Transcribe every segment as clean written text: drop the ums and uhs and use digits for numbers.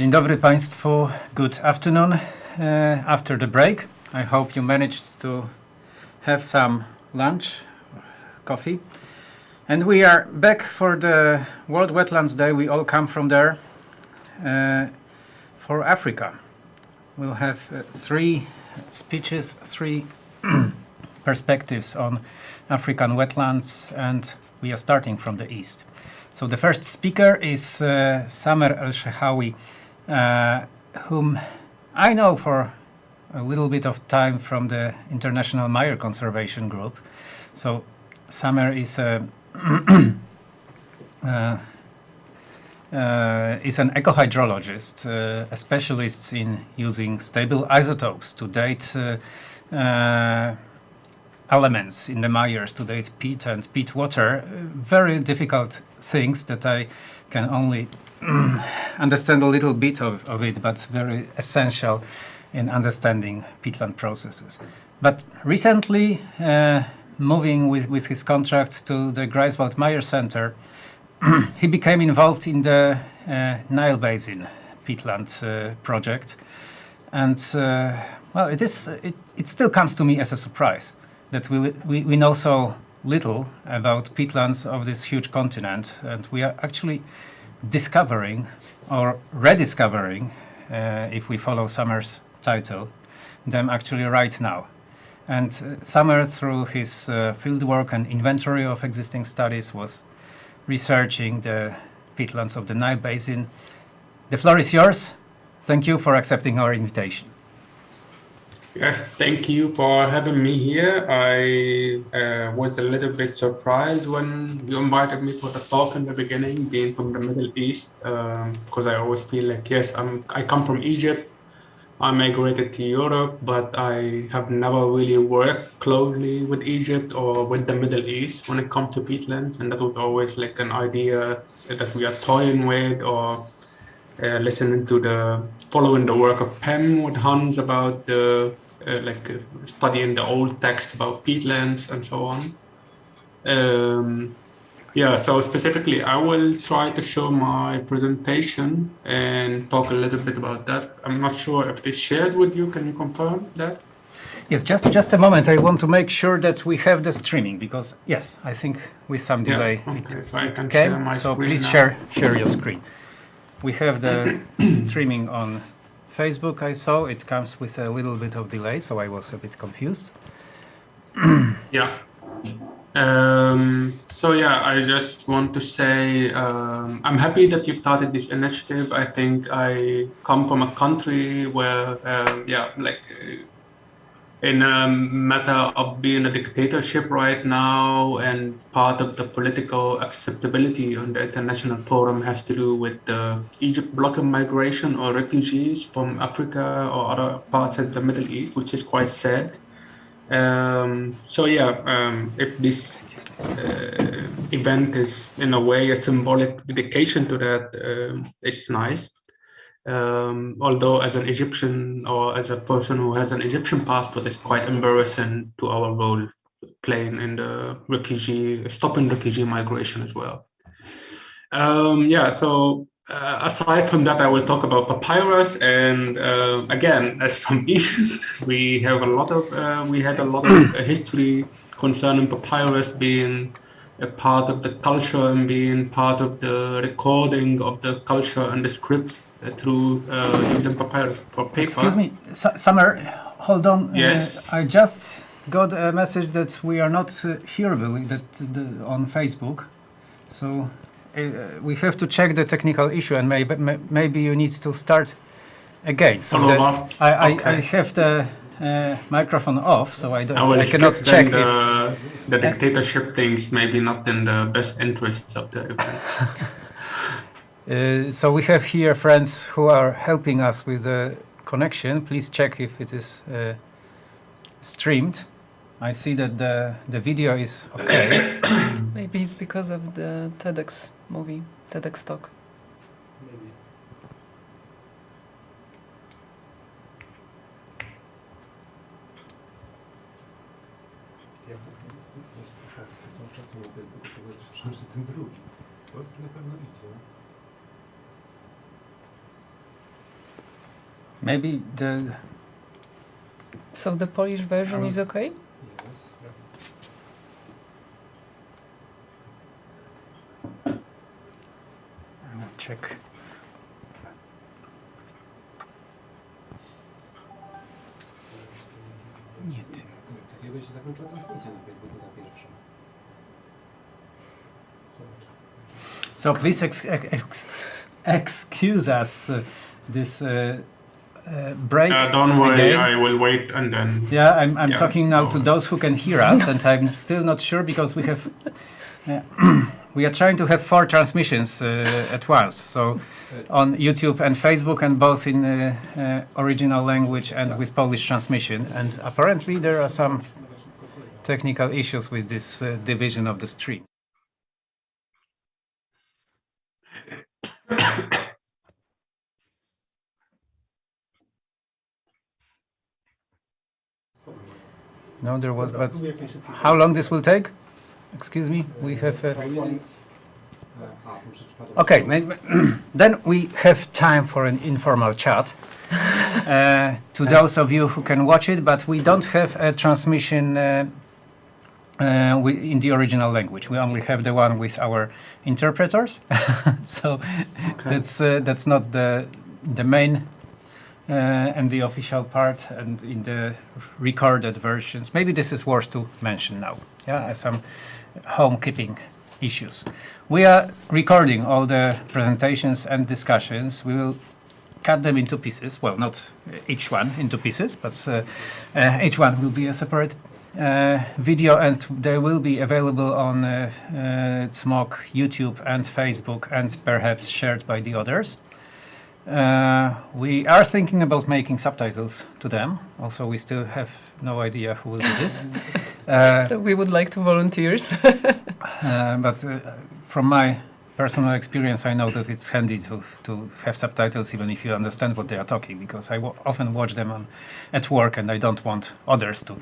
Dzień dobry Państwu. Good afternoon after the break. I hope you managed to have some lunch, coffee. And we are back for the World Wetlands Day. We all come from there for Africa. We'll have three speeches, three perspectives on African wetlands, and we are starting from the east. So the first speaker is Samer El-Shehawy, whom I know for a little bit of time from the International Mire Conservation Group. So Samer is an ecohydrologist, a specialist in using stable isotopes to date elements in the mires, to date peat and peat water. Very difficult things that I can only understand a little bit of it, but very essential in understanding peatland processes. But recently, moving with his contract to the Greifswald Mire Center, he became involved in the Nile Basin peatland project. And well, it still comes to me as a surprise that we know so little about peatlands of this huge continent, and we are actually discovering or rediscovering, if we follow Samer's title, them actually right now. And Samer, through his fieldwork and inventory of existing studies, was researching the peatlands of the Nile Basin. The floor is yours. Thank you for accepting our invitation. Yes, thank you for having me here. I was a little bit surprised when you invited me for the talk in the beginning, being from the Middle East, because I always feel like, yes, I come from Egypt. I migrated to Europe, but I have never really worked closely with Egypt or with the Middle East when it comes to peatlands, and that was always like an idea that we are toying with, or listening to following the work of Pem with Hans about studying the old text about peatlands and so on. Yeah, so specifically, I will try to show my presentation and talk a little bit about that. I'm not sure if they shared with you. Can you confirm that? Yes, just a moment. I want to make sure that we have the streaming, because yes, I think with some delay. Yeah, okay, so I can share my so screen please now. share your screen. We have the streaming on Facebook. I saw it comes with a little bit of delay, so I was a bit confused. Yeah. So yeah, I just want to say I'm happy that you started this initiative. I think I come from a country where, in a matter of being a dictatorship right now, and part of the political acceptability on the international forum has to do with the Egypt blocking migration or refugees from Africa or other parts of the Middle East, which is quite sad. If this event is in a way a symbolic dedication to that, it's nice. Although as an Egyptian or as a person who has an Egyptian passport, it's quite embarrassing to our role playing in the stopping refugee migration as well. Aside from that, I will talk about papyrus, and again, as from Egypt, we had a lot of history concerning papyrus being a part of the culture and being part of the recording of the culture and the scripts through using papyrus for paper. Excuse me, Samer, hold on. Yes. I just got a message that we are not hearable on Facebook, so we have to check the technical issue, and maybe you need to start again. So I have the microphone off, so I cannot check the dictatorship things. Maybe not in the best interests of the event. So we have here friends who are helping us with the connection. Please check if it is streamed. I see that the video is okay. Maybe it's because of the TEDx movie, TEDx talk. Maybe. Ten drugi. Polski na pewno idzie. Maybe the So the Polish version is okay? I will check. Nie. Takiego się zakończyła transmisja na Facebooku za pierwszą. So please excuse us this break. Don't in the worry, game. I will wait and then. Yeah, I'm Yeah. talking now to those who can hear us, and I'm still not sure because we have we are trying to have 4 transmissions at once. So on YouTube and Facebook, and both in original language and with Polish transmission. And apparently there are some technical issues with this division of the stream. No, there was, but how long this will take? Excuse me, we have. Okay, then we have time for an informal chat. To those of you who can watch it, but we don't have a transmission in the original language. We only have the one with our interpreters. So that's not the main and the official part, and in the recorded versions. Maybe this is worth to mention now. Yeah, some homekeeping issues. We are recording all the presentations and discussions. We will cut them into pieces. Well, not each one into pieces, but each one will be a separate video, and they will be available on Smog YouTube and Facebook, and perhaps shared by the others. We are thinking about making subtitles to them. Also, we still have no idea who will do this. So we would like to volunteers. But from my personal experience, I know that it's handy to have subtitles, even if you understand what they are talking, because I often watch them at work, and I don't want others to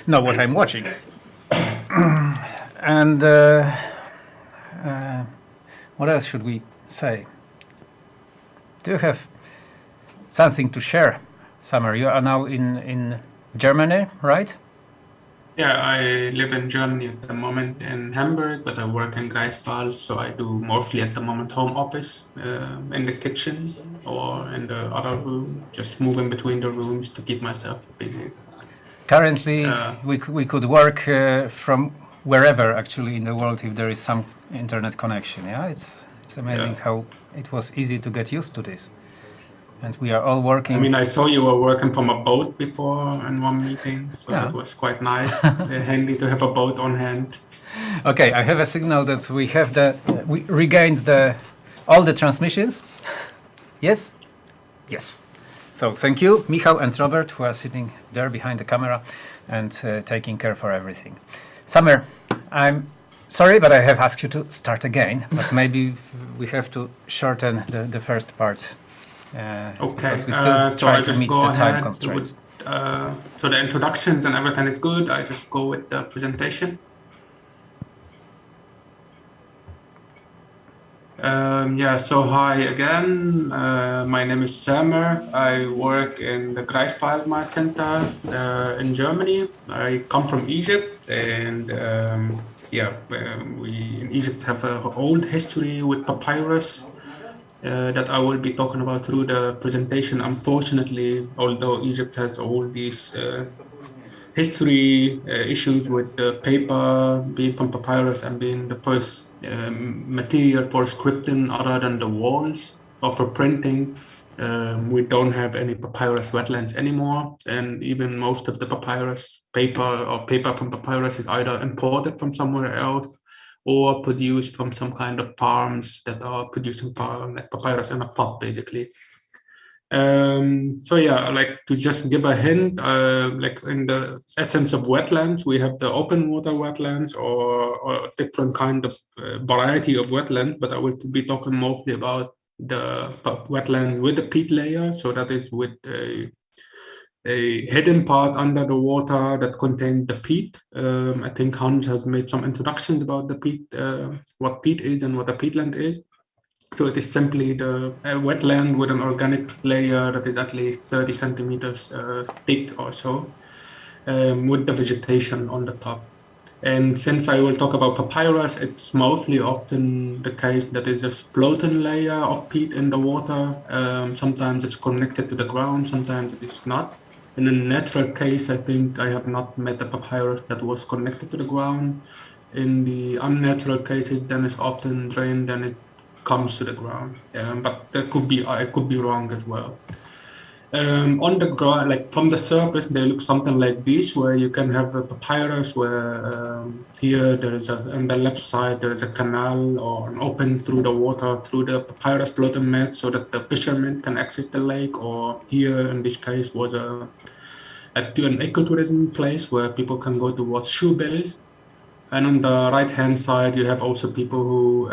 know what I'm watching. And what else should we say? Do you have something to share, Summer? You are now in Germany, right? Yeah, I live in Germany at the moment in Hamburg, but I work in Greifswald, so I do mostly at the moment home office in the kitchen or in the other room, just moving between the rooms to keep myself busy. Currently, we could work from wherever actually in the world if there is some internet connection. Yeah, it's amazing how it was easy to get used to this. And we are all working. I mean, I saw you were working from a boat before in one meeting, so that was quite nice. Handy to have a boat on hand. Okay, I have a signal that we have we regained all the transmissions. Yes? Yes. So thank you, Michał and Robert, who are sitting there behind the camera and taking care for everything. Summer, I'm sorry, but I have asked you to start again, but maybe we have to shorten the first part. Okay, because we still so try I to just meet go the time ahead constraints. So the introductions and everything is good. I just go with the presentation. So hi again. My name is Samer. I work in the Greifswald Center in Germany. I come from Egypt, and we in Egypt have an old history with papyrus. That I will be talking about through the presentation. Unfortunately, although Egypt has all these history issues with the paper being from papyrus and being the first material for scripting other than the walls or for printing, we don't have any papyrus wetlands anymore, and even most of the papyrus paper or paper from papyrus is either imported from somewhere else or produced from some kind of farms that are producing like papyrus in a pot, basically. Like to just give a hint, like in the essence of wetlands, we have the open water wetlands or a different kind of variety of wetland, but I will be talking mostly about the wetland with the peat layer. So that is with a hidden part under the water that contains the peat. I think Hans has made some introductions about the peat, what peat is and what a peatland is. So it is simply the wetland with an organic layer that is at least 30 centimeters thick or so, with the vegetation on the top. And since I will talk about papyrus, it's mostly often the case that is a floating layer of peat in the water. Sometimes it's connected to the ground, sometimes it is not. In a natural case, I think I have not met a papyrus that was connected to the ground. In the unnatural cases, then it's often drained and it comes to the ground. But that could be I could be wrong as well. On the ground, like from the surface, they look something like this, where you can have a papyrus where here there is on the left side there is a canal or an open through the water through the papyrus floating mat, so that the fishermen can access the lake. Or here in this case was an ecotourism place where people can go to watch shoebills. And on the right-hand side, you have also people who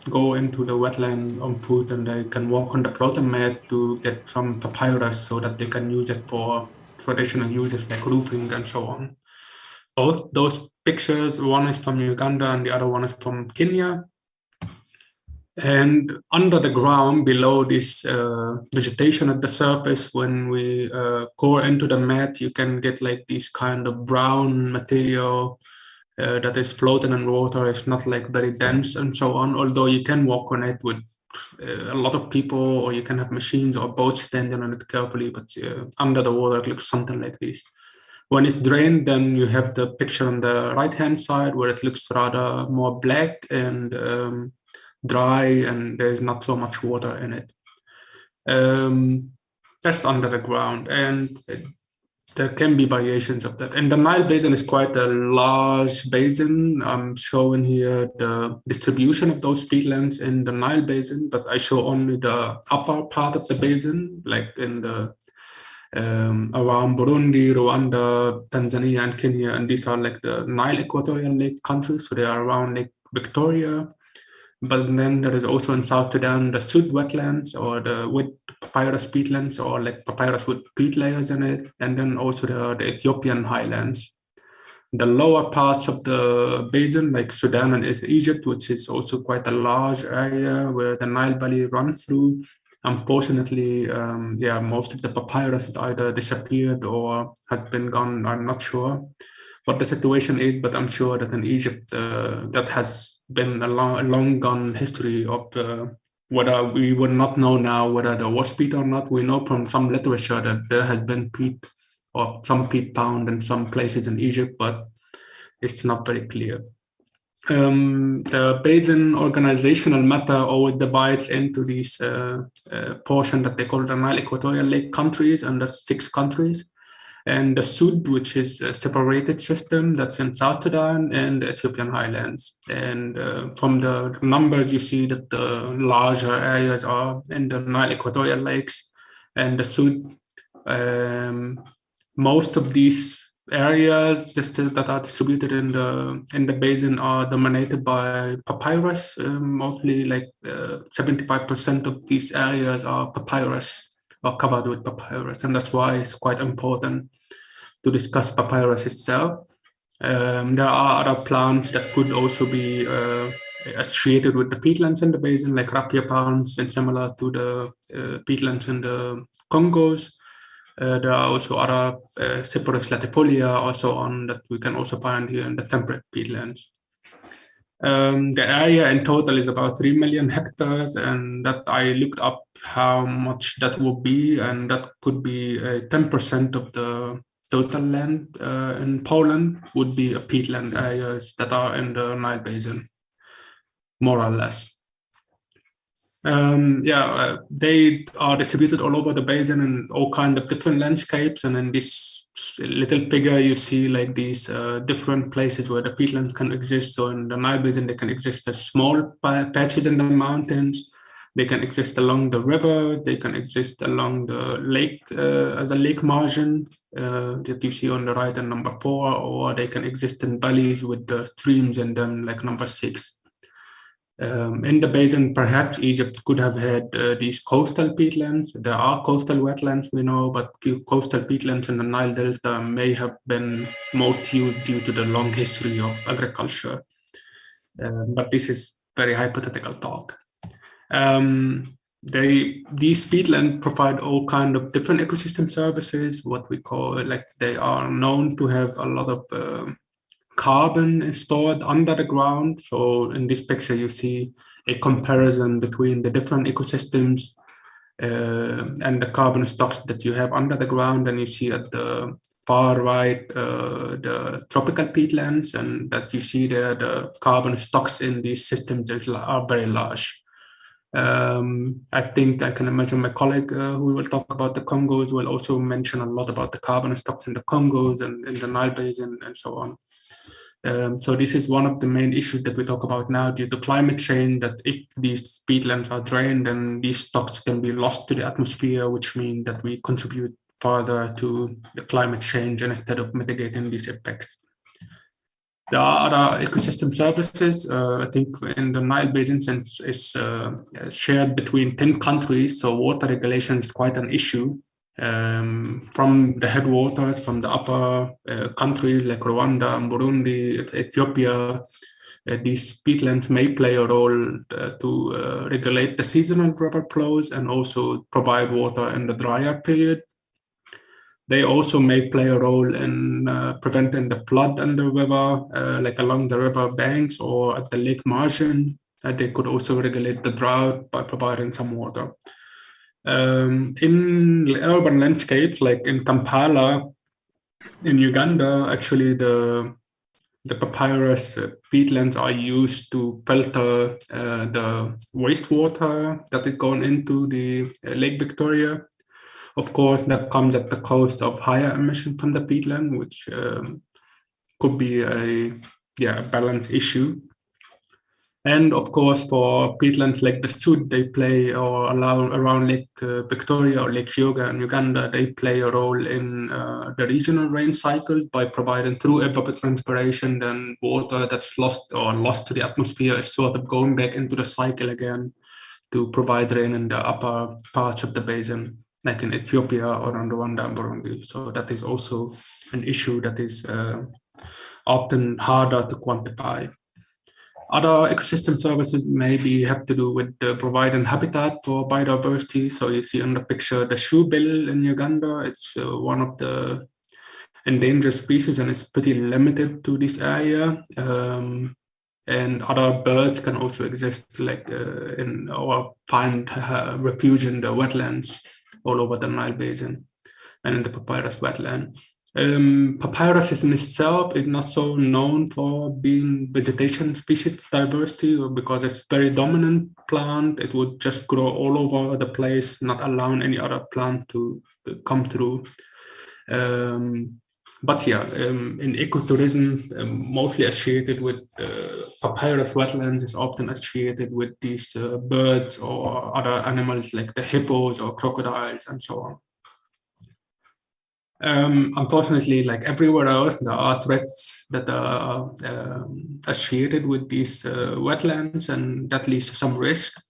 go into the wetland on foot, and they can walk on the floating mat to get some papyrus so that they can use it for traditional uses like roofing and so on. Both those pictures, one is from Uganda and the other one is from Kenya. And under the ground, below this vegetation at the surface, when we core into the mat, you can get like this kind of brown material that is floating in water. It's not like very dense and so on, although you can walk on it with a lot of people, or you can have machines or boats standing on it carefully, but under the water it looks something like this. When it's drained, then you have the picture on the right hand side where it looks rather more black and dry, and there's not so much water in it. That's under the ground, and there can be variations of that. And the Nile Basin is quite a large basin. I'm showing here the distribution of those peatlands in the Nile Basin, but I show only the upper part of the basin, like in the around Burundi, Rwanda, Tanzania, and Kenya. And these are like the Nile Equatorial Lake countries, so they are around Lake Victoria. But then there is also in South Sudan the Sud wetlands, or the with papyrus peatlands, or like papyrus with peat layers in it, and then also the Ethiopian highlands. The lower parts of the basin, like Sudan and Egypt, which is also quite a large area where the Nile Valley runs through. Unfortunately, most of the papyrus has either disappeared or has been gone. I'm not sure what the situation is, but I'm sure that in Egypt that has been a long gone history of whether we would not know now whether there was peat or not. We know from some literature that there has been peat or some peat found in some places in Egypt, but it's not very clear. The basin organizational matter always divides into these portion that they call the Nile Equatorial Lake countries, and the 6 countries. And the Sud, which is a separated system that's in South Sudan, and the Ethiopian highlands. And from the numbers, you see that the larger areas are in the Nile Equatorial Lakes and the Sud. Most of these areas that are distributed in the basin are dominated by papyrus. Mostly like 75% of these areas are papyrus, or covered with papyrus, and that's why it's quite important to discuss papyrus itself. There are other plants that could also be associated with the peatlands in the basin, like raffia palms, and similar to the peatlands in the Congos. There are also other Cyperus latifolia also on that we can also find here in the temperate peatlands. The area in total is about 3 million hectares, and that I looked up how much that would be, and that could be 10% of the total land in Poland would be peatland areas that are in the Nile Basin, more or less. They are distributed all over the basin in all kinds of different landscapes, and in this little figure you see like these different places where the peatlands can exist. So in the Nile Basin they can exist as small patches in the mountains, they can exist along the river, they can exist along the lake as a lake margin that you see on the right and number 4, or they can exist in valleys with the streams in them like number 6. In the basin, perhaps Egypt could have had these coastal peatlands. There are coastal wetlands, we know, but coastal peatlands in the Nile Delta may have been most used due to the long history of agriculture. But this is very hypothetical talk. These peatland provide all kind of different ecosystem services, what we call, like, they are known to have a lot of carbon stored under the ground. So in this picture, you see a comparison between the different ecosystems and the carbon stocks that you have under the ground. And you see at the far right the tropical peatlands, and that you see there the carbon stocks in these systems are very large. I think I can imagine my colleague who will talk about the Congos will also mention a lot about the carbon stocks in the Congos and in the Nile Basin and so on. So this is one of the main issues that we talk about now due to climate change, that if these peatlands are drained, then these stocks can be lost to the atmosphere, which means that we contribute further to the climate change instead of mitigating these effects. There are other ecosystem services. I think in the Nile Basin, since it's shared between 10 countries, so water regulation is quite an issue. From the headwaters, from the upper countries like Rwanda, Burundi, Ethiopia, these peatlands may play a role to regulate the seasonal river flows and also provide water in the drier period. They also may play a role in preventing the flood in the river, like along the river banks or at the lake margin. They could also regulate the drought by providing some water. In urban landscapes, like in Kampala, in Uganda, actually the papyrus peatlands are used to filter the wastewater that is going into the Lake Victoria. Of course, that comes at the cost of higher emission from the peatland, which could be a balance issue. And of course, for peatlands like the Sud, they play, or around Lake Victoria or Lake Kyoga in Uganda, they play a role in the regional rain cycle by providing through evapotranspiration, then water that's lost to the atmosphere is sort of going back into the cycle again to provide rain in the upper parts of the basin, like in Ethiopia or in Rwanda and Burundi. So that is also an issue that is often harder to quantify. Other ecosystem services maybe have to do with providing habitat for biodiversity. So you see on the picture the shoebill in Uganda. It's one of the endangered species, and it's pretty limited to this area. And other birds can also exist, like or find refuge in the wetlands all over the Nile Basin and in the papyrus wetland. Papyrus in itself is not so known for being vegetation species diversity, because it's very dominant plant. It would just grow all over the place, not allowing any other plant to come through. But yeah, in ecotourism, mostly associated with papyrus wetlands is often associated with these birds or other animals like the hippos or crocodiles and so on. Unfortunately, like everywhere else, there are threats that are associated with these wetlands, and that leads to some risk.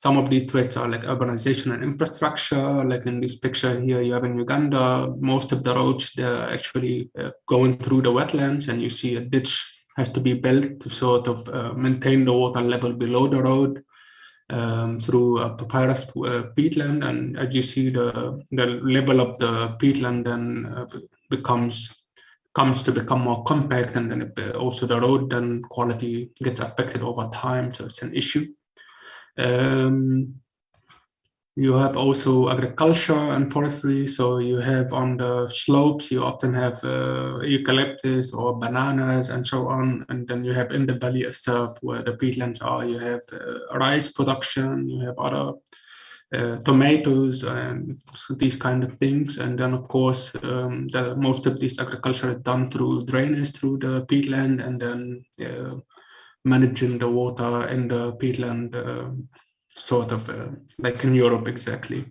Some of these threats are like urbanization and infrastructure. Like in this picture here, you have in Uganda, most of the roads, they're actually going through the wetlands, and you see a ditch has to be built to sort of maintain the water level below the road. Through a papyrus peatland, and as you see, the level of the peatland then comes to become more compact, and then also the road then quality gets affected over time, so it's an issue. You have also agriculture and forestry. So you have on the slopes, you often have eucalyptus or bananas and so on. And then you have in the valley itself where the peatlands are, you have rice production, you have other tomatoes and these kind of things. And then of course, most of this agriculture is done through drainage through the peatland, and then managing the water in the peatland, sort of like in Europe exactly.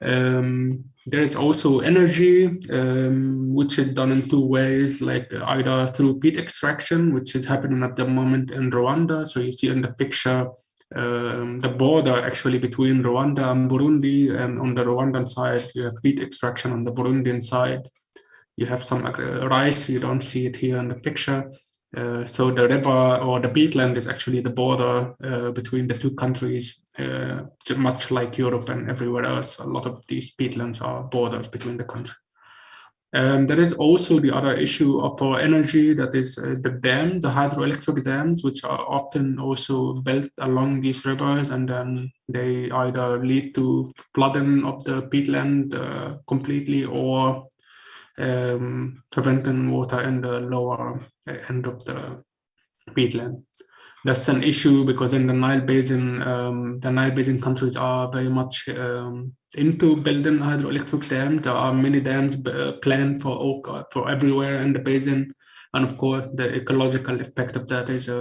There is also energy, which is done in two ways, like either through peat extraction, which is happening at the moment in Rwanda. So you see in the picture, the border actually between Rwanda and Burundi, and on the Rwandan side, you have peat extraction. On the Burundian side, you have some rice. You don't see it here in the picture. So the river or the peatland is actually the border between the two countries, much like Europe and everywhere else. A lot of these peatlands are borders between the countries. There is also the other issue of our energy, that is the dam, the hydroelectric dams, which are often also built along these rivers, and then they either lead to flooding of the peatland completely, or preventing water in the lower end of the peatland. That's an issue because in the Nile Basin countries are very much into building hydroelectric dams. There are many dams planned for everywhere in the basin, and of course, the ecological effect of that is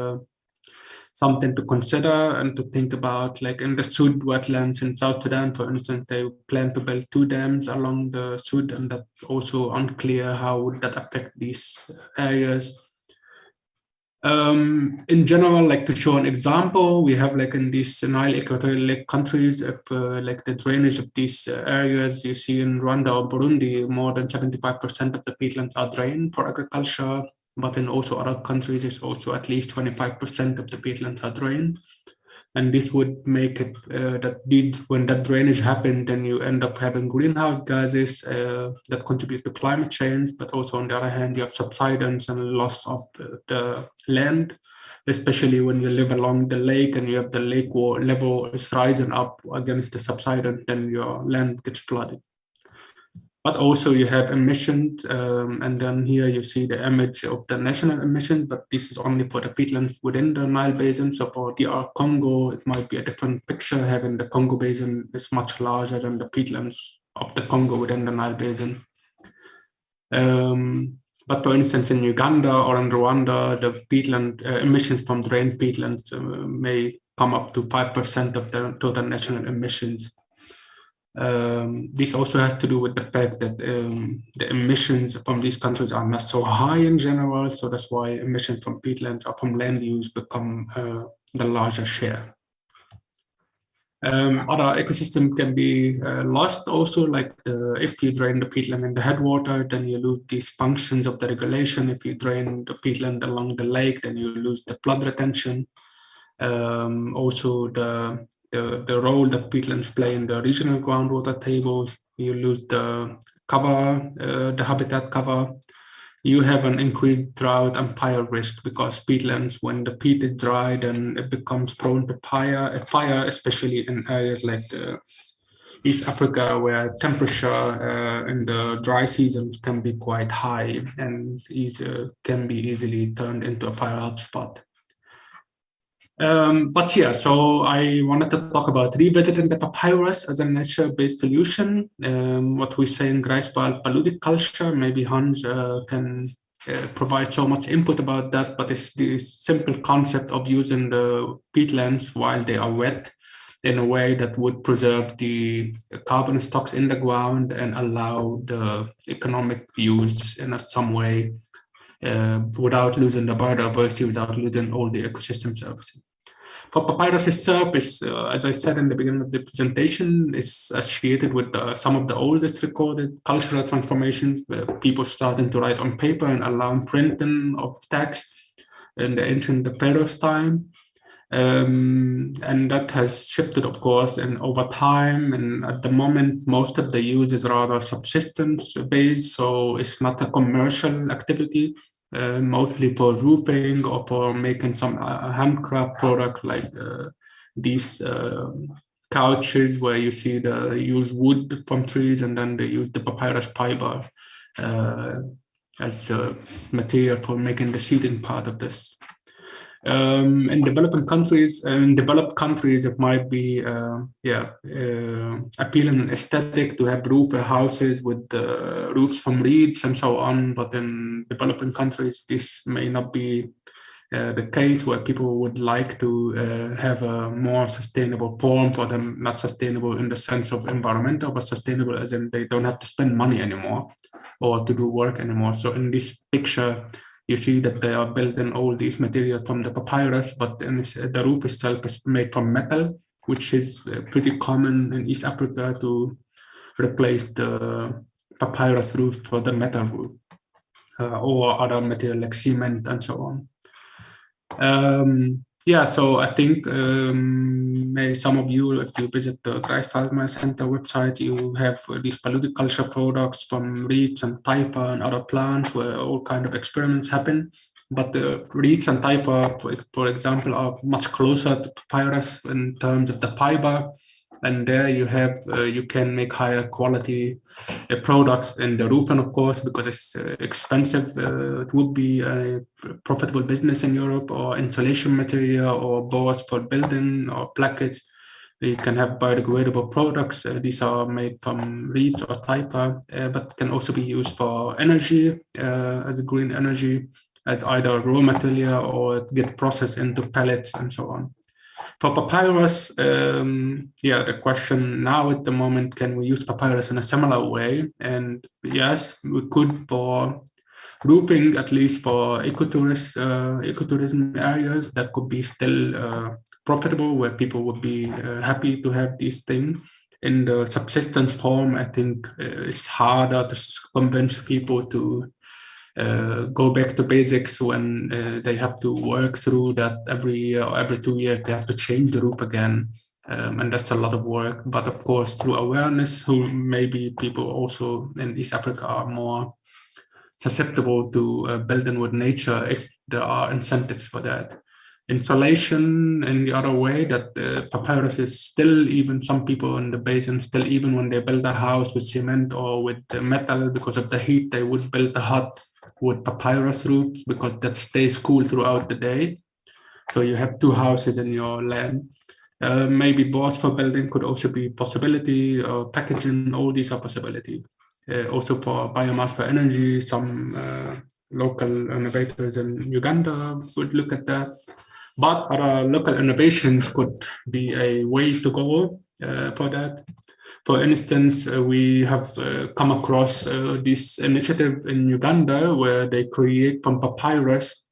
something to consider and to think about. Like in the Sud wetlands in South Sudan, for instance, they plan to build 2 dams along the Sud, and that's also unclear how would that affect these areas. In general, like to show an example, we have like in these Nile equatorial lake countries, if like the drainage of these areas, you see in Rwanda or Burundi, more than 75% of the peatlands are drained for agriculture, but in also other countries, it's also at least 25% of the peatlands are drained. And this would make it when that drainage happens, then you end up having greenhouse gases that contribute to climate change. But also on the other hand, you have subsidence and loss of the land, especially when you live along the lake and you have the lake level is rising up against the subsidence, then your land gets flooded. But also you have emissions, and then here you see the image of the national emissions, but this is only for the peatlands within the Nile Basin. So for DR Congo, it might be a different picture, having the Congo Basin is much larger than the peatlands of the Congo within the Nile Basin. But for instance, in Uganda or in Rwanda, the peatland emissions from drained peatlands may come up to 5% of the total national emissions. This also has to do with the fact that the emissions from these countries are not so high in general, so that's why emissions from peatlands or from land use become the larger share. Other ecosystems can be lost also, like if you drain the peatland in the headwater, then you lose these functions of the regulation. If you drain the peatland along the lake, then you lose the flood retention. Also the role that peatlands play in the regional groundwater tables, you lose the cover, the habitat cover. You have an increased drought and fire risk because peatlands, when the peat is dry, then it becomes prone to fire, especially in areas like East Africa, where temperature in the dry seasons can be quite high and can be easily turned into a fire hotspot. But yeah, so I wanted to talk about revisiting the papyrus as a nature-based solution. What we say in Greifswald paludic culture, maybe Hans can provide so much input about that, but it's the simple concept of using the peatlands while they are wet in a way that would preserve the carbon stocks in the ground and allow the economic use in some way without losing the biodiversity, without losing all the ecosystem services. For papyrus itself, as I said in the beginning of the presentation, is associated with some of the oldest recorded cultural transformations, where people starting to write on paper and allowing printing of text in the ancient Pharaoh's time. And that has shifted, of course, and over time. And at the moment, most of the use is rather subsistence-based, so it's not a commercial activity. Mostly for roofing or for making some handcraft product like these couches, where you see they use wood from trees and then they use the papyrus fiber as a material for making the seating part of this. In developed countries, it might be appealing and aesthetic to have roof houses with roofs from reeds and so on. But in developing countries, this may not be the case, where people would like to have a more sustainable form for them. Not sustainable in the sense of environmental, but sustainable as in they don't have to spend money anymore or to do work anymore. So in this picture, you see that they are building all these materials from the papyrus, but the roof itself is made from metal, which is pretty common in East Africa to replace the papyrus roof for the metal roof or other material like cement and so on. Yeah, so I think maybe some of you, if you visit the Greifswald Center website, you have these polyculture products from reeds and taifa and other plants where all kind of experiments happen. But the reeds and taifa, for example, are much closer to papyrus in terms of the fiber. And there you can make higher quality products in the roof, and of course, because it's expensive, it would be a profitable business in Europe, or insulation material, or boards for building, or plackage. You can have biodegradable products. These are made from reeds or taipa, but can also be used for energy, as green energy, as either raw material or get processed into pellets and so on. For papyrus, the question now at the moment, can we use papyrus in a similar way? And yes, we could for roofing, at least for ecotourism areas, that could be still profitable, where people would be happy to have these things. In the subsistence form, I think it's harder to convince people to go back to basics when they have to work through that every year or every 2 years. They have to change the roof again, and that's a lot of work. But of course, through awareness, who maybe people also in East Africa are more susceptible to building with nature if there are incentives for that. Insulation in the other way, that papyrus is still, even some people in the basin still, even when they build a house with cement or with metal, because of the heat, they would build a hut with papyrus roofs because that stays cool throughout the day. So you have two houses in your land. Maybe boards for building could also be possibility, packaging, all these are possibility. Also for biomass for energy, some local innovators in Uganda would look at that. But other local innovations could be a way to go for that. For instance, we have come across this initiative in Uganda where they create from papyrus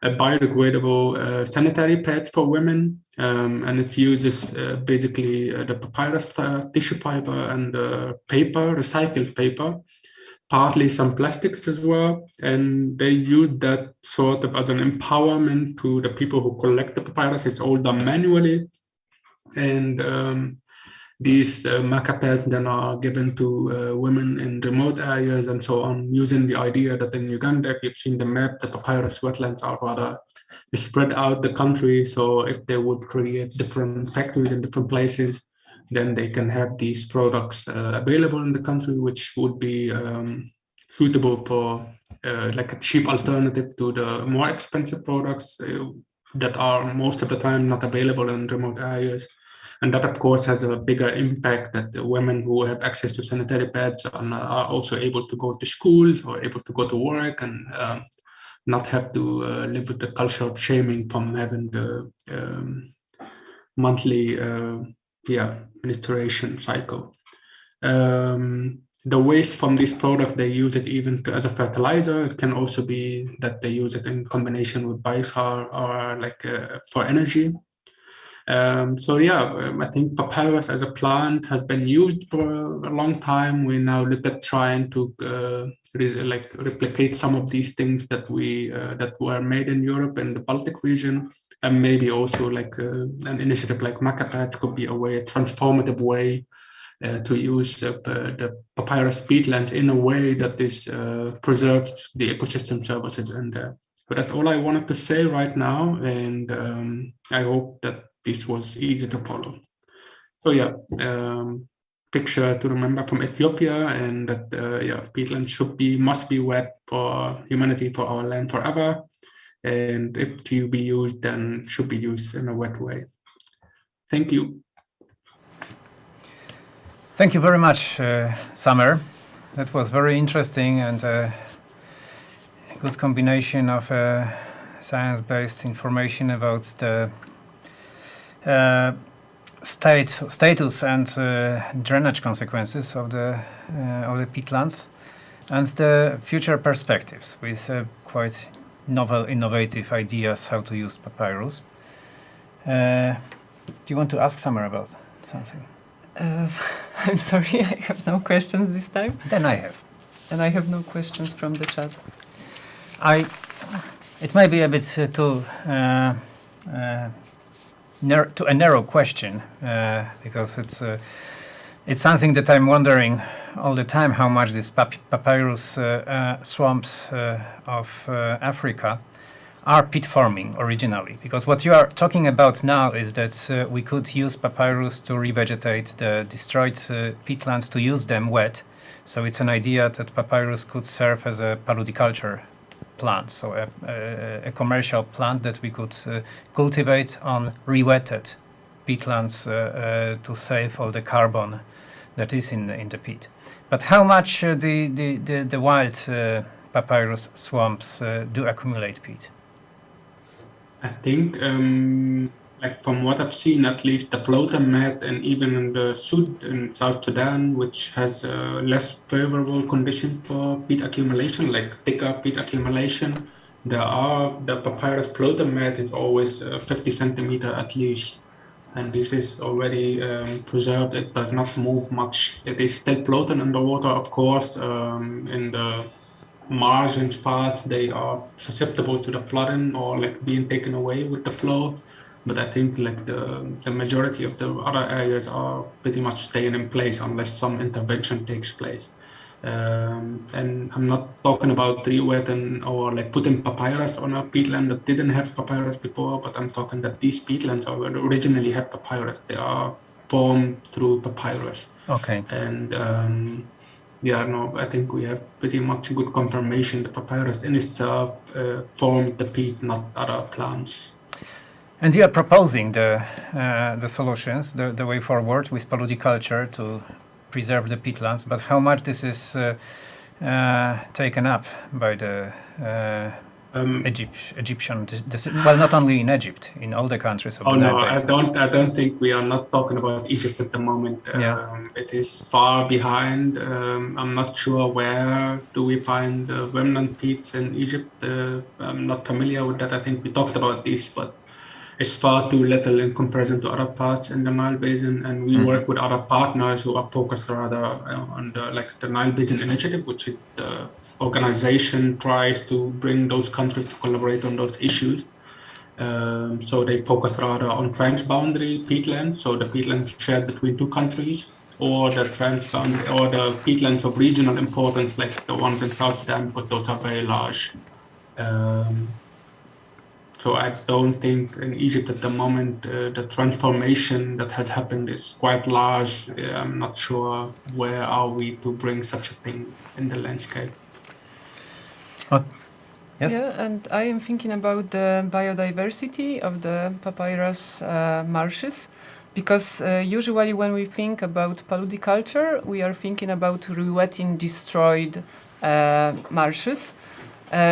a biodegradable sanitary pad for women, and it uses basically the papyrus tissue fiber and paper, recycled paper, partly some plastics as well, and they use that sort of as an empowerment to the people who collect the papyrus. It's all done manually, and these maca pads then are given to women in remote areas and so on, using the idea that in Uganda, if you've seen the map, the papyrus wetlands are rather spread out the country. So if they would create different factories in different places, then they can have these products available in the country, which would be suitable for like a cheap alternative to the more expensive products that are most of the time not available in remote areas. And that, of course, has a bigger impact that the women who have access to sanitary pads are also able to go to schools or able to go to work and not have to live with the culture of shaming from having the monthly menstruation cycle. The waste from this product, they use it even as a fertilizer. It can also be that they use it in combination with biochar or like for energy. I think papyrus as a plant has been used for a long time. We now look at trying to replicate some of these things that were made in Europe and the Baltic region, and maybe also like an initiative like maca pads could be a transformative way to use the papyrus peatland in a way that is preserves the ecosystem services in there. So that's all I wanted to say right now, and I hope that this was easy to follow. So picture to remember from Ethiopia, and that peatland must be wet for humanity, for our land forever, and if to be used, then should be used in a wet way. Thank you. Thank you very much, Samer. That was very interesting and a good combination of science-based information about the status and drainage consequences of the peatlands and the future perspectives with quite novel, innovative ideas how to use papyrus. Do you want to ask Samer about something? I'm sorry, I have no questions this time. Then I have. And I have no questions from the chat. It may be a bit too a narrow question because it's something that I'm wondering all the time, how much these papyrus swamps of Africa are peat forming originally. Because what you are talking about now is that we could use papyrus to revegetate the destroyed peatlands, to use them wet. So it's an idea that papyrus could serve as a paludiculture plant, so a commercial plant that we could cultivate on re-wetted peatlands to save all the carbon that is in the peat. But how much the wild papyrus swamps do accumulate peat? I think, like from what I've seen, at least the Plotem Med and even in the South Sudan, which has less favorable conditions for peat accumulation, like thicker peat accumulation, the papyrus Plotem Med is always 50 centimeter at least. And this is already preserved. It does not move much. It is still floating underwater, of course. In the margins parts, they are susceptible to the flooding or like being taken away with the flow. But I think like the majority of the other areas are pretty much staying in place unless some intervention takes place. And I'm not talking about re-wetting or like putting papyrus on a peatland that didn't have papyrus before, but I'm talking that these peatlands originally had papyrus. They are formed through papyrus. Okay. And I think we have pretty much good confirmation the papyrus in itself formed the peat, not other plants. And you are proposing the solutions, the way forward with paludiculture to preserve the peatlands, but how much this is taken up by the Egyptian, well, not only in Egypt, in all the countries of the Nile Basin. I don't think we are not talking about Egypt at the moment. It is far behind. I'm not sure where do we find remnant peats in Egypt. I'm not familiar with that. I think we talked about this, but it's far too little in comparison to other parts in the Nile Basin, and we work with other partners who are focused rather on the Nile Basin Initiative, which is the organization tries to bring those countries to collaborate on those issues. So they focus rather on transboundary peatlands, so the peatlands shared between two countries, or the transboundary or the peatlands of regional importance, like the ones in South Sudan, but those are very large. So I don't think in Egypt at the moment the transformation that has happened is quite large. I'm not sure where are we to bring such a thing in the landscape. Yes? Yeah, and I am thinking about the biodiversity of the papyrus marshes, because usually when we think about paludiculture, we are thinking about re-wetting destroyed marshes.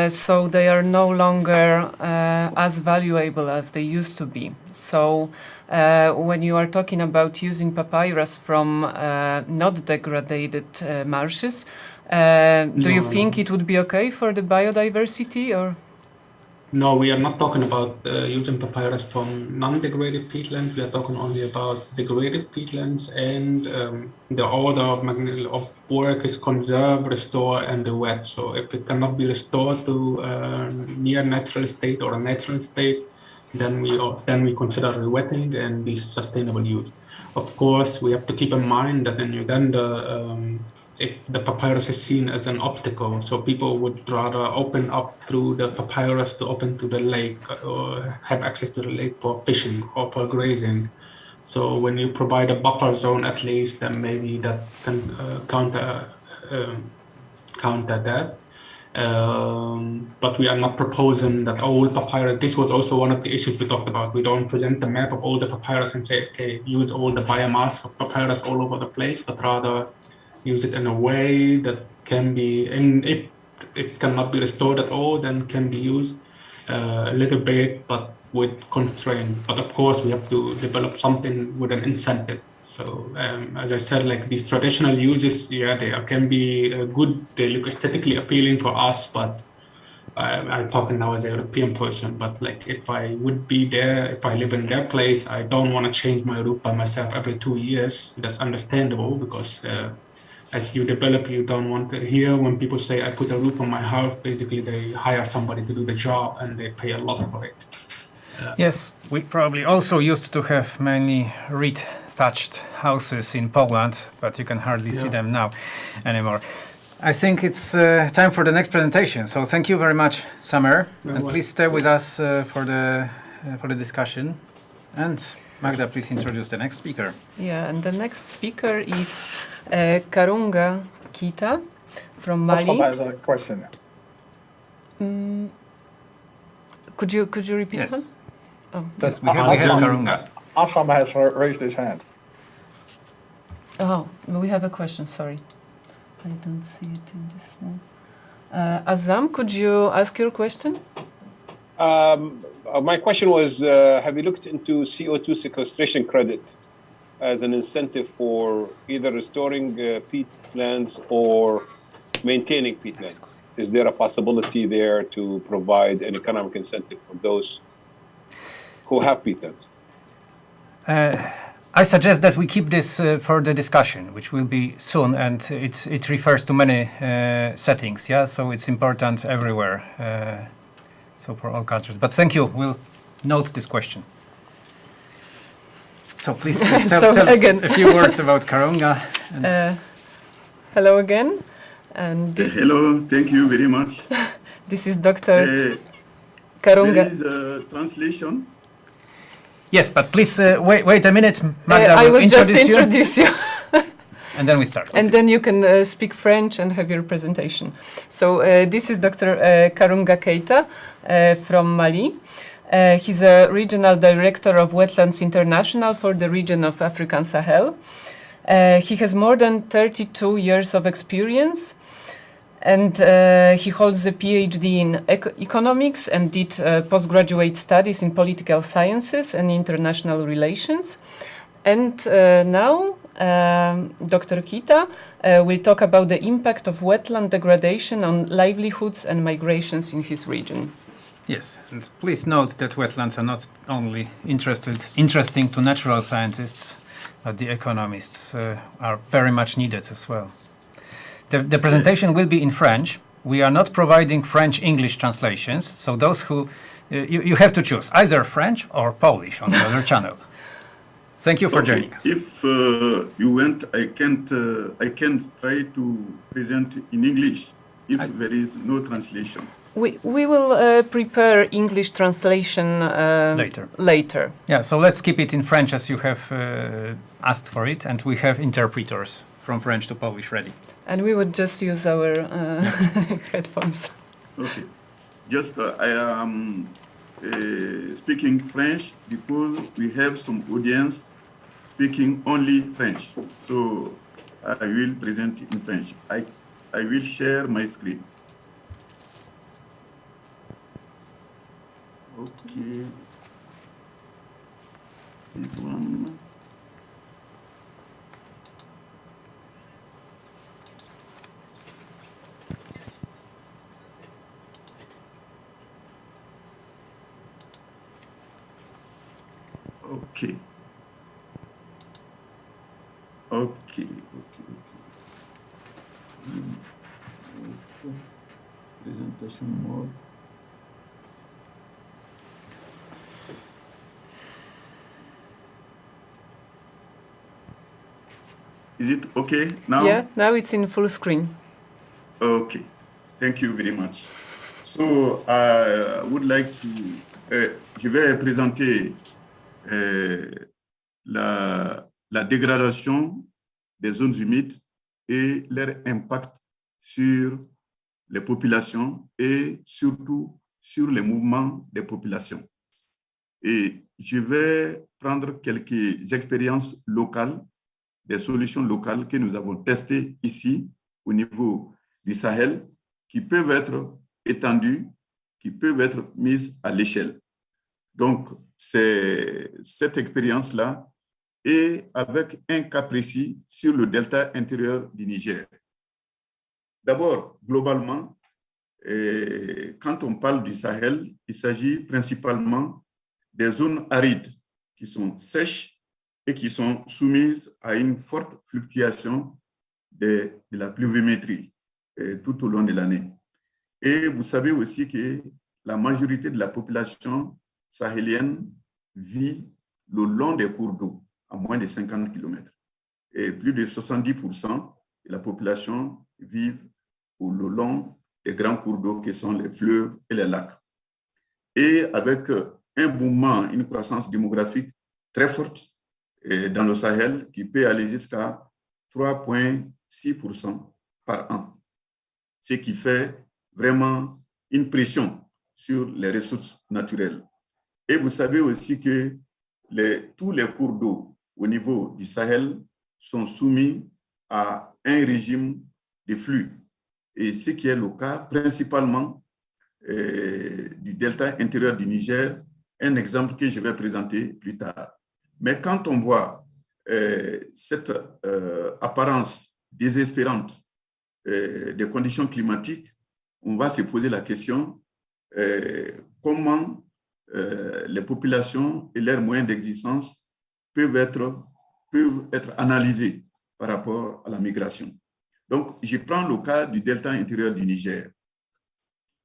So they are no longer as valuable as they used to be. So when you are talking about using papyrus from not degraded marshes, do you think it would be okay for the biodiversity, or? No, we are not talking about using papyrus from non-degraded peatlands. We are talking only about degraded peatlands, and the order of work is conserve, restore, and re-wet. So if it cannot be restored to near natural state or a natural state, then we consider re-wetting and the sustainable use. Of course, we have to keep in mind that in Uganda, the papyrus is seen as an obstacle, so people would rather open up through the papyrus to open to the lake or have access to the lake for fishing or for grazing. So when you provide a buffer zone at least, then maybe that can counter that. But we are not proposing that all papyrus. This was also one of the issues we talked about. We don't present the map of all the papyrus and say, okay, use all the biomass of papyrus all over the place, but rather use it in a way that can be, and if it cannot be restored at all, then can be used a little bit, but with constraint. But of course, we have to develop something with an incentive. So as I said, like these traditional uses, they can be good. They look aesthetically appealing for us, but I'm talking now as a European person. But like if I would be there, if I live in their place, I don't want to change my roof by myself every 2 years. That's understandable because as you develop, you don't want to hear when people say, I put a roof on my house, basically they hire somebody to do the job and they pay a lot for it. Yes, we probably also used to have many reed thatched houses in Poland, but you can hardly see them now anymore. I think it's time for the next presentation. So thank you very much, Samer, and please stay with us for the discussion. And Magda, please introduce the next speaker. Yeah, and the next speaker is Karunga Kita from Mali. Osman has a question. Could you repeat Yes. that? Oh, Yes, we have Karunga. Assam has raised his hand. oh, we have a question. Sorry, I don't see it in this one. Azam, could you ask your question? My question was, have you looked into CO2 sequestration credit as an incentive for either restoring peatlands or maintaining peatlands? Is there a possibility there to provide an economic incentive for those who have peatlands? I suggest that we keep this for the discussion, which will be soon, and it refers to many settings, yeah? So it's important everywhere, so for all countries. But thank you, we'll note this question. So please tell again. a few words about Karunga. And Hello again. And this, hello, thank you very much. this is Dr. There Karunga. is a translation. yes, but please wait a minute, Magda I will just you, introduce you. and then we start. And then you can speak French and have your presentation. So this is Dr. Karunga Keita from Mali. He's a regional director of Wetlands International for the region of African Sahel. He has more than 32 years of experience, and he holds a PhD in economics and did postgraduate studies in political sciences and international relations. And now Dr. Kita will talk about the impact of wetland degradation on livelihoods and migrations in his region. Yes, and please note that wetlands are not only interesting to natural scientists, but the economists are very much needed as well. The presentation will be in French. We are not providing French-English translations, so those who you have to choose either French or Polish on the other channel. Thank you for joining us. If you want, I can try to present in English if there is no translation. We will prepare English translation later. Yeah, so let's keep it in French as you have asked for it, and we have interpreters from French to Polish ready. And we would just use our headphones. Okay. Just I am speaking French because we have some audience speaking only French. So I will present in French. I will share my screen. Okay. This one. Okay. Okay. Presentation mode. Is it okay now? Yeah, now it's in full screen. Okay, thank you very much. So I would like to, je vais présenter la dégradation des zones humides et leur impact sur les populations et surtout sur les mouvements des populations. Et je vais prendre quelques expériences locales, des solutions locales que nous avons testées ici au niveau du Sahel, qui peuvent être étendues, qui peuvent être mises à l'échelle. Donc, c'est cette expérience-là et avec un cas précis sur le delta intérieur du Niger. D'abord, globalement, quand on parle du Sahel, il s'agit principalement des zones arides qui sont sèches et qui sont soumises à une forte fluctuation de la pluviométrie tout au long de l'année. Et vous savez aussi que la majorité de la population sahélienne vit le long des cours d'eau, à moins de 50 km. Et plus de 70% de la population vit le long des grands cours d'eau qui sont les fleuves et les lacs. Et avec un mouvement, une croissance démographique très forte dans le Sahel qui peut aller jusqu'à 3,6% par an, ce qui fait vraiment une pression sur les ressources naturelles. Et vous savez aussi que tous les cours d'eau au niveau du Sahel sont soumis à un régime de flux. Et ce qui est le cas principalement du delta intérieur du Niger, un exemple que je vais présenter plus tard. Mais quand on voit cette apparence désespérante des conditions climatiques, on va se poser la question comment les populations et leurs moyens d'existence peuvent être analysés par rapport à la migration. Donc, je prends le cas du delta intérieur du Niger.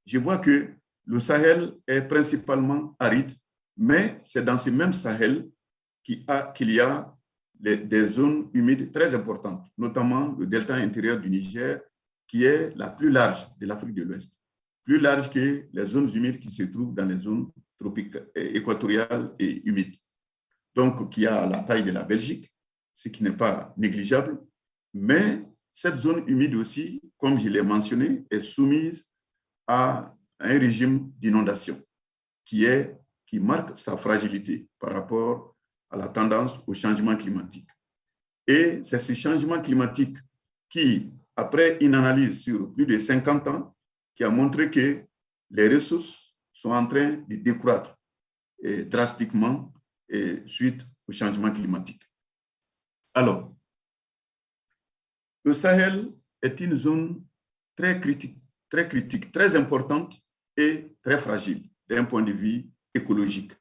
Je vois que le Sahel est principalement aride, mais c'est dans ce même Sahel qu'il y a des zones humides très importantes, notamment le delta intérieur du Niger, qui est la plus large de l'Afrique de l'Ouest, plus large que les zones humides qui se trouvent dans les zones équatoriales et humides. Donc, qui a la taille de la Belgique, ce qui n'est pas négligeable, mais cette zone humide aussi, comme je l'ai mentionné, est soumise à un régime d'inondation qui marque sa fragilité par rapport à la tendance au changement climatique. Et c'est ce changement climatique qui, après une analyse sur plus de 50 ans, qui a montré que les ressources sont en train de décroître drastiquement suite au changement climatique. Alors, le Sahel est une zone très critique, très importante et très fragile d'un point de vue écologique.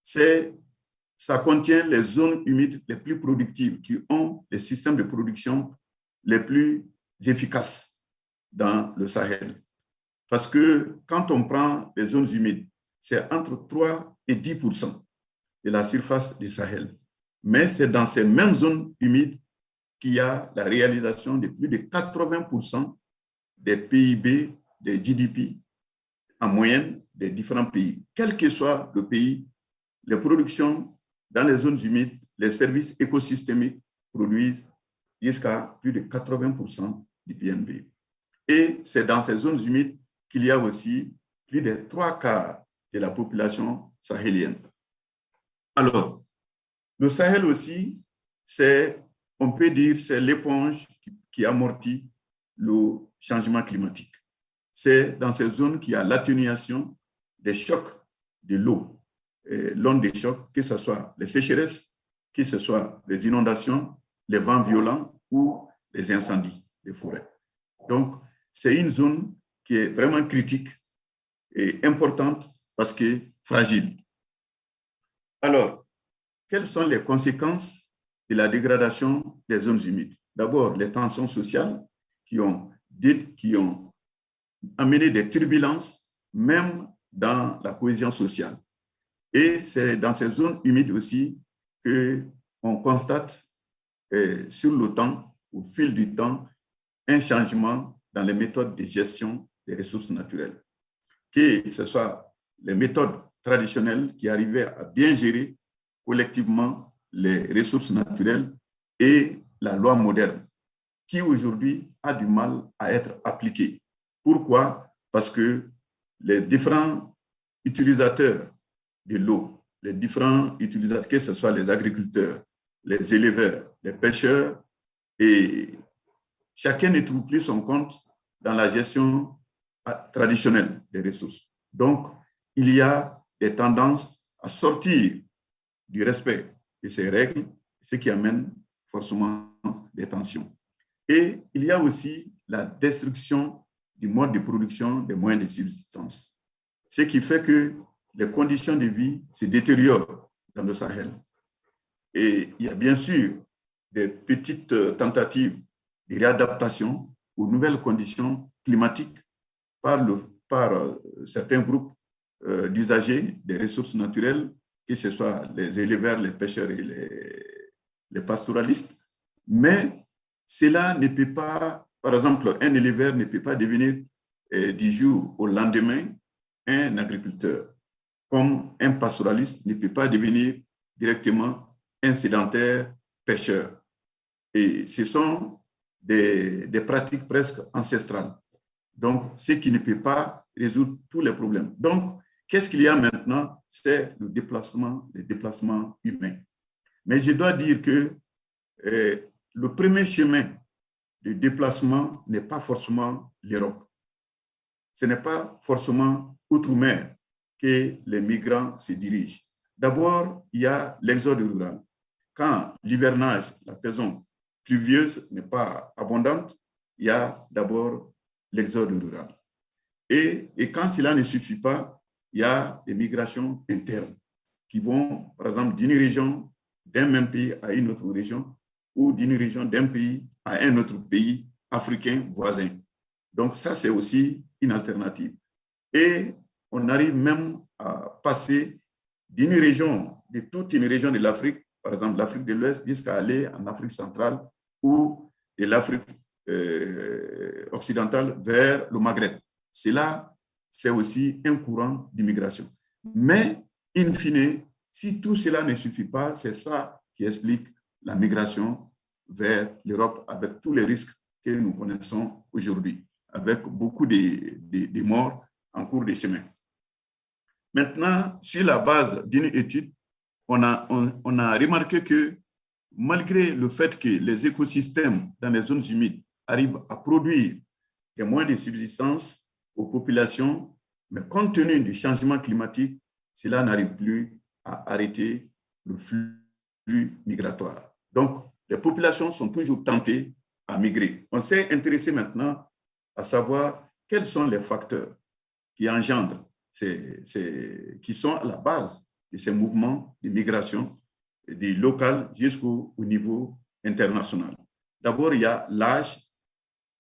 Ça contient les zones humides les plus productives qui ont les systèmes de production les plus efficaces dans le Sahel. Parce que quand on prend les zones humides, c'est entre 3 et 10% de la surface du Sahel. Mais c'est dans ces mêmes zones humides qu'il y a la réalisation de plus de 80% des PIB, des GDP en moyenne des différents pays. Quel que soit le pays, les productions dans les zones humides, les services écosystémiques produisent jusqu'à plus de 80% du PNB. Et c'est dans ces zones humides qu'il y a aussi plus de 3/4 de la population sahélienne. Alors, le Sahel aussi, on peut dire, c'est l'éponge qui amortit le changement climatique. C'est dans ces zones qu'il y a l'atténuation des chocs de l'eau, l'onde des chocs, que ce soit les sécheresses, que ce soit les inondations, les vents violents ou les incendies des forêts. Donc, c'est une zone qui est vraiment critique et importante parce que fragile. Alors, quelles sont les conséquences de la dégradation des zones humides? D'abord, les tensions sociales qui ont amené des turbulences, même dans la cohésion sociale. Et c'est dans ces zones humides aussi qu'on constate sur le temps, au fil du temps, un changement dans les méthodes de gestion des ressources naturelles. Que ce soit les méthodes traditionnelles qui arrivaient à bien gérer collectivement les ressources naturelles et la loi moderne, qui aujourd'hui a du mal à être appliquée. Pourquoi? Parce que les différents utilisateurs de l'eau, les différents utilisateurs, que ce soit les agriculteurs, les éleveurs, les pêcheurs, et chacun ne trouve plus son compte dans la gestion traditionnelle des ressources. Donc, il y a des tendances à sortir du respect de ces règles, ce qui amène forcément des tensions. Et il y a aussi la destruction du mode de production des moyens de subsistance, ce qui fait que les conditions de vie se détériorent dans le Sahel. Et il y a bien sûr des petites tentatives de réadaptation aux nouvelles conditions climatiques par certains groupes d'usagers des ressources naturelles, que ce soit les éleveurs, les pêcheurs et les pastoralistes. Mais cela ne peut pas, par exemple, un éleveur ne peut pas devenir du jour au lendemain un agriculteur, comme un pastoraliste ne peut pas devenir directement un sédentaire pêcheur. Et ce sont des pratiques presque ancestrales. Donc, ce qui ne peut pas résoudre tous les problèmes. Donc, qu'est-ce qu'il y a maintenant? C'est le déplacement humain. Mais je dois dire que le premier chemin de déplacement n'est pas forcément l'Europe. Ce n'est pas forcément outre-mer que les migrants se dirigent. D'abord, il y a l'exode rural. Quand l'hivernage, la saison pluvieuse n'est pas abondante, il y a d'abord l'exode rural. Et quand cela ne suffit pas, il y a des migrations internes qui vont, par exemple, d'une région d'un même pays à une autre région ou d'une région d'un pays à un autre pays africain voisin. Donc ça, c'est aussi une alternative. Et on arrive même à passer d'une région, de toute une région de l'Afrique, par exemple l'Afrique de l'Ouest, jusqu'à aller en Afrique centrale ou de l'Afrique occidentale vers le Maghreb. Cela, c'est aussi un courant d'immigration. Mais, in fine, si tout cela ne suffit pas, c'est ça qui explique la migration vers l'Europe avec tous les risques que nous connaissons aujourd'hui, avec beaucoup de morts en cours de chemin. Maintenant, sur la base d'une étude, on a remarqué que malgré le fait que les écosystèmes dans les zones humides arrivent à produire des moyens de subsistance aux populations, mais compte tenu du changement climatique, cela n'arrive plus à arrêter le flux migratoire. Donc, les populations sont toujours tentées à migrer. On s'est intéressé maintenant à savoir quels sont les facteurs qui engendrent, qui sont à la base de ces mouvements de migration du local jusqu'au niveau international. D'abord, il y a l'âge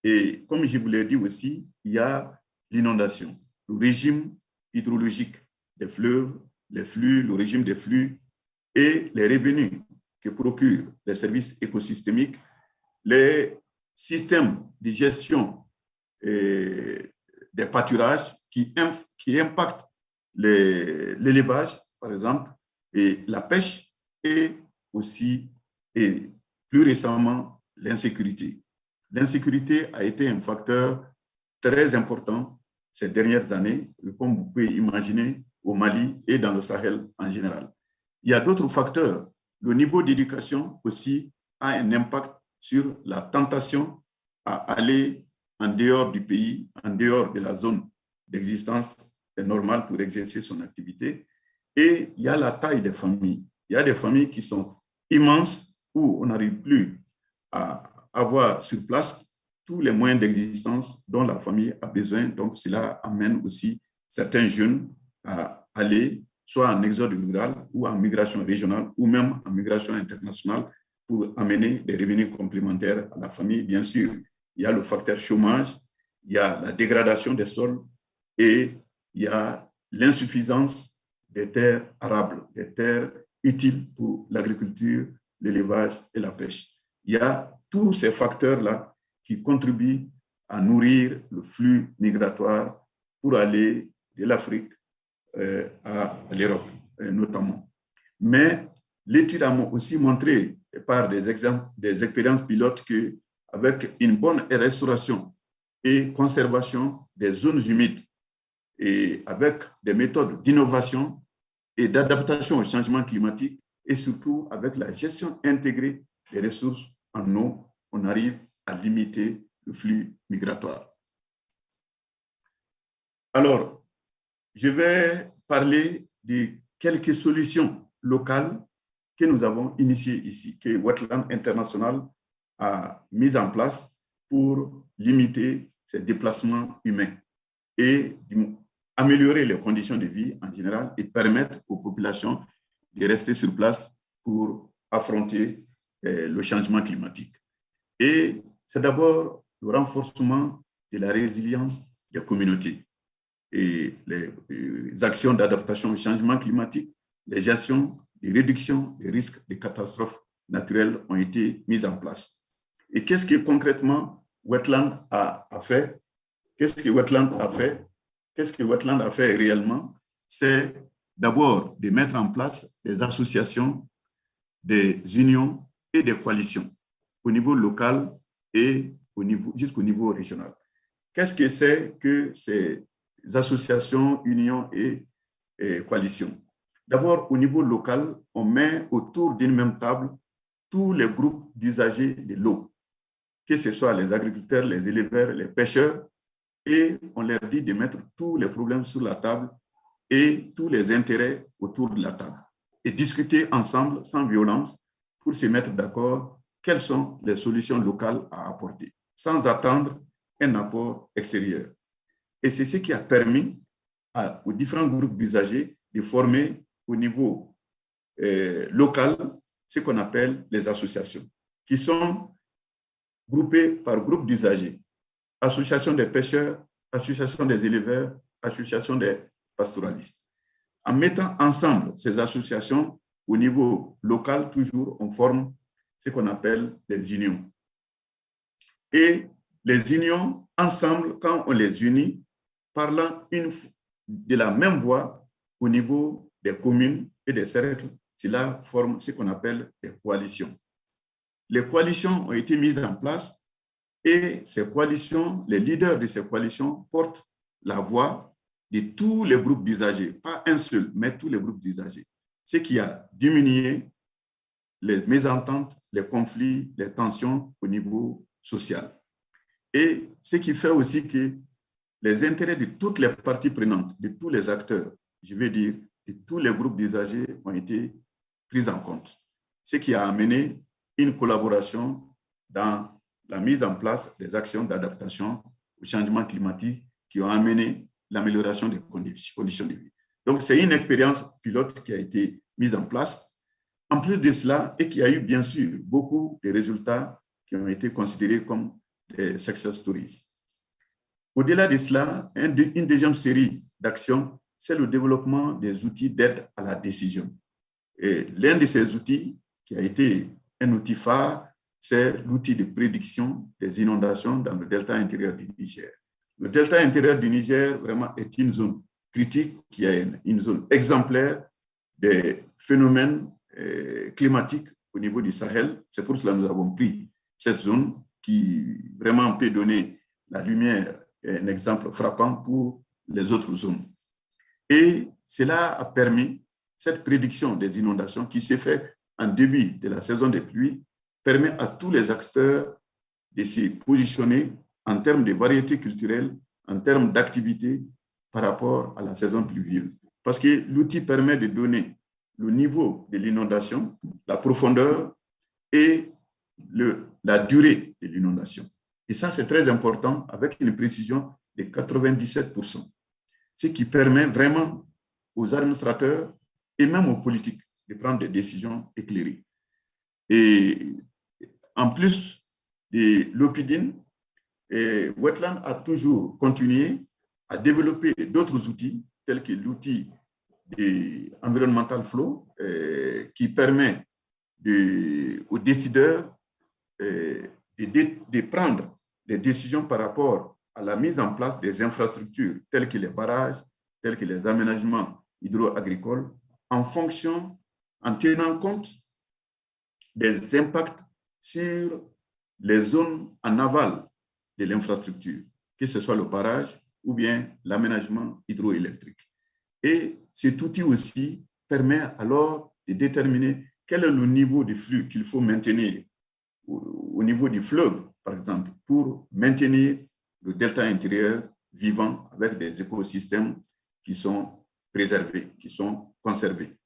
et, comme je vous l'ai dit aussi, il y a l'inondation, le régime hydrologique des fleuves, les flux, le régime des flux et les revenus que procurent les services écosystémiques, les systèmes de gestion des pâturages qui impactent l'élevage, par exemple, et la pêche, et aussi, et plus récemment, l'insécurité. L'insécurité a été un facteur très important ces dernières années, comme vous pouvez imaginer, au Mali et dans le Sahel en général. Il y a d'autres facteurs. Le niveau d'éducation aussi a un impact sur la tentation à aller en dehors du pays, en dehors de la zone d'existence normale pour exercer son activité. Et il y a la taille des familles. Il y a des familles qui sont immenses où on n'arrive plus à avoir sur place tous les moyens d'existence dont la famille a besoin. Donc, cela amène aussi certains jeunes à aller soit en exode rural ou en migration régionale ou même en migration internationale pour amener des revenus complémentaires à la famille. Bien sûr, il y a le facteur chômage, il y a la dégradation des sols et il y a l'insuffisance des terres arables, des terres utiles pour l'agriculture, l'élevage et la pêche. Il y a tous ces facteurs-là qui contribuent à nourrir le flux migratoire pour aller de l'Afrique à l'Europe, notamment. Mais l'étude a aussi montré, par des expériences pilotes, qu'avec une bonne restauration et conservation des zones humides et avec des méthodes d'innovation et d'adaptation au changement climatique et surtout avec la gestion intégrée des ressources en eau, on arrive à limiter le flux migratoire. Alors, je vais parler de quelques solutions locales que nous avons initiées ici, que Wetland International a mises en place pour limiter ces déplacements humains et améliorer les conditions de vie en général et permettre aux populations de rester sur place pour affronter le changement climatique. Et c'est d'abord le renforcement de la résilience des communautés et les actions d'adaptation au changement climatique, les gestions et réduction des risques de catastrophes naturelles ont été mises en place. Et qu'est-ce que concrètement Wetland a fait? Qu'est-ce que Wetland a fait? Qu'est-ce que Wetland a fait réellement? C'est d'abord de mettre en place des associations, des unions et des coalitions au niveau local et jusqu'au niveau régional. Qu'est-ce que c'est que ces associations, unions et coalitions? D'abord, au niveau local, on met autour d'une même table tous les groupes d'usagers de l'eau, que ce soit les agriculteurs, les éleveurs, les pêcheurs, et on leur dit de mettre tous les problèmes sur la table et tous les intérêts autour de la table et discuter ensemble sans violence pour se mettre d'accord quelles sont les solutions locales à apporter, sans attendre un apport extérieur. Et c'est ce qui a permis aux différents groupes d'usagers de former au niveau local ce qu'on appelle les associations, qui sont groupées par groupe d'usagers. Association des pêcheurs, association des éleveurs, association des pastoralistes. En mettant ensemble ces associations au niveau local, toujours, on forme ce qu'on appelle des unions. Et les unions, ensemble, quand on les unit, parlant de la même voix au niveau des communes et des cercles, cela forme ce qu'on appelle des coalitions. Les coalitions ont été mises en place et ces coalitions, les leaders de ces coalitions portent la voix de tous les groupes d'usagers, pas un seul, mais tous les groupes d'usagers. Ce qui a diminué les mésententes, les conflits, les tensions au niveau social. Et ce qui fait aussi que les intérêts de toutes les parties prenantes, de tous les acteurs, je veux dire, de tous les groupes d'usagers ont été pris en compte. Ce qui a amené une collaboration dans la mise en place des actions d'adaptation au changement climatique qui ont amené l'amélioration des conditions de vie. Donc, c'est une expérience pilote qui a été mise en place. En plus de cela, et qui a eu bien sûr beaucoup de résultats qui ont été considérés comme des success stories. Au-delà de cela, une deuxième série d'actions, c'est le développement des outils d'aide à la décision. Et l'un de ces outils, qui a été un outil phare, c'est l'outil de prédiction des inondations dans le delta intérieur du Niger. Le delta intérieur du Niger, vraiment, est une zone critique, qui est une zone exemplaire des phénomènes climatiques au niveau du Sahel. C'est pour cela que nous avons pris cette zone qui vraiment peut donner la lumière, un exemple frappant pour les autres zones. Et cela a permis, cette prédiction des inondations qui s'est faite en début de la saison des pluies, permet à tous les acteurs de se positionner en termes de variété culturelle, en termes d'activité par rapport à la saison pluvieuse. Parce que l'outil permet de donner le niveau de l'inondation, la profondeur et la durée de l'inondation. Et ça, c'est très important avec une précision de 97%. Ce qui permet vraiment aux administrateurs et même aux politiques de prendre des décisions éclairées. Et en plus de l'OPIDIN, Wetland a toujours continué à développer d'autres outils, tels que l'outil de Environmental Flow, qui permet aux décideurs de prendre des décisions par rapport à la mise en place des infrastructures, telles que les barrages, tels que les aménagements hydro-agricoles, en tenant compte des impacts sur les zones en aval de l'infrastructure, que ce soit le barrage ou bien l'aménagement hydroélectrique. Et cet outil aussi permet alors de déterminer quel est le niveau de flux qu'il faut maintenir au niveau du fleuve, par exemple, pour maintenir le delta intérieur vivant avec des écosystèmes qui sont préservés, qui sont conservés.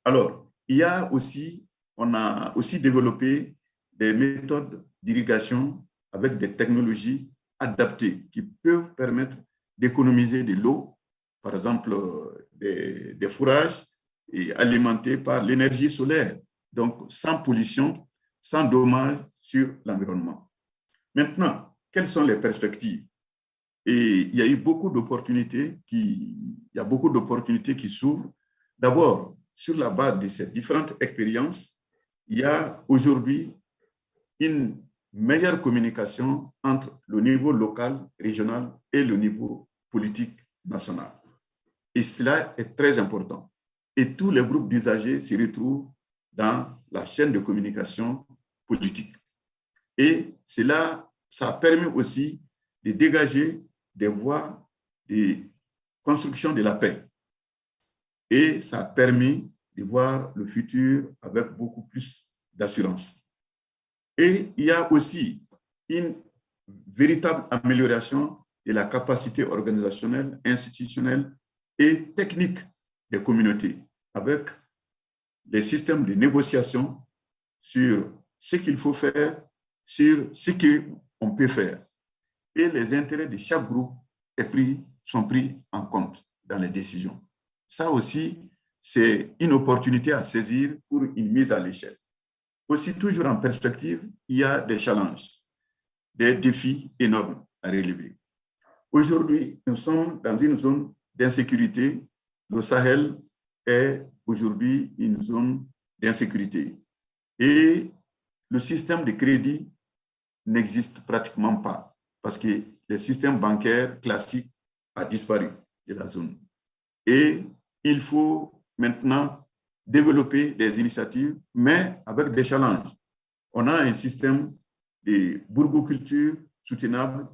Alors, on a aussi développé des méthodes d'irrigation avec des technologies adaptées qui peuvent permettre d'économiser de l'eau, par exemple des fourrages et alimentés par l'énergie solaire, donc sans pollution, sans dommage sur l'environnement. Maintenant, quelles sont les perspectives? Et il y a eu beaucoup d'opportunités il y a beaucoup d'opportunités qui s'ouvrent. D'abord, sur la base de ces différentes expériences, il y a aujourd'hui une meilleure communication entre le niveau local, régional et le niveau politique national. Et cela est très important. Et tous les groupes d'usagers se retrouvent dans la chaîne de communication politique. Et cela, ça permet aussi de dégager des voies de construction de la paix. Et ça permet de voir le futur avec beaucoup plus d'assurance. Et il y a aussi une véritable amélioration de la capacité organisationnelle, institutionnelle et technique des communautés, avec les systèmes de négociation sur ce qu'il faut faire, sur ce qu'on peut faire. Et les intérêts de chaque groupe sont pris en compte dans les décisions. Ça aussi, c'est une opportunité à saisir pour une mise à l'échelle. Aussi, toujours en perspective, il y a des challenges, des défis énormes à relever. Aujourd'hui, nous sommes dans une zone d'insécurité. Le Sahel est aujourd'hui une zone d'insécurité. Et le système de crédit n'existe pratiquement pas parce que le système bancaire classique a disparu de la zone. Et il faut maintenant développer des initiatives, mais avec des challenges. On a un système de bourgoculture soutenable.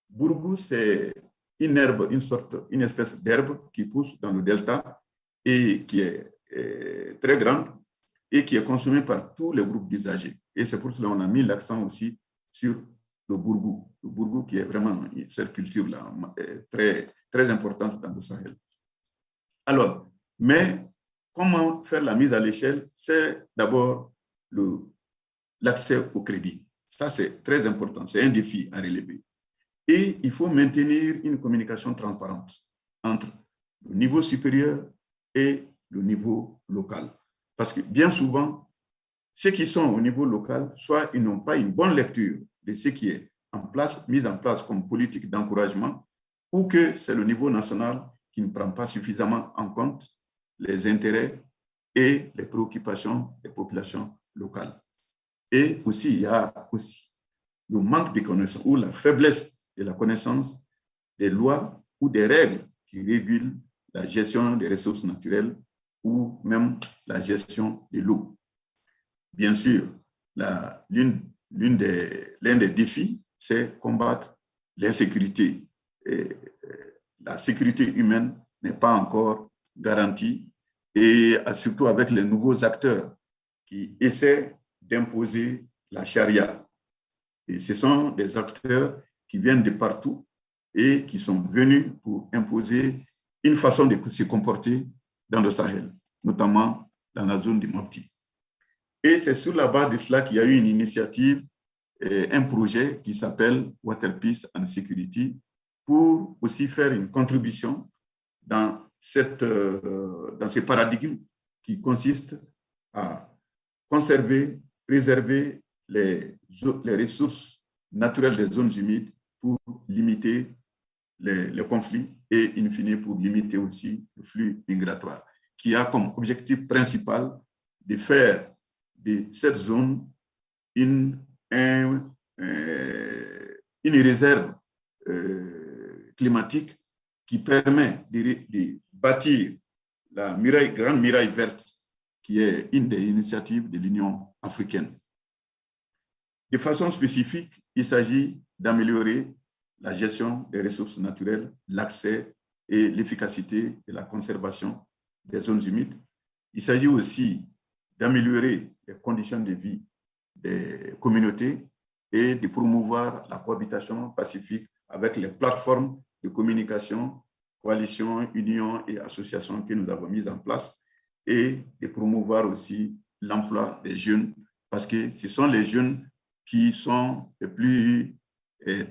Bourgou, c'est une herbe, une espèce d'herbe qui pousse dans le delta et qui est très grande et qui est consommée par tous les groupes d'usagers. Et c'est pour cela qu'on a mis l'accent aussi sur le bourgou. Le bourgou qui est vraiment cette culture-là très, très importante dans le Sahel. Alors, mais comment faire la mise à l'échelle? C'est d'abord l'accès au crédit. Ça, c'est très important. C'est un défi à relever. Et il faut maintenir une communication transparente entre le niveau supérieur et le niveau local. Parce que bien souvent, ceux qui sont au niveau local, soit ils n'ont pas une bonne lecture de ce qui est mis en place comme politique d'encouragement, ou que c'est le niveau national qui ne prend pas suffisamment en compte les intérêts et les préoccupations des populations locales. Et aussi, il y a aussi le manque de connaissances ou la faiblesse de la connaissance des lois ou des règles qui régulent la gestion des ressources naturelles ou même la gestion de l'eau. Bien sûr, l'un des défis, c'est combattre l'insécurité. La sécurité humaine n'est pas encore garantie et surtout avec les nouveaux acteurs qui essaient d'imposer la charia. Et ce sont des acteurs qui viennent de partout et qui sont venus pour imposer une façon de se comporter dans le Sahel, notamment dans la zone du Mopti. Et c'est sur la base de cela qu'il y a eu une initiative, un projet qui s'appelle Water Peace and Security, pour aussi faire une contribution dans ce paradigme qui consiste à conserver, préserver les ressources naturelles des zones humides pour limiter les conflits et, in fine, pour limiter aussi le flux migratoire, qui a comme objectif principal de faire de cette zone une réserve climatique qui permet de bâtir la grande muraille verte, qui est une des initiatives de l'Union africaine. De façon spécifique, il s'agit d'améliorer la gestion des ressources naturelles, l'accès et l'efficacité de la conservation des zones humides. Il s'agit aussi d'améliorer les conditions de vie des communautés et de promouvoir la cohabitation pacifique avec les plateformes de communication, coalitions, unions et associations que nous avons mises en place, et de promouvoir aussi l'emploi des jeunes, parce que ce sont les jeunes qui sont les plus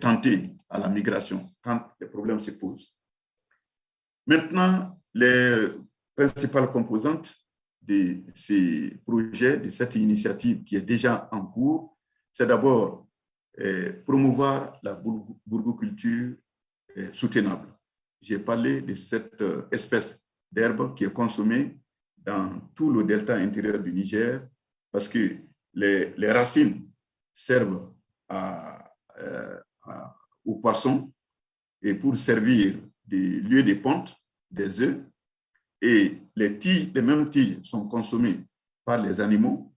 tentés à la migration quand les problèmes se posent. Maintenant, les principales composantes de ces projets, de cette initiative qui est déjà en cours, c'est d'abord promouvoir la bourgoculture soutenable. J'ai parlé de cette espèce d'herbe qui est consommée dans tout le delta intérieur du Niger parce que les racines servent aux poissons et pour servir de lieu de ponte des œufs. Et les mêmes tiges sont consommées par les animaux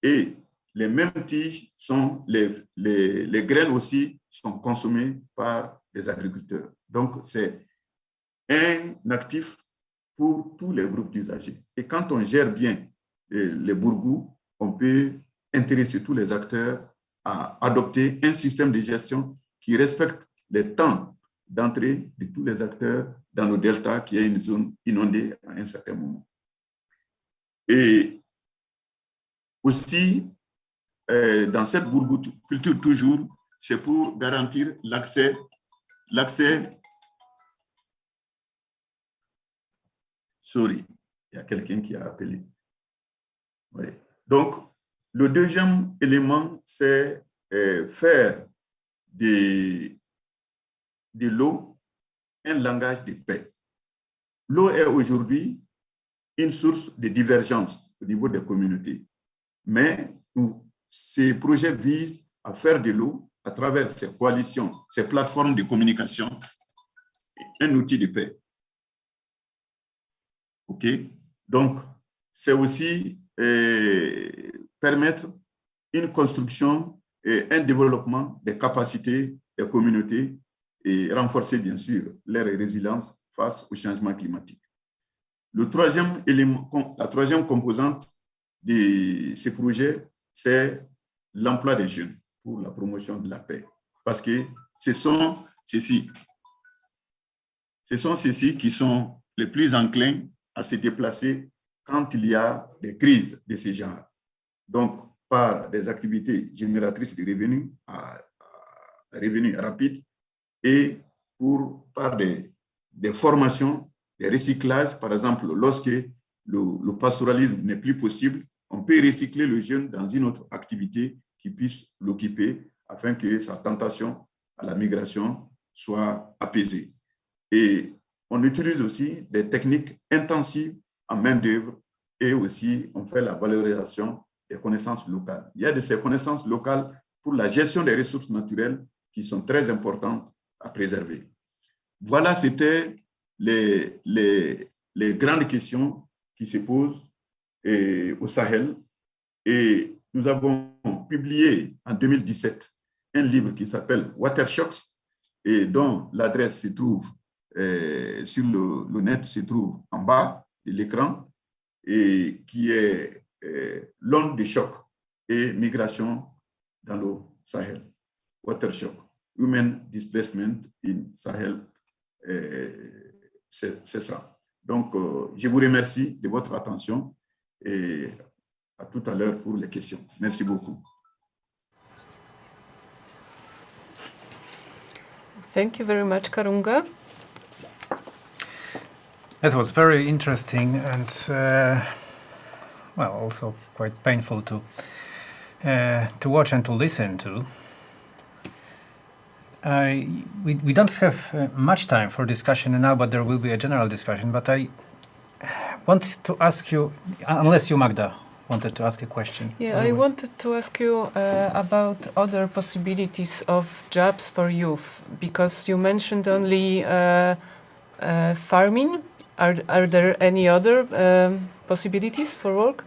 et les mêmes tiges sont, les graines aussi sont consommées par les agriculteurs. Donc, c'est un actif pour tous les groupes d'usagers. Et quand on gère bien les bourgous, on peut intéresser tous les acteurs à adopter un système de gestion qui respecte les temps d'entrée de tous les acteurs dans le delta qui est une zone inondée à un certain moment. Et aussi, dans cette bourgoculture toujours, c'est pour garantir l'accès. Sorry, il y a quelqu'un qui a appelé. Oui. Donc, le deuxième élément, c'est faire de l'eau un langage de paix. L'eau est aujourd'hui une source de divergence au niveau des communautés. Mais ces projets visent à faire de l'eau, à travers ces coalitions, ces plateformes de communication, un outil de paix. OK? Donc, c'est aussi permettre une construction et un développement des capacités des communautés et renforcer, bien sûr, leur résilience face au changement climatique. Le troisième élément, la troisième composante de ces projets, c'est l'emploi des jeunes pour la promotion de la paix. Parce que ce sont ceux-ci qui sont les plus enclins à se déplacer quand il y a des crises de ce genre. Donc, par des activités génératrices de revenus à revenus rapides et par des formations, des recyclages. Par exemple, lorsque le pastoralisme n'est plus possible, on peut recycler le jeune dans une autre activité qui puisse l'occuper afin que sa tentation à la migration soit apaisée. Et on utilise aussi des techniques intensives en main-d'œuvre et aussi on fait la valorisation des connaissances locales. Il y a de ces connaissances locales pour la gestion des ressources naturelles qui sont très importantes à préserver. Voilà, c'était les grandes questions qui se posent au Sahel. Et nous avons publié en 2017 un livre qui s'appelle Water Shocks et dont l'adresse se trouve sur le net, se trouve en bas de l'écran et qui est l'onde de choc et migration dans le Sahel. Water Shock, Human Displacement in Sahel, c'est ça. Donc, je vous remercie de votre attention et à tout à l'heure pour les questions. Merci beaucoup. Thank you very much, Karunga. That was very interesting and, well, also quite painful to watch and to listen to. We don't have much time for discussion now, but there will be a general discussion. But I want to ask you, unless you, Magda, wanted to ask a question. Yeah, I wanted to ask you about other possibilities of jobs for youth, because you mentioned only farming. Are there any other possibilities for work?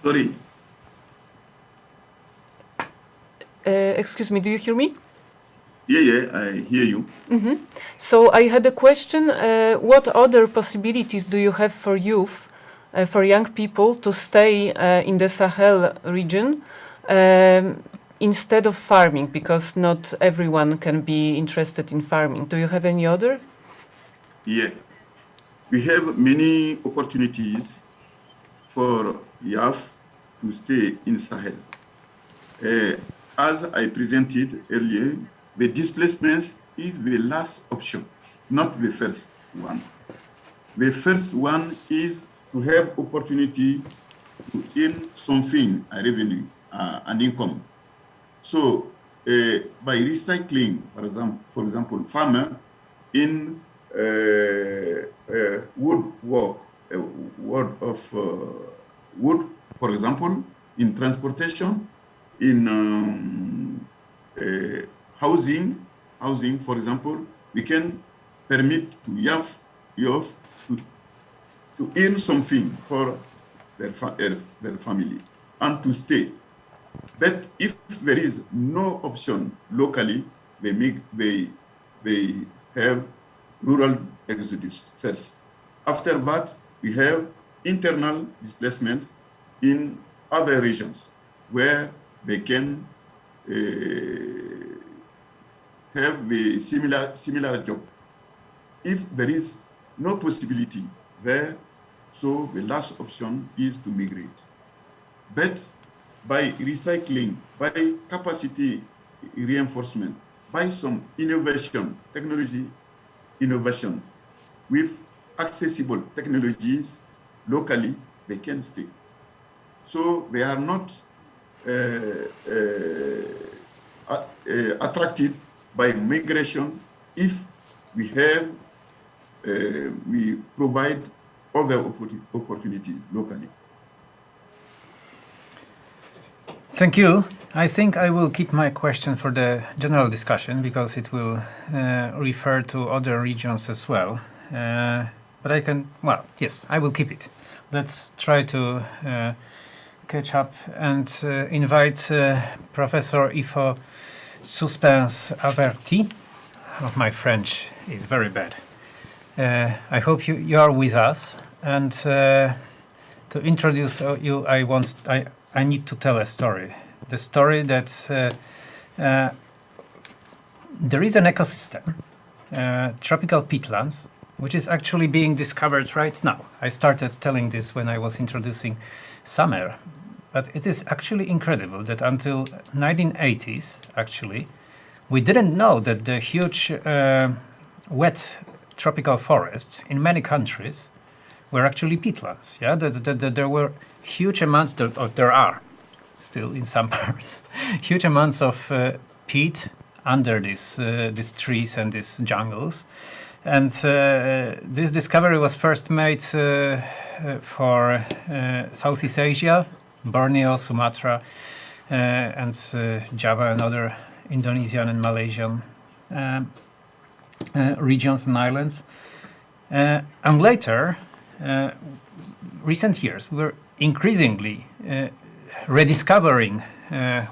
Sorry. Excuse me, do you hear me? Yeah, I hear you. Mm-hmm. So I had a question. What other possibilities do you have for youth, for young people to stay in the Sahel region instead of farming? Because not everyone can be interested in farming. Do you have any other? Yeah. We have many opportunities for youth to stay in Sahel. As I presented earlier, the displacement is the last option, not the first one. The first one is to have opportunity to earn something, a revenue, an income. So by recycling, for example, farmer in wood, for example, in transportation, in housing, for example, we can permit to youth to earn something for their family and to stay. But if there is no option locally, they have rural exodus first. After that, we have internal displacements in other regions where they can have the similar job. If there is no possibility there, so the last option is to migrate. But by recycling, by capacity reinforcement, by some innovation, technology innovation, with accessible technologies locally, they can stay. So they are not attracted by migration if we provide other opportunities locally. Thank you. I think I will keep my question for the general discussion because it will refer to other regions as well. But I can, well, yes, I will keep it. Let's try to catch up and invite Professor Ivo Suspens-Averty. Oh, my French is very bad. I hope you are with us. And to introduce you, I need to tell a story. The story that there is an ecosystem, tropical peatlands, which is actually being discovered right now. I started telling this when I was introducing summer, but it is actually incredible that until 1980s, actually, we didn't know that the huge wet tropical forests in many countries were actually peatlands. Yeah, that there were huge amounts, there are still in some parts, huge amounts of peat under these trees and these jungles. And this discovery was first made for Southeast Asia, Borneo, Sumatra, and Java and other Indonesian and Malaysian regions and islands. And later, recent years, we're increasingly rediscovering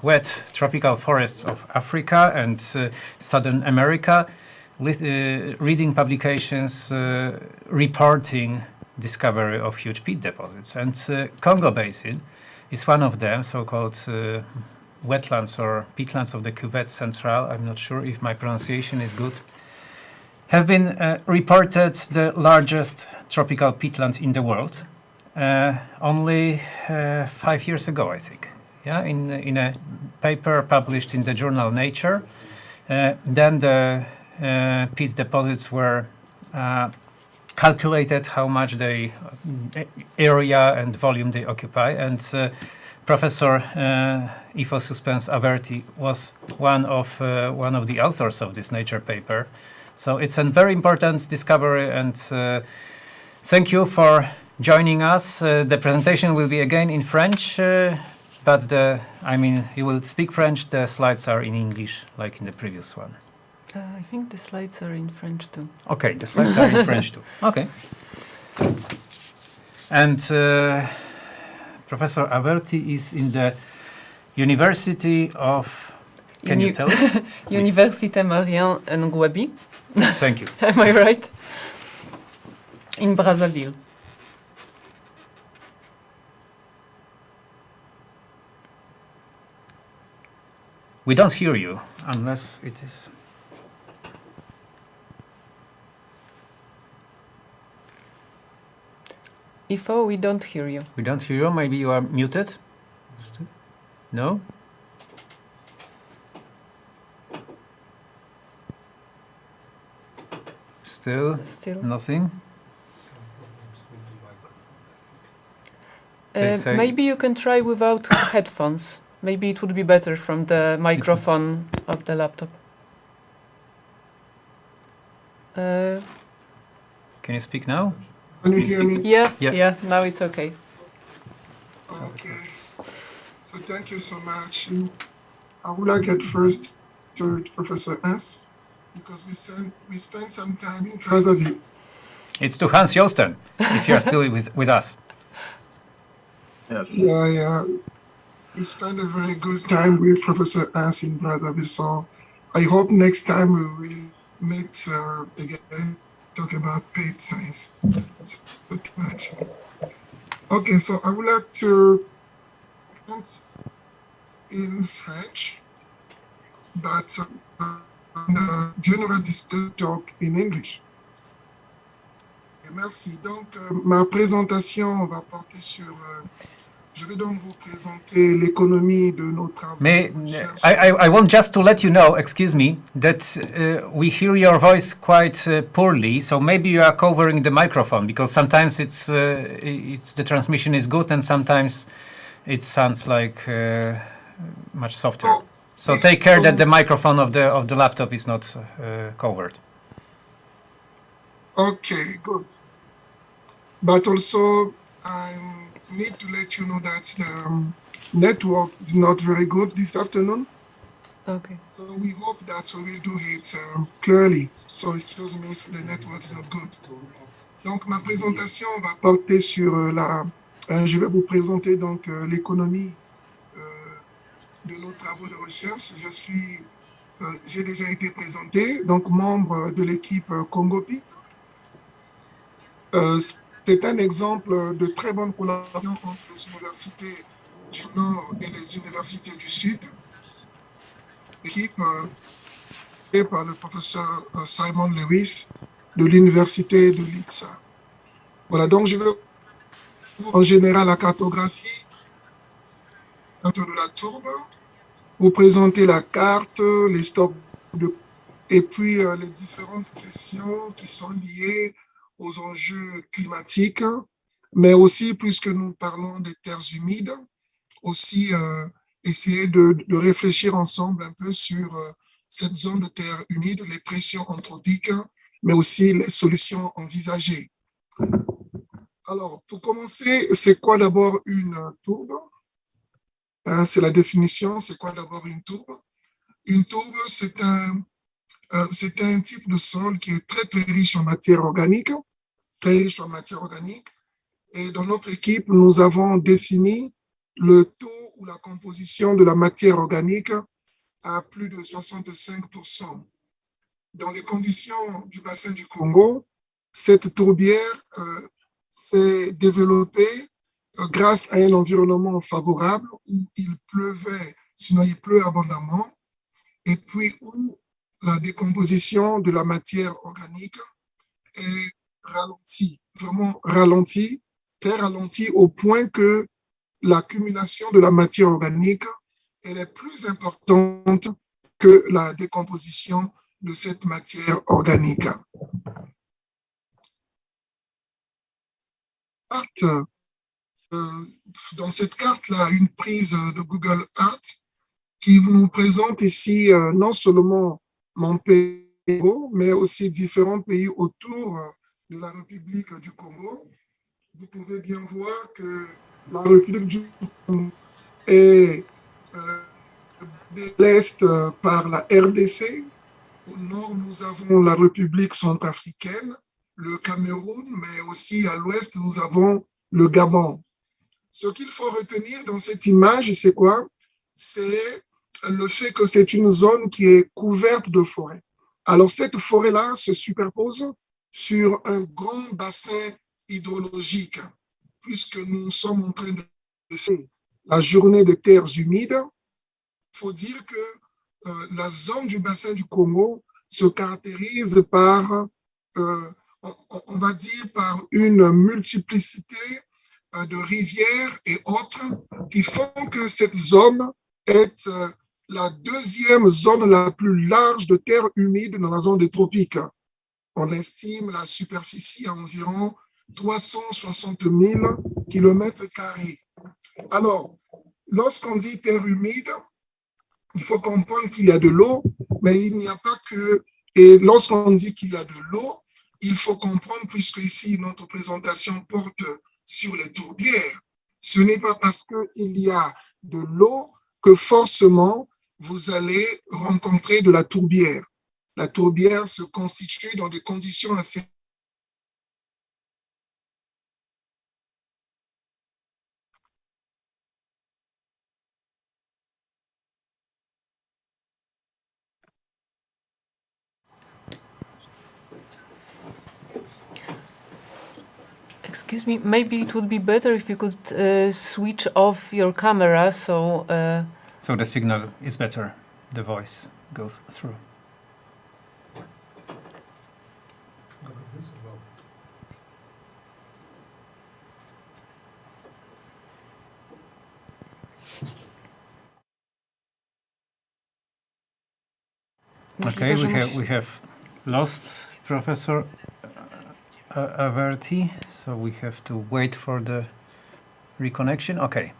wet tropical forests of Africa and Southern America, reading publications reporting discovery of huge peat deposits. And Congo Basin is one of them, so-called wetlands or peatlands of the Cuvette Centrale. I'm not sure if my pronunciation is good. Have been reported the largest tropical peatland in the world. Only 5 years ago, I think. Yeah, in a paper published in the journal Nature. Then the peat deposits were calculated, how much they area and volume they occupy, and Professor Ivo Suspens-Averty was one of the authors of this Nature paper. So it's a very important discovery, and thank you for joining us. The presentation will be again in French, but you will speak French. The slides are in English, like in the previous one. I think the slides are in French too. Okay, the slides are in French too. Okay. And Professor Averty is in the University of... Can you tell it? Université Marien Ngouabi. Thank you. Am I right? In Brazzaville. We don't hear you unless it is... Ivo, we don't hear you. We don't hear you. Maybe you are muted? No? Still Still. nothing? they say. Maybe you can try without headphones. Maybe it would be better from the microphone of the laptop. Can you speak now? Can you hear me? Yeah, Yeah. yeah, now it's okay. Okay. So thank you so much. I would like at first to Professor S, because we spent some time in Brazzaville. It's to Hans Josten, if you are still with us. Yes. Yeah. We spent a very good time with Professor S in Brazzaville. So I hope next time we will meet again, talk about paid science. So thank you much. Okay, so I would like to talk in French, but general display talk in English. Et merci. Donc, ma présentation va porter sur. Je vais donc vous présenter l'économie de nos travaux. May, de recherche. I want just to let you know, excuse me, that we hear your voice quite poorly, so maybe you are covering the microphone, because sometimes it's the transmission is good and sometimes it sounds like much softer. Oh, So take care that the microphone of the laptop is not covered. Okay, good. But also, I need to let you know that the network is not very good this afternoon. Okay. So we hope that we will do it clearly. So excuse me if the network is not good. Donc ma présentation va porter sur je vais vous présenter donc l'économie de nos travaux de recherche. J'ai déjà été présenté, donc membre de l'équipe CongoPit. C'est un exemple de très bonne collaboration entre les universités du Nord et les universités du Sud. Équipe et par le professeur Simon Lewis de l'université de Leeds. Voilà, donc je vais en général la cartographie de la tourbe, vous présenter la carte, les stocks et puis les différentes questions qui sont liées aux enjeux climatiques, mais aussi, puisque nous parlons des terres humides, aussi essayer de réfléchir ensemble un peu sur cette zone de terre humide, les pressions anthropiques, mais aussi les solutions envisagées. Alors, pour commencer, c'est quoi d'abord une tourbe? C'est la définition, c'est quoi d'abord une tourbe? Une tourbe, c'est un type de sol qui est très, très riche en matière organique, Et dans notre équipe, nous avons défini le taux ou la composition de la matière organique à plus de 65%. Dans les conditions du bassin du Congo, cette tourbière s'est développée grâce à un environnement favorable où il pleuvait, sinon il pleut abondamment, et puis où la décomposition de la matière organique est ralentie, vraiment ralentie, très ralentie au point que l'accumulation de la matière organique elle est plus importante que la décomposition de cette matière organique. Dans cette carte-là, une prise de Google Earth qui nous présente ici non seulement mon pays, mais aussi différents pays autour de la République du Congo. Vous pouvez bien voir que la République du Congo est de l'Est par la RDC. Au nord, nous avons la République centrafricaine, le Cameroun, mais aussi à l'ouest, nous avons le Gabon. Ce qu'il faut retenir dans cette image, c'est quoi? C'est le fait que c'est une zone qui est couverte de forêts. Alors, cette forêt-là se superpose sur un grand bassin hydrologique, puisque nous sommes en train de faire la journée de terres humides. Il faut dire que la zone du bassin du Congo se caractérise par, on va dire, par une multiplicité de rivières et autres qui font que cette zone est la deuxième zone la plus large de terre humide dans la zone des tropiques. On estime la superficie à environ 360 000 km². Alors, lorsqu'on dit terre humide, il faut comprendre qu'il y a de l'eau, mais il n'y a pas que... Et lorsqu'on dit qu'il y a de l'eau, il faut comprendre, puisque ici, notre présentation porte sur les tourbières. Ce n'est pas parce qu'il y a de l'eau que forcément, vous allez rencontrer de la tourbière. La tourbière se constitue dans des conditions assez... Excuse me, maybe it would be better if you could switch off your camera so... So the signal is better, the voice goes through. Okay, we have lost Professor Averty, so we have to wait for the reconnection. Okay.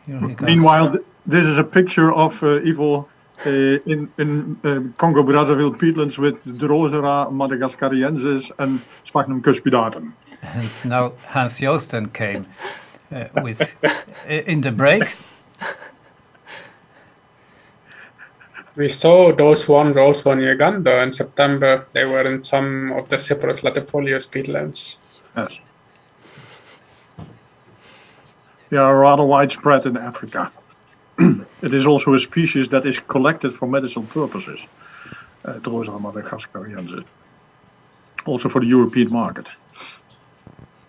Here he comes. Meanwhile, this is a picture of Ivo in Congo Brazzaville peatlands with Drosera madagascariensis and Sphagnum cuspidatum. And now Hans Joosten came with in the break. We saw those ones also in Uganda in September. They were in some of the separate latifolious peatlands. Yes. They are rather widespread in Africa. It is also a species that is collected for medicinal purposes, Drosera madagascariensis, also for the European market.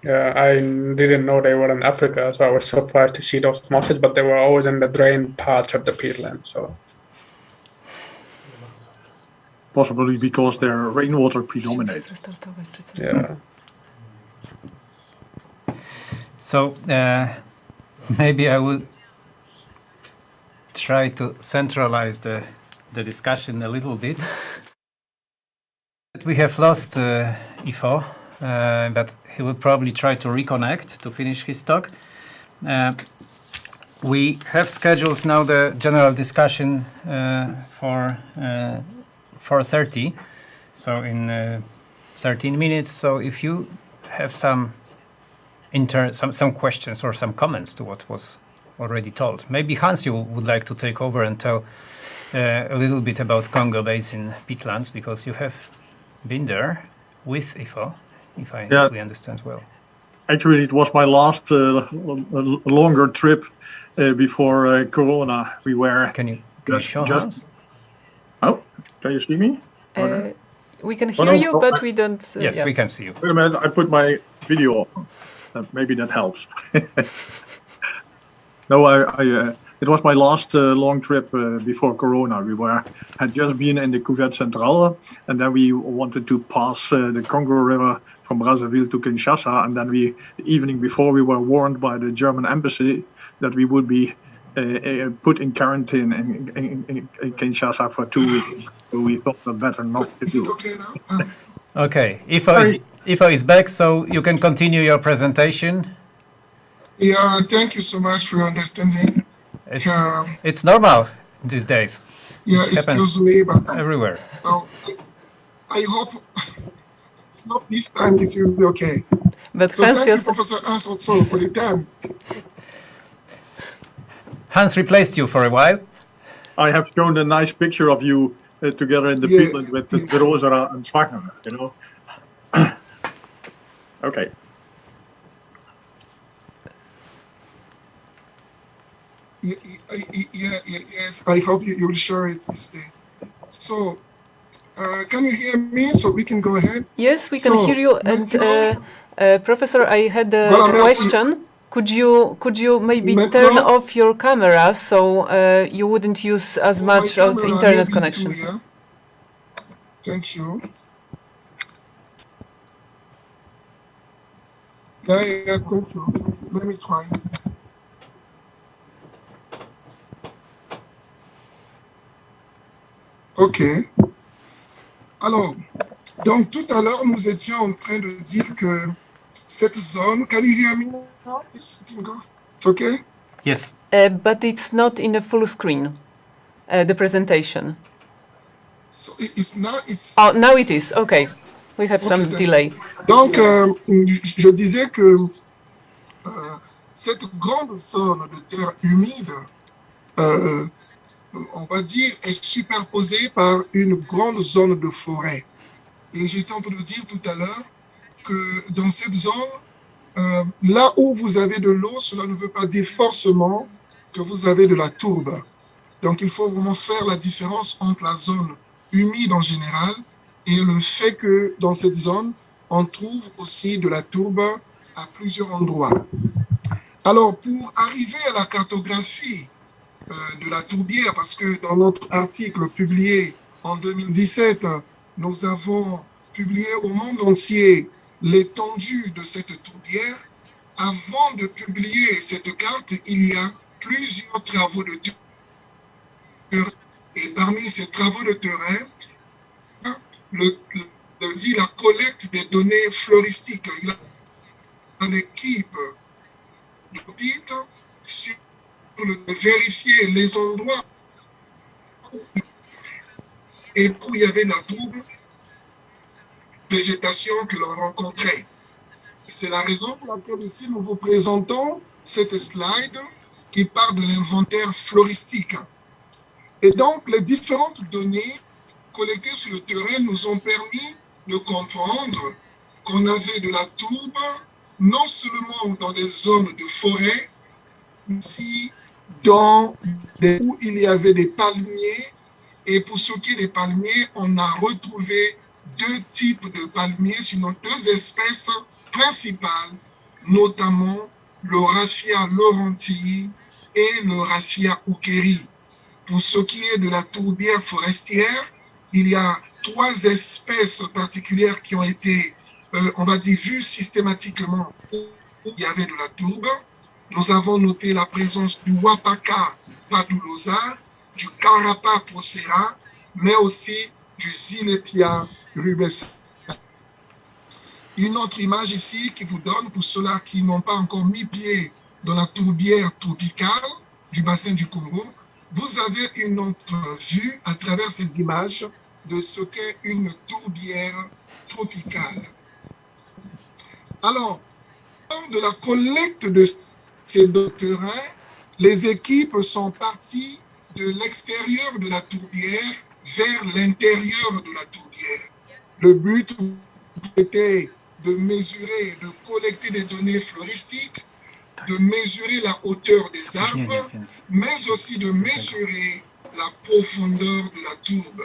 Yeah, I didn't know they were in Africa, so I was surprised to see those mosses, but they were always in the drained parts of the peatland. So. Possibly because their rainwater predominates. Yeah. So maybe I will try to centralize the discussion a little bit. We have lost Ifo, but he will probably try to reconnect to finish his talk. We have scheduled now the general discussion for 4:30, so in 13 minutes. So if you have some questions or some comments to what was already told, maybe Hans, you would like to take over and tell a little bit about Congo Basin peatlands, because you have been there with Ifo, if I we understand well. Actually, it was my last longer trip before Corona. We were. Can you show Hans? Oh, can you see me? We can hear you, but we don't... yes, we can see you. Wait a minute, I put my video on. Maybe that helps. No, it was my last long trip before Corona. We had just been in the Cuvette Centrale, and then we wanted to pass the Congo River from Brazzaville to Kinshasa, and then the evening before we were warned by the German embassy that we would be put in quarantine in Kinshasa for 2 weeks. So we thought that better not to do. Okay now? Okay, Ifo is back, so you can continue your presentation. Yeah, thank you so much for your understanding. It's normal these days. Yeah, excuse me, but everywhere. I hope this time it will be okay. But so thank you, Professor Hans, also for the time. Hans replaced you for a while. I have shown a nice picture of you together in the peatland with the Drosera and Sphagnum, you know. Okay. Yes, I hope you will share it this day. So, can you hear me so we can go ahead? Yes, we can hear you. And Professor, I had a question. Could you maybe turn off your camera so you wouldn't use as much of internet connection? Thank you. Yeah, thank you. Let me try. Ok. Alors, donc tout à l'heure, nous étions en train de dire que cette zone, can you hear me now? It's okay? Yes. But it's not in a full screen, the presentation. So it's now, it's... Oh, now it is. Okay. We have some delay. Donc, je disais que cette grande zone de terre humide, on va dire, est superposée par une grande zone de forêt. Et j'étais en train de dire tout à l'heure que dans cette zone, là où vous avez de l'eau, cela ne veut pas dire forcément que vous avez de la tourbe. Donc, il faut vraiment faire la différence entre la zone humide en général et le fait que dans cette zone, on trouve aussi de la tourbe à plusieurs endroits. Alors, pour arriver à la cartographie de la tourbière, parce que dans notre article publié en 2017, nous avons publié au monde entier l'étendue de cette tourbière. Avant de publier cette carte, il y a plusieurs travaux de terrain. Et parmi ces travaux de terrain, la collecte des données floristiques. Il y a une équipe d'audit sur vérifier les endroits où il y avait la tourbe végétation que l'on rencontrait. C'est la raison pour laquelle ici nous vous présentons cette slide qui parle de l'inventaire floristique. Et donc, les différentes données collectées sur le terrain nous ont permis de comprendre qu'on avait de la tourbe, non seulement dans des zones de forêt, mais aussi dans des où il y avait des palmiers. Et pour ce qui est des palmiers, on a retrouvé deux types de palmiers, sinon deux espèces principales, notamment le Raphia laurentii et le Raphia hookeri. Pour ce qui est de la tourbière forestière, il y a trois espèces particulières qui ont été, on va dire, vues systématiquement où il y avait de la tourbe. Nous avons noté la présence du Wapaka padulosa, du Carapa procera, mais aussi du Zilepia rubescens. Une autre image ici qui vous donne, pour ceux-là qui n'ont pas encore mis pied dans la tourbière tropicale du bassin du Congo, vous avez une autre vue à travers ces images de ce qu'est une tourbière tropicale. Alors, lors de la collecte de ces deux terrains, les équipes sont parties de l'extérieur de la tourbière vers l'intérieur de la tourbière. Le but était de mesurer, de collecter des données floristiques, de mesurer la hauteur des arbres, mais aussi de mesurer la profondeur de la tourbe.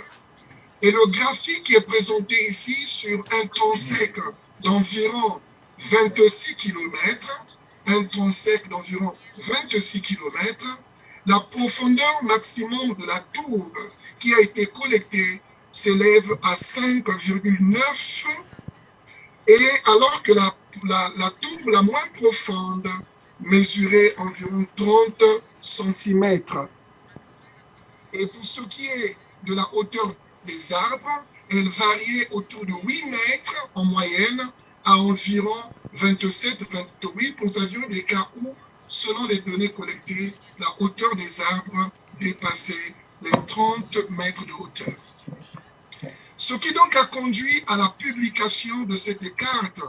Et le graphique qui est présenté ici sur un tronc sec d'environ 26 km, un tronc sec d'environ 26 km, la profondeur maximum de la tourbe qui a été collectée s'élève à 5,9 et alors que la tourbe la moins profonde mesurait environ 30 cm. Et pour ce qui est de la hauteur des arbres, elle variait autour de 8 mètres en moyenne à environ 27-28. Nous avions des cas où, selon les données collectées, la hauteur des arbres dépassait les 30 mètres de hauteur. Ce qui donc a conduit à la publication de cette carte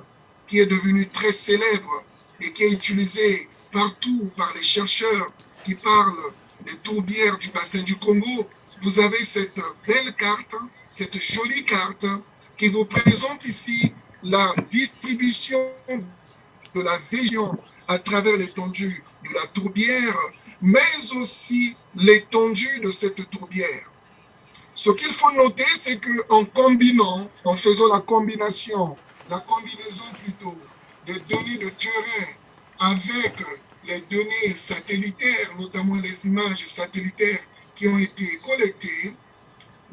qui est devenue très célèbre et qui est utilisée partout par les chercheurs qui parlent des tourbières du bassin du Congo. Vous avez cette belle carte, cette jolie carte qui vous présente ici la distribution de la région à travers l'étendue de la tourbière, mais aussi l'étendue de cette tourbière. Ce qu'il faut noter, c'est qu'en combinant, en faisant la combinaison plutôt des données de terrain avec les données satellitaires, notamment les images satellitaires qui ont été collectées,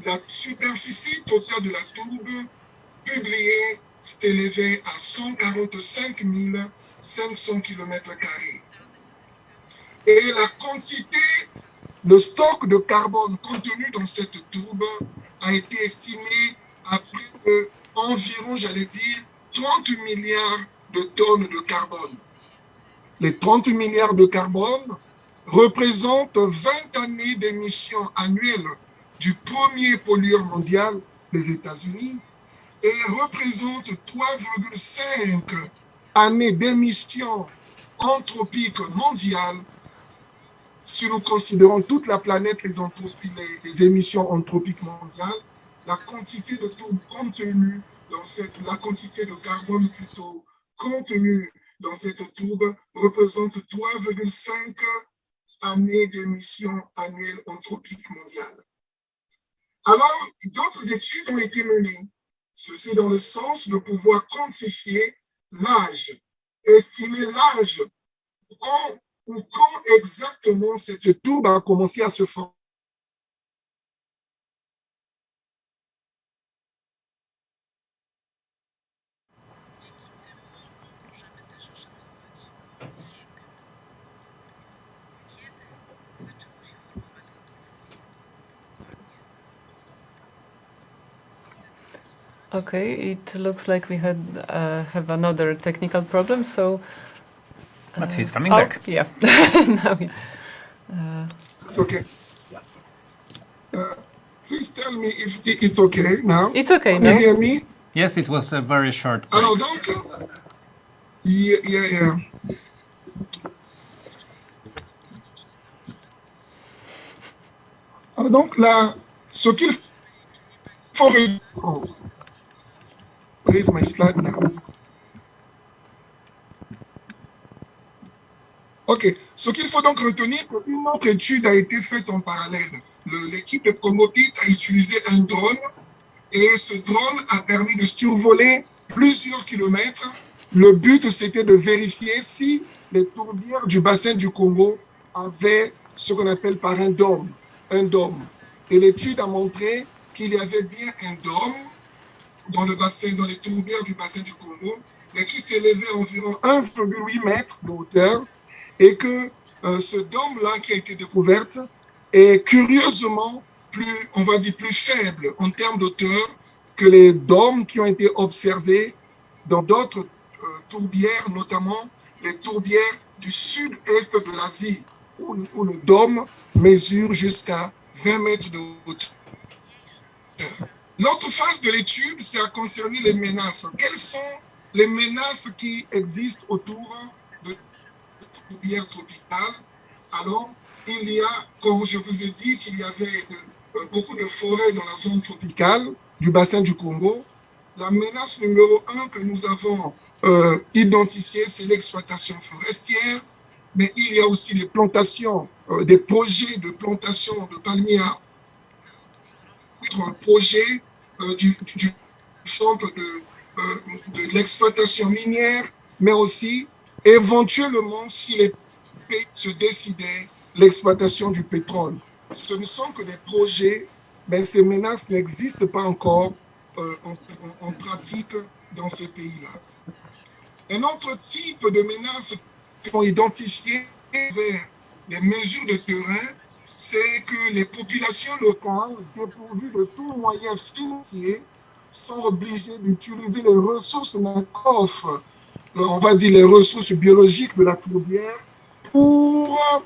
la superficie totale de la tourbe publiée s'élevait à 145 500 km². Et la quantité, le stock de carbone contenu dans cette tourbe a été estimé à plus de environ, j'allais dire, 30 milliards de tonnes de carbone. Les 30 milliards de carbone représentent 20 années d'émissions annuelles du premier pollueur mondial, les États-Unis, et représentent 3,5 années d'émissions anthropiques mondiales. Si nous considérons toute la planète, les émissions anthropiques mondiales, la quantité de tourbe contenue dans la quantité de carbone plutôt contenue dans cette tourbe représente 3,5 années d'émissions annuelles anthropiques mondiales. Alors, d'autres études ont été menées. Ceci dans le sens de pouvoir quantifier l'âge, estimer l'âge ou quand exactement cette tourbe a commencé à se former. Okay, it looks like we have another technical problem, so... But he's coming back. Yeah, now it's... It's okay. Please tell me if it's okay now. It's okay Can now. you hear me? Yes, it was a very short break. Alors donc, yeah. Alors donc là, ce qu'il faut... Oh. Where is my slide now? Ok, ce qu'il faut donc retenir, qu'une autre étude a été faite en parallèle. L'équipe de Congopit a utilisé un drone et ce drone a permis de survoler plusieurs kilomètres. Le but, c'était de vérifier si les tourbières du bassin du Congo avaient ce qu'on appelle par un dôme. Et l'étude a montré qu'il y avait bien un dôme dans les tourbières du bassin du Congo, mais qui s'élevait à environ 1,8 mètres de hauteur, et que ce dôme-là qui a été découvert est curieusement plus faible en termes d'hauteur que les dômes qui ont été observés dans d'autres tourbières, notamment les tourbières du sud-est de l'Asie, où le dôme mesure jusqu'à 20 mètres de hauteur. L'autre phase de l'étude, c'est à concerner les menaces. Quelles sont les menaces qui existent autour de tourbières tropicales? Alors, il y a, comme je vous ai dit, qu'il y avait beaucoup de forêts dans la zone tropicale du bassin du Congo. La menace numéro 1 que nous avons identifiée, c'est l'exploitation forestière, mais il y a aussi les plantations, des projets de plantation de palmiers, un projet du centre de l'exploitation minière, mais aussi éventuellement, si les pays se décidaient, l'exploitation du pétrole. Ce ne sont que des projets, mais ces menaces n'existent pas encore en pratique dans ces pays-là. Un autre type de menaces qui sont identifiées vers les mesures de terrain, c'est que les populations locales, dépourvues de tout moyen financier, sont obligées d'utiliser les ressources qu'offrent, on va dire les ressources biologiques de la tourbière pour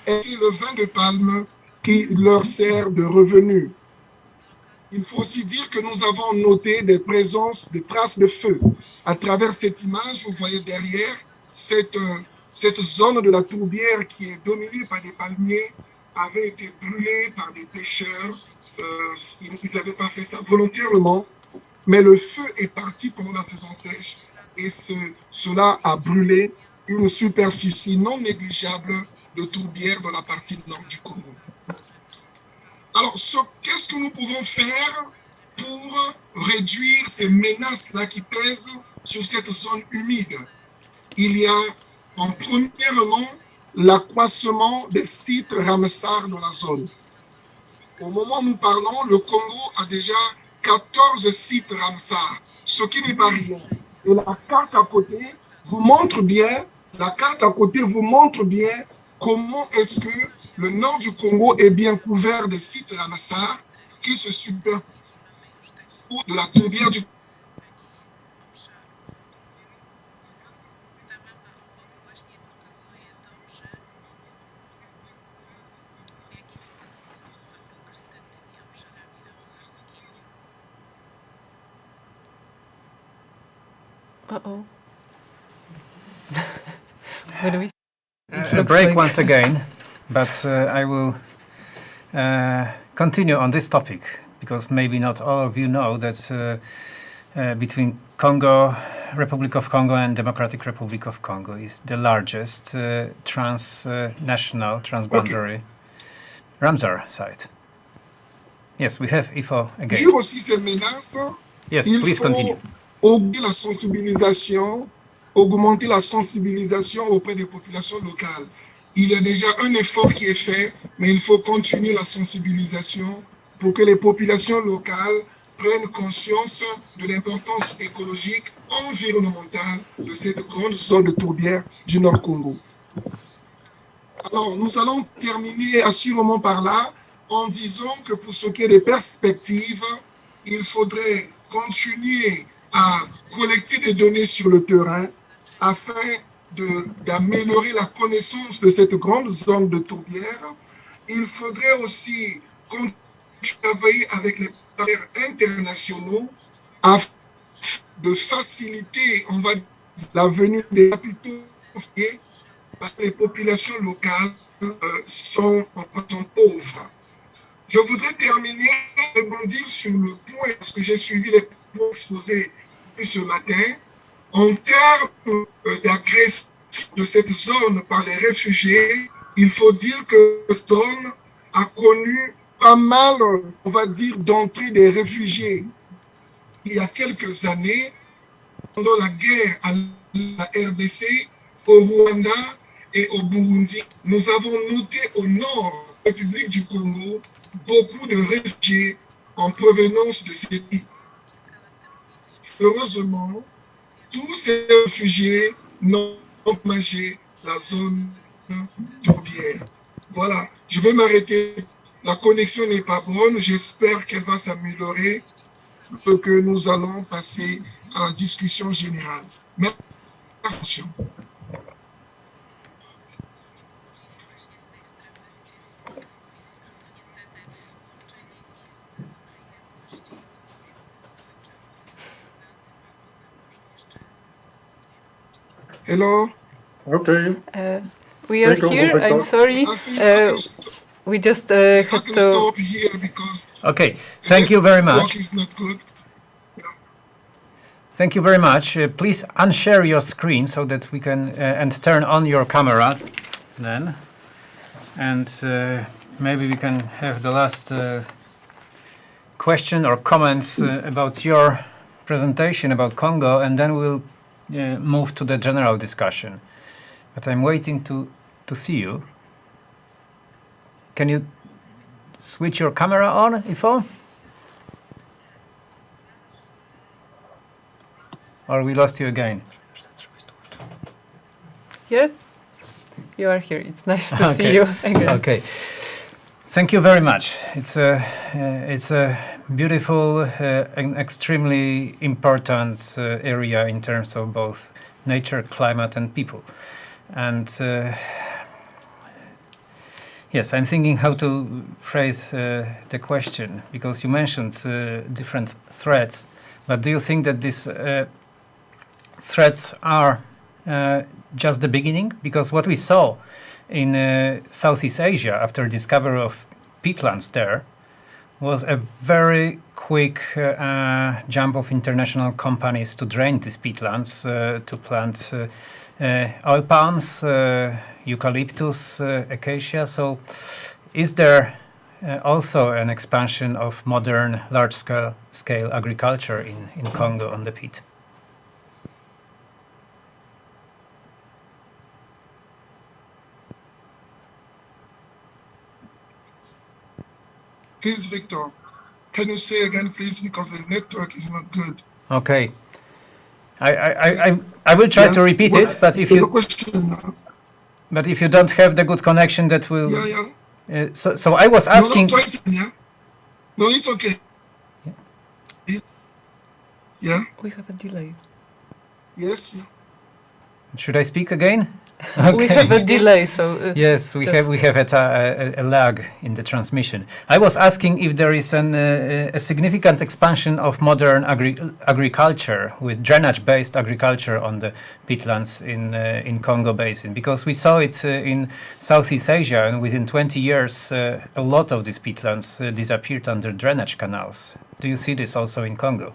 élever le vin de palme qui leur sert de revenu. Il faut aussi dire que nous avons noté des présences, des traces de feu. À travers cette image, vous voyez derrière cette zone de la tourbière qui est dominée par des palmiers avait été brûlée par des pêcheurs. Ils n'avaient pas fait ça volontairement, mais le feu est parti pendant la saison sèche et cela a brûlé une superficie non négligeable de tourbière dans la partie nord du Congo. Alors, qu'est-ce que nous pouvons faire pour réduire ces menaces-là qui pèsent sur cette zone humide? Il y a, premièrement, l'accroissement des sites Ramsar dans la zone. Au moment où nous parlons, le Congo a déjà 14 sites Ramsar, ce qui n'est pas rien. Et la carte à côté vous montre bien, comment est-ce que le nord du Congo est bien couvert des sites Ramsar qui se superposent de la tourbière du Uh-oh. Where do we? It A looks break like- once again, but I will continue on this topic because maybe not all of you know that between Congo, Republic of Congo and Democratic Republic of Congo is the largest transnational, transboundary Ramsar site. Yes, we have IFO again. Sur aussi ces menaces, Yes, il please faut continue. augmenter la sensibilisation auprès des populations locales. Il y a déjà un effort qui est fait, mais il faut continuer la sensibilisation pour que les populations locales prennent conscience de l'importance écologique, environnementale de cette grande zone de tourbière du Nord Congo. Alors, nous allons terminer assurément par là en disant que pour ce qui est des perspectives, il faudrait continuer à collecter des données sur le terrain afin d'améliorer la connaissance de cette grande zone de tourbière. Il faudrait aussi travailler avec les partenaires internationaux afin de faciliter, on va dire, la venue des capitaux parce que les populations locales sont pauvres. Je voudrais terminer et rebondir sur le point, parce que j'ai suivi les points exposés ce matin, en termes d'agression de cette zone par les réfugiés. Il faut dire que cette zone a connu pas mal, on va dire, d'entrée des réfugiés. Il y a quelques années, pendant la guerre à la RDC, au Rwanda et au Burundi, nous avons noté au nord de la République du Congo beaucoup de réfugiés en provenance de ces pays. Heureusement, tous ces réfugiés n'ont pas mangé la zone tourbière. Voilà, je vais m'arrêter. La connexion n'est pas bonne. J'espère qu'elle va s'améliorer et que nous allons passer à la discussion générale. Merci. Hello. Okay. We are Take over, here. Victor. I'm sorry. We just had I can to. stop here because Okay, thank you very network much. is not good. Thank you very much. Please unshare your screen so that we can and turn on your camera then. And maybe we can have the last question or comments about your presentation about Congo, and then we'll move to the general discussion. But I'm waiting to see you. Can you switch your camera on, Ifo? Or we lost you again? Yeah, you are here. It's nice to see Okay. you again. Okay. Thank you very much. It's a beautiful and extremely important area in terms of both nature, climate, and people. And yes, I'm thinking how to phrase the question, because you mentioned different threats. But do you think that these threats are just the beginning? Because what we saw in Southeast Asia after discovery of peatlands there was a very quick jump of international companies to drain these peatlands, to plant oil palms, eucalyptus, acacia. So is there also an expansion of modern large-scale agriculture in Congo on the peat? Please, Victor, can you say again, please, because the network is not good. Okay. I will try Yeah, to repeat it, what's but if the you question? but if you don't have the good connection, that will. Yeah. So I was No, asking. try it, yeah. No, it's okay. Yeah. We have a delay. Yes. Should I speak again? We have a delay, so Yes, we have a lag in the transmission. I was asking if there is a significant expansion of modern agriculture with drainage-based agriculture on the peatlands in Congo Basin, because we saw it in Southeast Asia, and within 20 years, a lot of these peatlands disappeared under drainage canals. Do you see this also in Congo?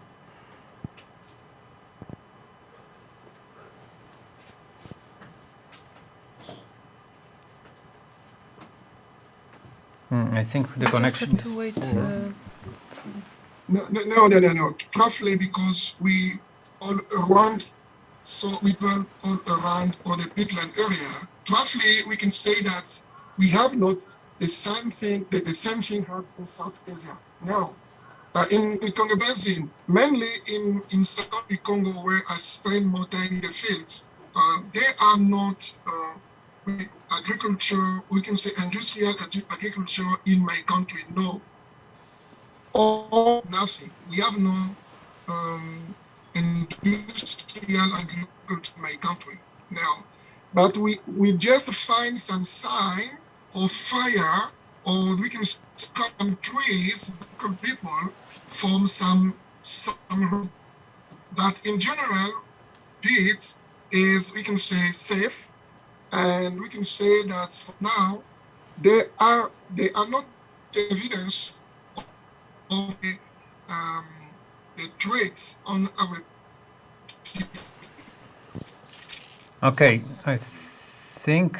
I think the connection have is to wait. poor. No. Roughly because we all around, so people all around all the peatland area. Roughly, we can say that we have not the same thing. The same thing has in South Asia. Now, in the Congo Basin, mainly in South Congo, where I spend more time in the fields, they are not agriculture. We can say industrial agriculture in my country. No. Or nothing. We have no industrial agriculture in my country now. But we just find some sign of fire, or we can cut some trees, people from some. But in general, peat is, we can say, safe, and we can say that for now they are not evidence of the traits on our. Okay, I think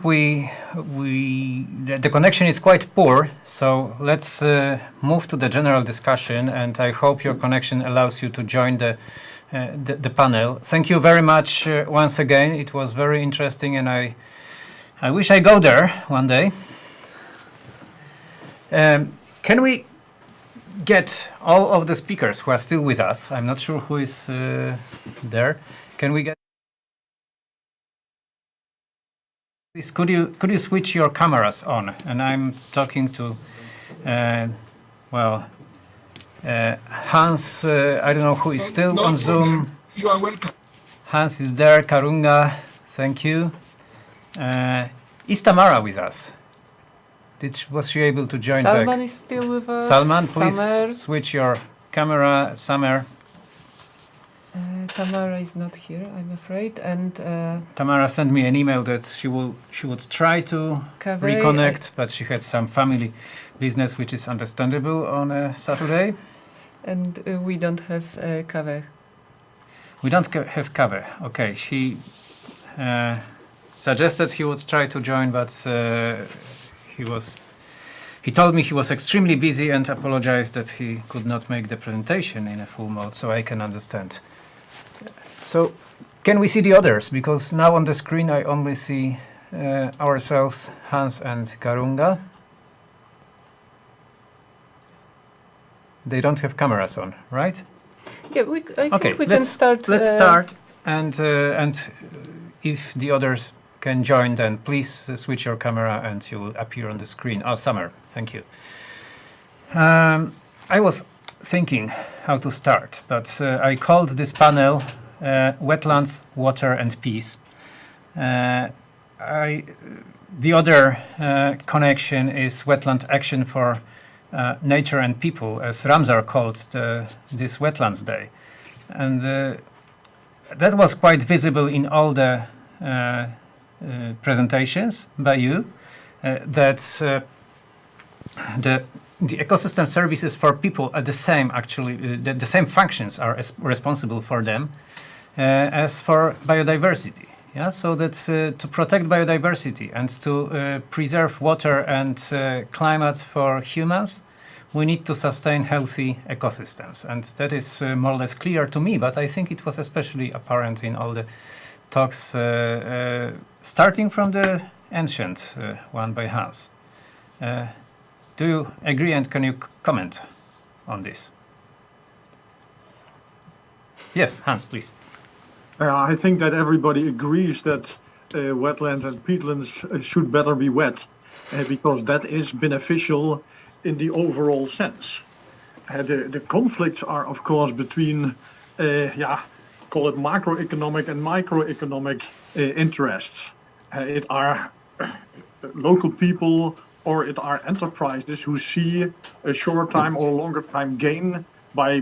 the connection is quite poor, so let's move to the general discussion, and I hope your connection allows you to join the panel. Thank you very much once again. It was very interesting, and I wish I go there one day. Can we get all of the speakers who are still with us? I'm not sure who is there. Can we get? Please, could you switch your cameras on? And I'm talking to, Hans. I don't know who is still No on problem. Zoom. You are welcome. Hans is there. Karunga, thank you. Is Tamara with us? Was she able to join Salman back? is still with us. Salman, please Samer. switch your camera. Samer. Tamara is not here, I'm afraid, and Tamara sent me an email that she would try to Kaveh, reconnect, but she had some family business, which is understandable on a Saturday. and we don't have Kaveh. We don't have Kaveh. Okay, she suggested he would try to join, but he told me he was extremely busy and apologized that he could not make the presentation in a full mode, so I can understand. So, can we see the others? Because now on the screen I only see ourselves, Hans and Karunga. They don't have cameras on, right? Yeah, I think we can start. Let's start, and if the others can join, then please switch your camera and you will appear on the screen. Oh, Summer, thank you. I was thinking how to start, but I called this panel Wetlands, Water and Peace. The other connection is Wetland Action for Nature and People, as Ramsar called this Wetlands Day. And that was quite visible in all the presentations by you, that the ecosystem services for people are the same, actually, the same functions are responsible for them as for biodiversity. Yeah, so that to protect biodiversity and to preserve water and climate for humans, we need to sustain healthy ecosystems. And that is more or less clear to me, but I think it was especially apparent in all the talks, starting from the ancient one by Hans. Do you agree, and can you comment on this? Yes, Hans, please. I think that everybody agrees that wetlands and peatlands should better be wet, because that is beneficial in the overall sense. The conflicts are, of course, between call it macroeconomic and microeconomic interests. It are local people or it are enterprises who see a short time or longer time gain by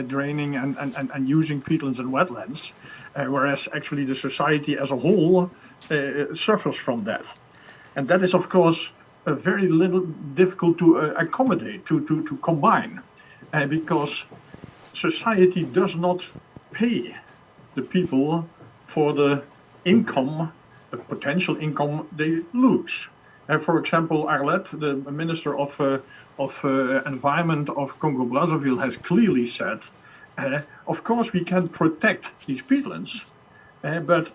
draining and using peatlands and wetlands, whereas actually the society as a whole suffers from that. And that is, of course, very little difficult to accommodate, to combine, because society does not pay the people for the income, the potential income they lose. For example, Arlette, the Minister of Environment of Congo-Brazzaville, has clearly said, of course we can protect these peatlands, but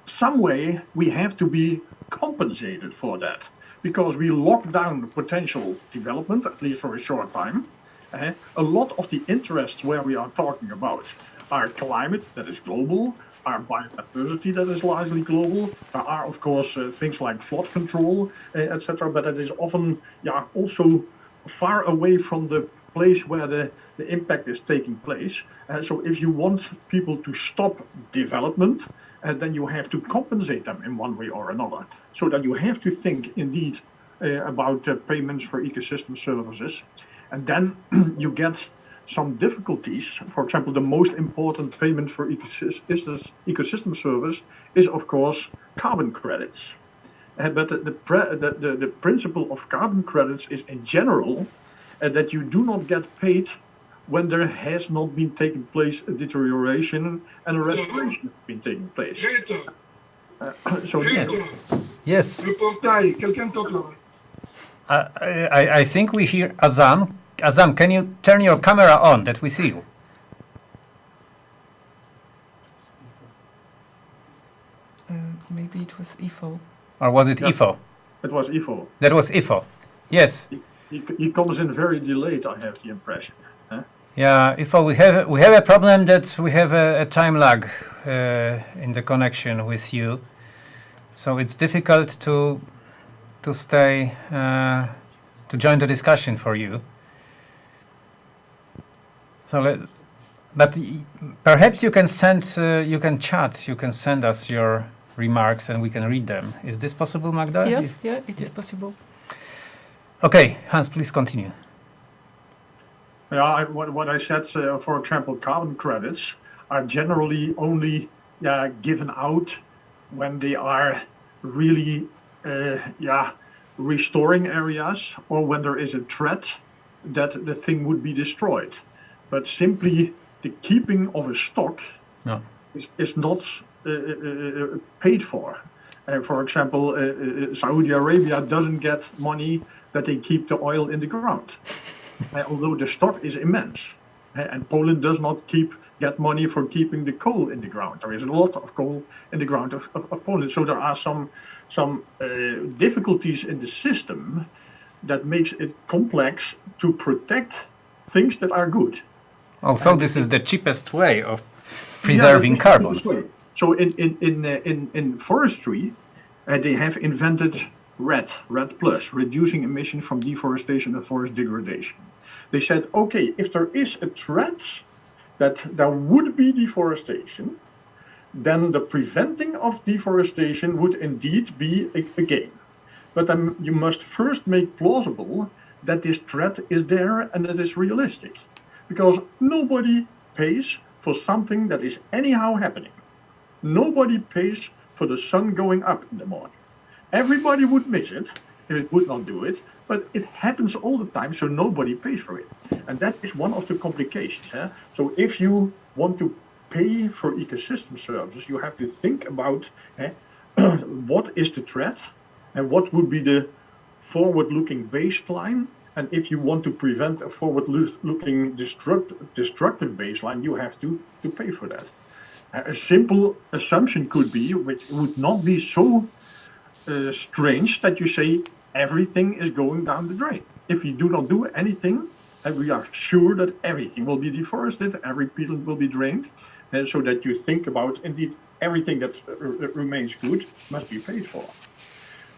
some way we have to be compensated for that, because we lock down the potential development, at least for a short time. A lot of the interests where we are talking about are climate, that is global, are biodiversity, that is largely global. There are, of course, things like flood control, etc., but that is often also far away from the place where the impact is taking place. So if you want people to stop development, then you have to compensate them in one way or another. So that you have to think indeed about payments for ecosystem services. And then you get some difficulties. For example, the most important payment for ecosystem service is, of course, carbon credits. But the principle of carbon credits is in general that you do not get paid when there has not been taking place a deterioration and a restoration has been taking place. So Yes. Le portail, quelqu'un toque là-bas. I think we hear Azam. Azam, can you turn your camera on that we see you? Maybe it was IFO. Or was it IFO? It was IFO. That was IFO. Yes. He comes in very delayed, I have the impression. Yeah, IFO, we have a problem that we have a time lag in the connection with you. So it's difficult to stay to join the discussion for you. So, but perhaps you can send, you can chat, you can send us your remarks and we can read them. Is this possible, Magda? Yeah, it is possible. Okay, Hans, please continue. Yeah, what I said, for example, carbon credits are generally only given out when they are really restoring areas or when there is a threat that the thing would be destroyed. But simply the keeping of a stock is not paid for. For example, Saudi Arabia doesn't get money that they keep the oil in the ground, although the stock is immense. And Poland does not get money for keeping the coal in the ground. There is a lot of coal in the ground of Poland. So there are some difficulties in the system that makes it complex to protect things that are good. Also, this is the cheapest way of preserving carbon. So in forestry, they have invented REDD+, reducing emission from deforestation and forest degradation. They said, okay, if there is a threat that there would be deforestation, then the preventing of deforestation would indeed be a gain. But then you must first make plausible that this threat is there and that is realistic. Because nobody pays for something that is anyhow happening. Nobody pays for the sun going up in the morning. Everybody would miss it if it would not do it, but it happens all the time, so nobody pays for it. And that is one of the complications. So if you want to pay for ecosystem services, you have to think about what is the threat and what would be the forward-looking baseline. And if you want to prevent a forward-looking destructive baseline, you have to pay for that. A simple assumption could be, which would not be so strange, that you say everything is going down the drain. If you do not do anything, and we are sure that everything will be deforested, every peatland will be drained, so that you think about, indeed, everything that remains good must be paid for.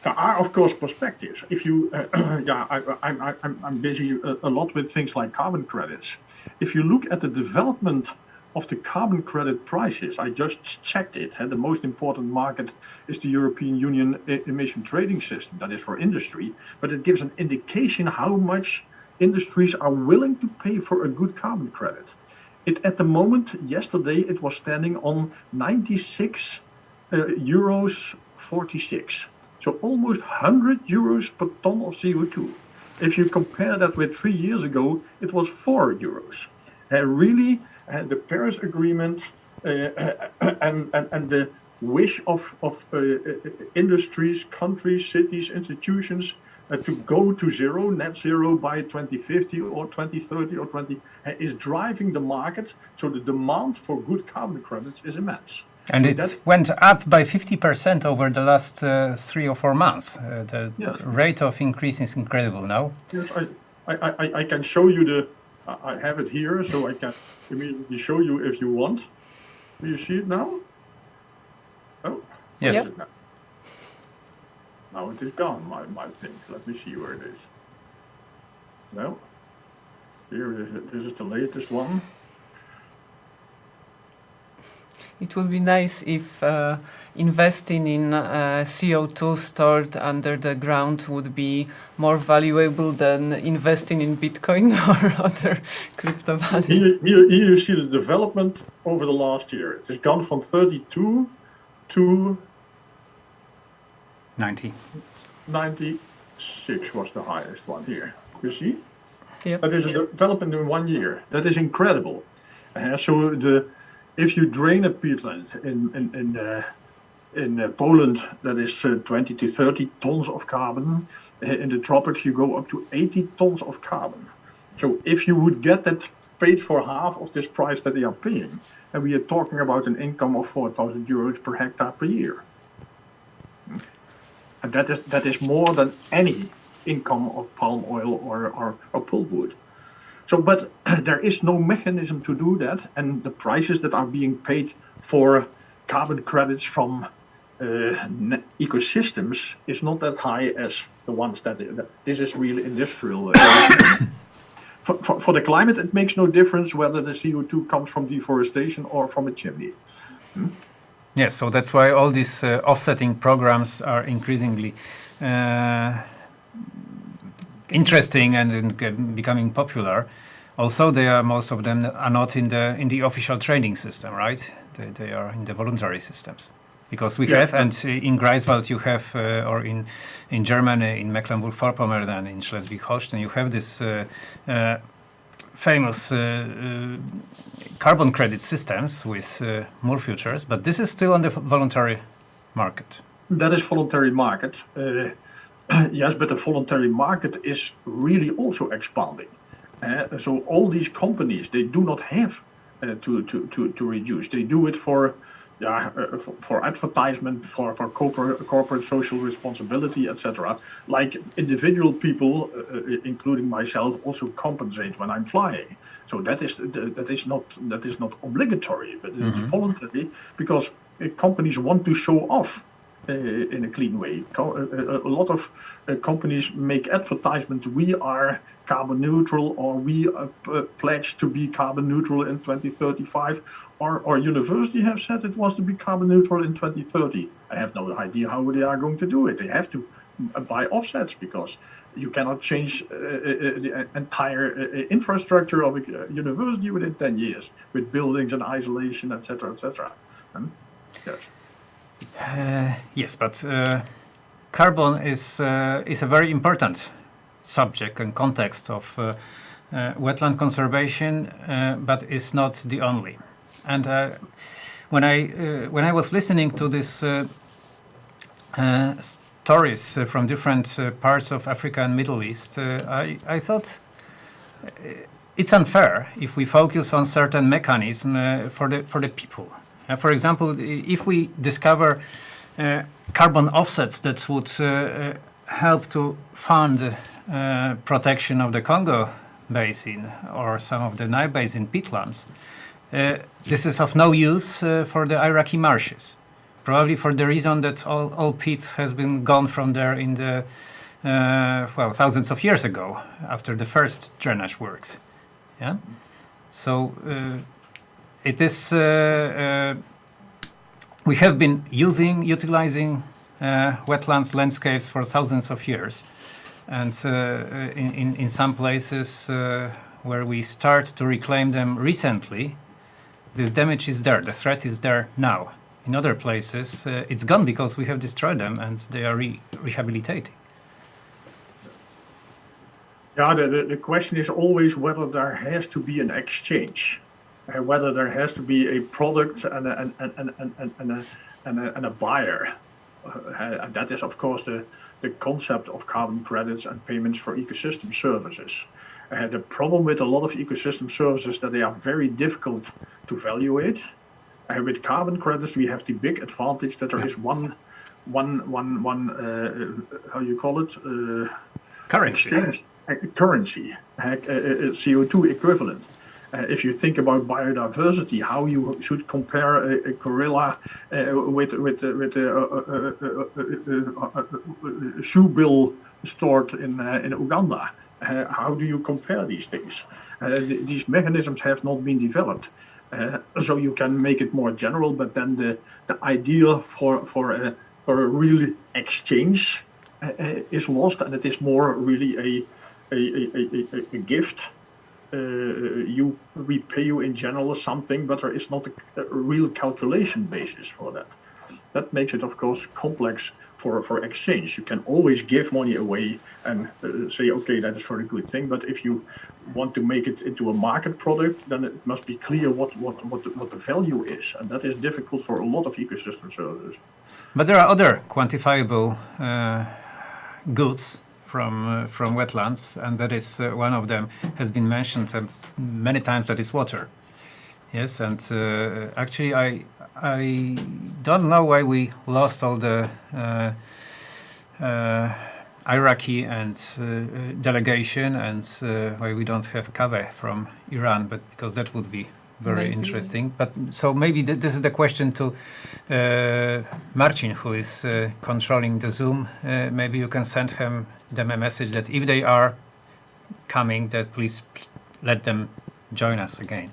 There are, of course, perspectives. If you, I'm busy a lot with things like carbon credits. If you look at the development of the carbon credit prices, I just checked it. The most important market is the European Union emission trading system, that is for industry, but it gives an indication how much industries are willing to pay for a good carbon credit. At the moment, yesterday, it was standing on 96 euros 46. So almost 100 euros per ton of CO2. If you compare that with 3 years ago, it was 4 euros. Really, the Paris Agreement and the wish of industries, countries, cities, institutions to go to zero, net zero by 2050 or 2030 or is driving the market. So the demand for good carbon credits is immense. And it went up by 50% over the last 3 or 4 months. The rate of increase is incredible now. Yes, I can show you I have it here, so I can immediately show you if you want. Do you see it now? Oh, yes. Yep. Now it is gone, my thing. Let me see where it is. No. Here it is. This is the latest one. It would be nice if investing in CO2 stored under the ground would be more valuable than investing in Bitcoin or other crypto values. Here you see the development over the last year. It has gone from 32 to 90. 96 was the highest one here. You see? Yep. That is a development in 1 year. That is incredible. If you drain a peatland in Poland, that is 20 to 30 tons of carbon. In the tropics, you go up to 80 tons of carbon. So if you would get that paid for half of this price that they are paying, and we are talking about an income of 4,000 euros per hectare per year. And that is more than any income of palm oil or pulpwood. So, but there is no mechanism to do that, and the prices that are being paid for carbon credits from ecosystems is not that high as the ones that this is really industrial. For the climate, it makes no difference whether the CO2 comes from deforestation or from a chimney. Yes, so that's why all these offsetting programs are increasingly interesting and becoming popular. Also, most of them are not in the official trading system, right? They are in the voluntary systems. Because we have, and in Greifswald you have, or in Germany, in Mecklenburg-Vorpommern and in Schleswig-Holstein, you have this famous carbon credit systems with more futures, but this is still on the voluntary market. That is voluntary market. Yes, but the voluntary market is really also expanding. So all these companies, they do not have to reduce. They do it for advertisement, for corporate social responsibility, etc. Like individual people, including myself, also compensate when I'm flying. So that is not obligatory, but it's voluntary because companies want to show off in a clean way. A lot of companies make advertisement. We are carbon neutral, or we pledge to be carbon neutral in 2035, or university have said it wants to be carbon neutral in 2030. I have no idea how they are going to do it. They have to buy offsets because you cannot change the entire infrastructure of a university within 10 years with buildings and isolation, etc., etc. Yes. Yes, but carbon is a very important subject and context of wetland conservation, but it's not the only. And when I was listening to these stories from different parts of Africa and Middle East, I thought it's unfair if we focus on certain mechanism for the people. For example, if we discover carbon offsets that would help to fund protection of the Congo Basin or some of the Nile Basin peatlands, this is of no use for the Iraqi marshes. Probably for the reason that all peats has been gone from there in the thousands of years ago after the first drainage works. Yeah. So it is. We have been utilizing wetlands landscapes for thousands of years, and in some places where we start to reclaim them recently, this damage is there. The threat is there now. In other places, it's gone because we have destroyed them, and they are rehabilitating. Yeah, the question is always whether there has to be an exchange, whether there has to be a product and a buyer. And that is, of course, the concept of carbon credits and payments for ecosystem services. The problem with a lot of ecosystem services is that they are very difficult to evaluate. With carbon credits, we have the big advantage that there is one how you call it? Currency. Currency, CO2 equivalent. If you think about biodiversity, how you should compare a gorilla with a shoe bill stored in Uganda. How do you compare these things? These mechanisms have not been developed. So you can make it more general, but then the idea for a real exchange is lost, and it is more really a gift. We pay you in general something, but there is not a real calculation basis for that. That makes it, of course, complex for exchange. You can always give money away and say, okay, that is for a good thing. But if you want to make it into a market product, then it must be clear what the value is, and that is difficult for a lot of ecosystem services. But there are other quantifiable goods from wetlands, and that is one of them has been mentioned many times. That is water. Yes, and actually, I don't know why we lost all the Iraqi and delegation, and why we don't have Kaveh from Iran, but because that would be very interesting. But so maybe this is the question to Marcin, who is controlling the Zoom. Maybe you can send them a message that if they are coming, that please let them join us again.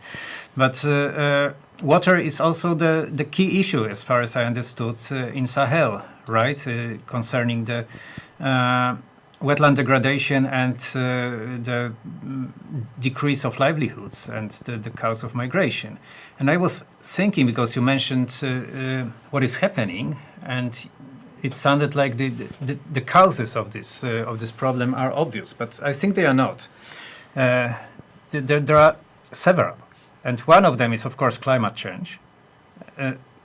But water is also the key issue, as far as I understood, in Sahel, right? Concerning the wetland degradation and the decrease of livelihoods and the cause of migration. And I was thinking, because you mentioned what is happening, and it sounded like the causes of this problem are obvious, but I think they are not. There are several, and one of them is, of course, climate change.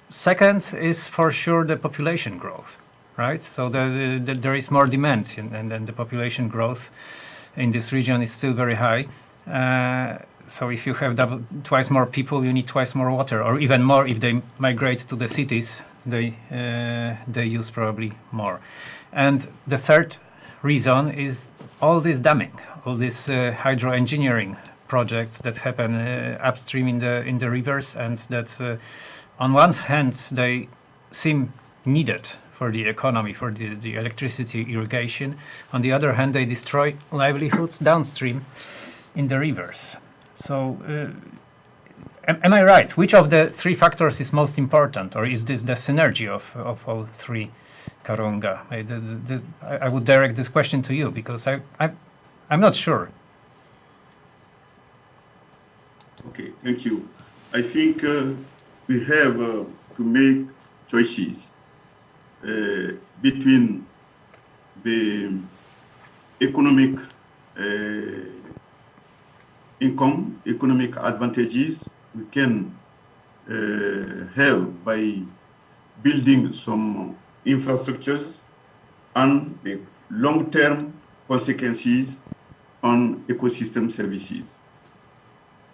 Second is for sure the population growth, right? So there is more demand, and the population growth in this region is still very high. So if you have twice more people, you need twice more water, or even more if they migrate to the cities. They use probably more. And the third reason is all this damming, all this hydroengineering projects that happen upstream in the rivers, and that on one hand they seem needed for the economy, for the electricity irrigation. On the other hand, they destroy livelihoods downstream in the rivers. So am I right? Which of the three factors is most important, or is this the synergy of all three, Karunga? I would direct this question to you, because I'm not sure. Okay, thank you. I think we have to make choices between the economic income, economic advantages we can have by building some infrastructures, and the long-term consequences on ecosystem services.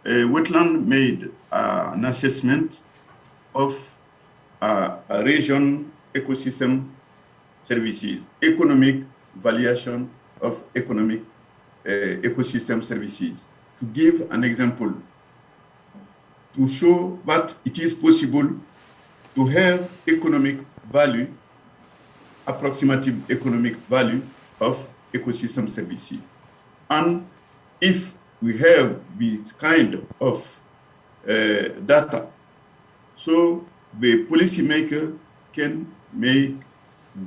Wetland made an assessment of a region ecosystem services, economic valuation of economic ecosystem services. To give an example, to show that it is possible to have economic value, approximative economic value of ecosystem services. And if we have the kind of data. So the policymaker can make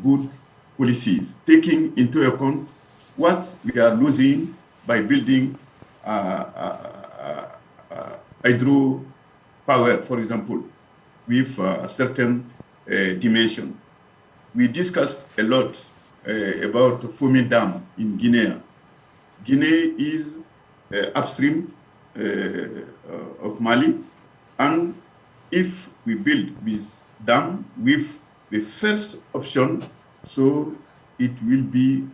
good policies, taking into account what we are losing by building hydro power, for example, with a certain dimension. We discussed a lot about Fomé Dam in Guinea. Guinea is upstream of Mali, and if we build this dam with the first option, so it will be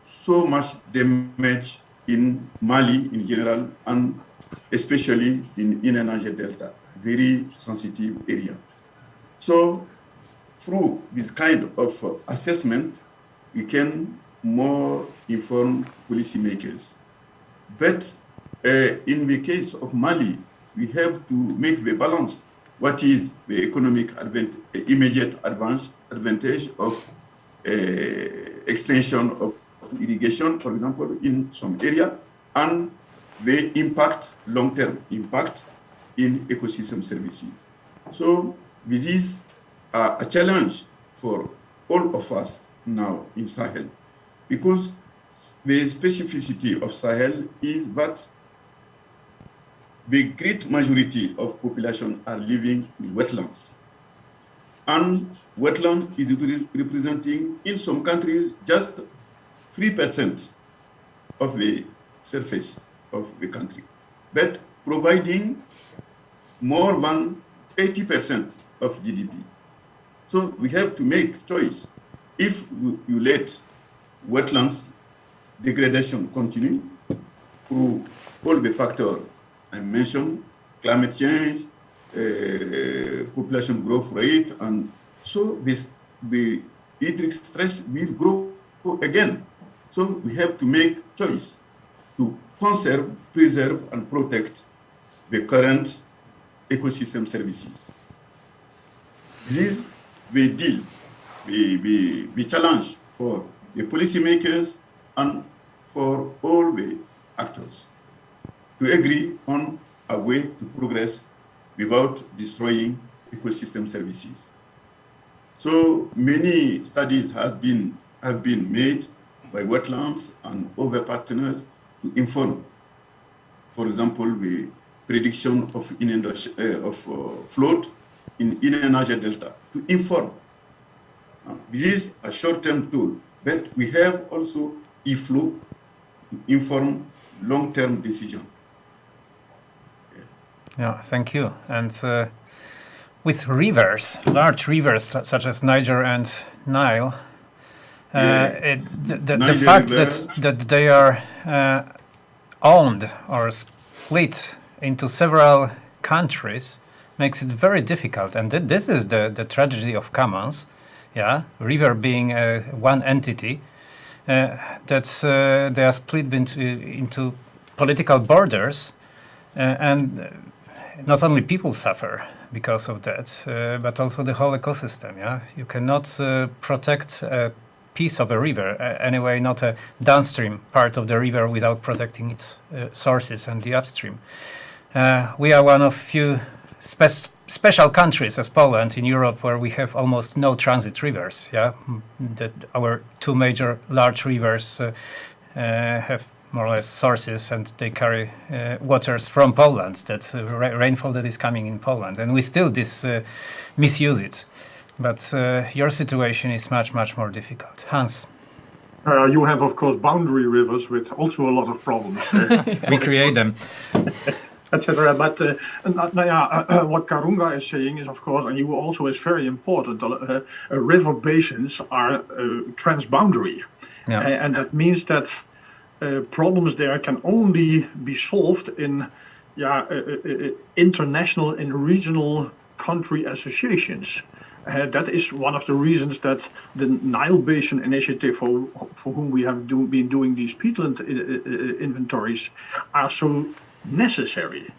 so much damage in Mali in general, and especially in Niger Delta, very sensitive area. So through this kind of assessment, we can more inform policymakers. But in the case of Mali, we have to make the balance. What is the economic immediate advantage of extension of irrigation, for example, in some area, and the impact, long-term impact in ecosystem services. So this is a challenge for all of us now in Sahel, because the specificity of Sahel is that the great majority of population are living in wetlands. And wetland is representing, in some countries, just 3% of the surface of the country, but providing more than 80% of GDP. So we have to make choice. If you let wetlands degradation continue through all the factors I mentioned, climate change, population growth rate, and so the hydric stress will grow again. So we have to make choice to conserve, preserve, and protect the current ecosystem services. This is the deal, the challenge for the policymakers and for all the actors to agree on a way to progress without destroying ecosystem services. So many studies have been made by wetlands and other partners to inform, for example, the prediction of inundation of flood in Niger Delta, to inform. This is a short-term tool, but we have also eFlow to inform long-term decision. Yeah, thank you. And with rivers, large rivers such as Niger and Nile, the fact that they are owned or split into several countries makes it very difficult. And this is the tragedy of commons. Yeah, river being one entity, that they are split into political borders, and not only people suffer because of that, but also the whole ecosystem. Yeah, you cannot protect a piece of a river, anyway, not a downstream part of the river, without protecting its sources and the upstream. We are one of few special countries as Poland in Europe where we have almost no transit rivers. Yeah, that our two major large rivers have more or less sources, and they carry waters from Poland. That's rainfall that is coming in Poland, and we still misuse it. But your situation is much more difficult. Hans. You have, of course, boundary rivers with also a lot of problems. We create them. Etc. But what Karunga is saying is, of course, and you also is very important. River basins are transboundary, and that means that problems there can only be solved in international and regional country associations. That is one of the reasons that the Nile Basin Initiative, for whom we have been doing these peatland inventories, are so necessary.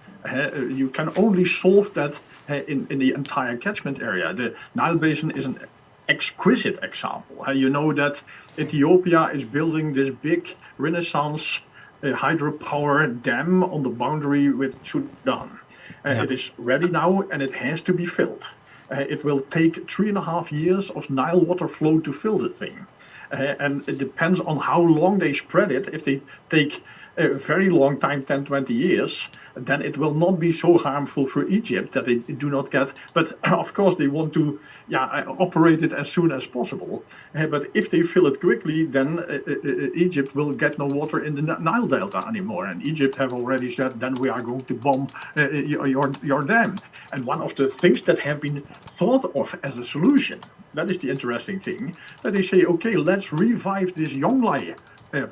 You can only solve that in the entire catchment area. The Nile Basin is an exquisite example. You know that Ethiopia is building this big Renaissance hydropower dam on the boundary with Sudan. Yeah. It is ready now and it has to be filled. It will take 3.5 years of Nile water flow to fill the thing. And it depends on how long they spread it. If they take a very long time, 10, 20 years, then it will not be so harmful for Egypt that they do not get. But of course, they want to operate it as soon as possible. But if they fill it quickly, then Egypt will get no water in the Nile Delta anymore. And Egypt have already said, then we are going to bomb your dam. And one of the things that have been thought of as a solution, that is the interesting thing, that they say, okay, let's revive this Yonglai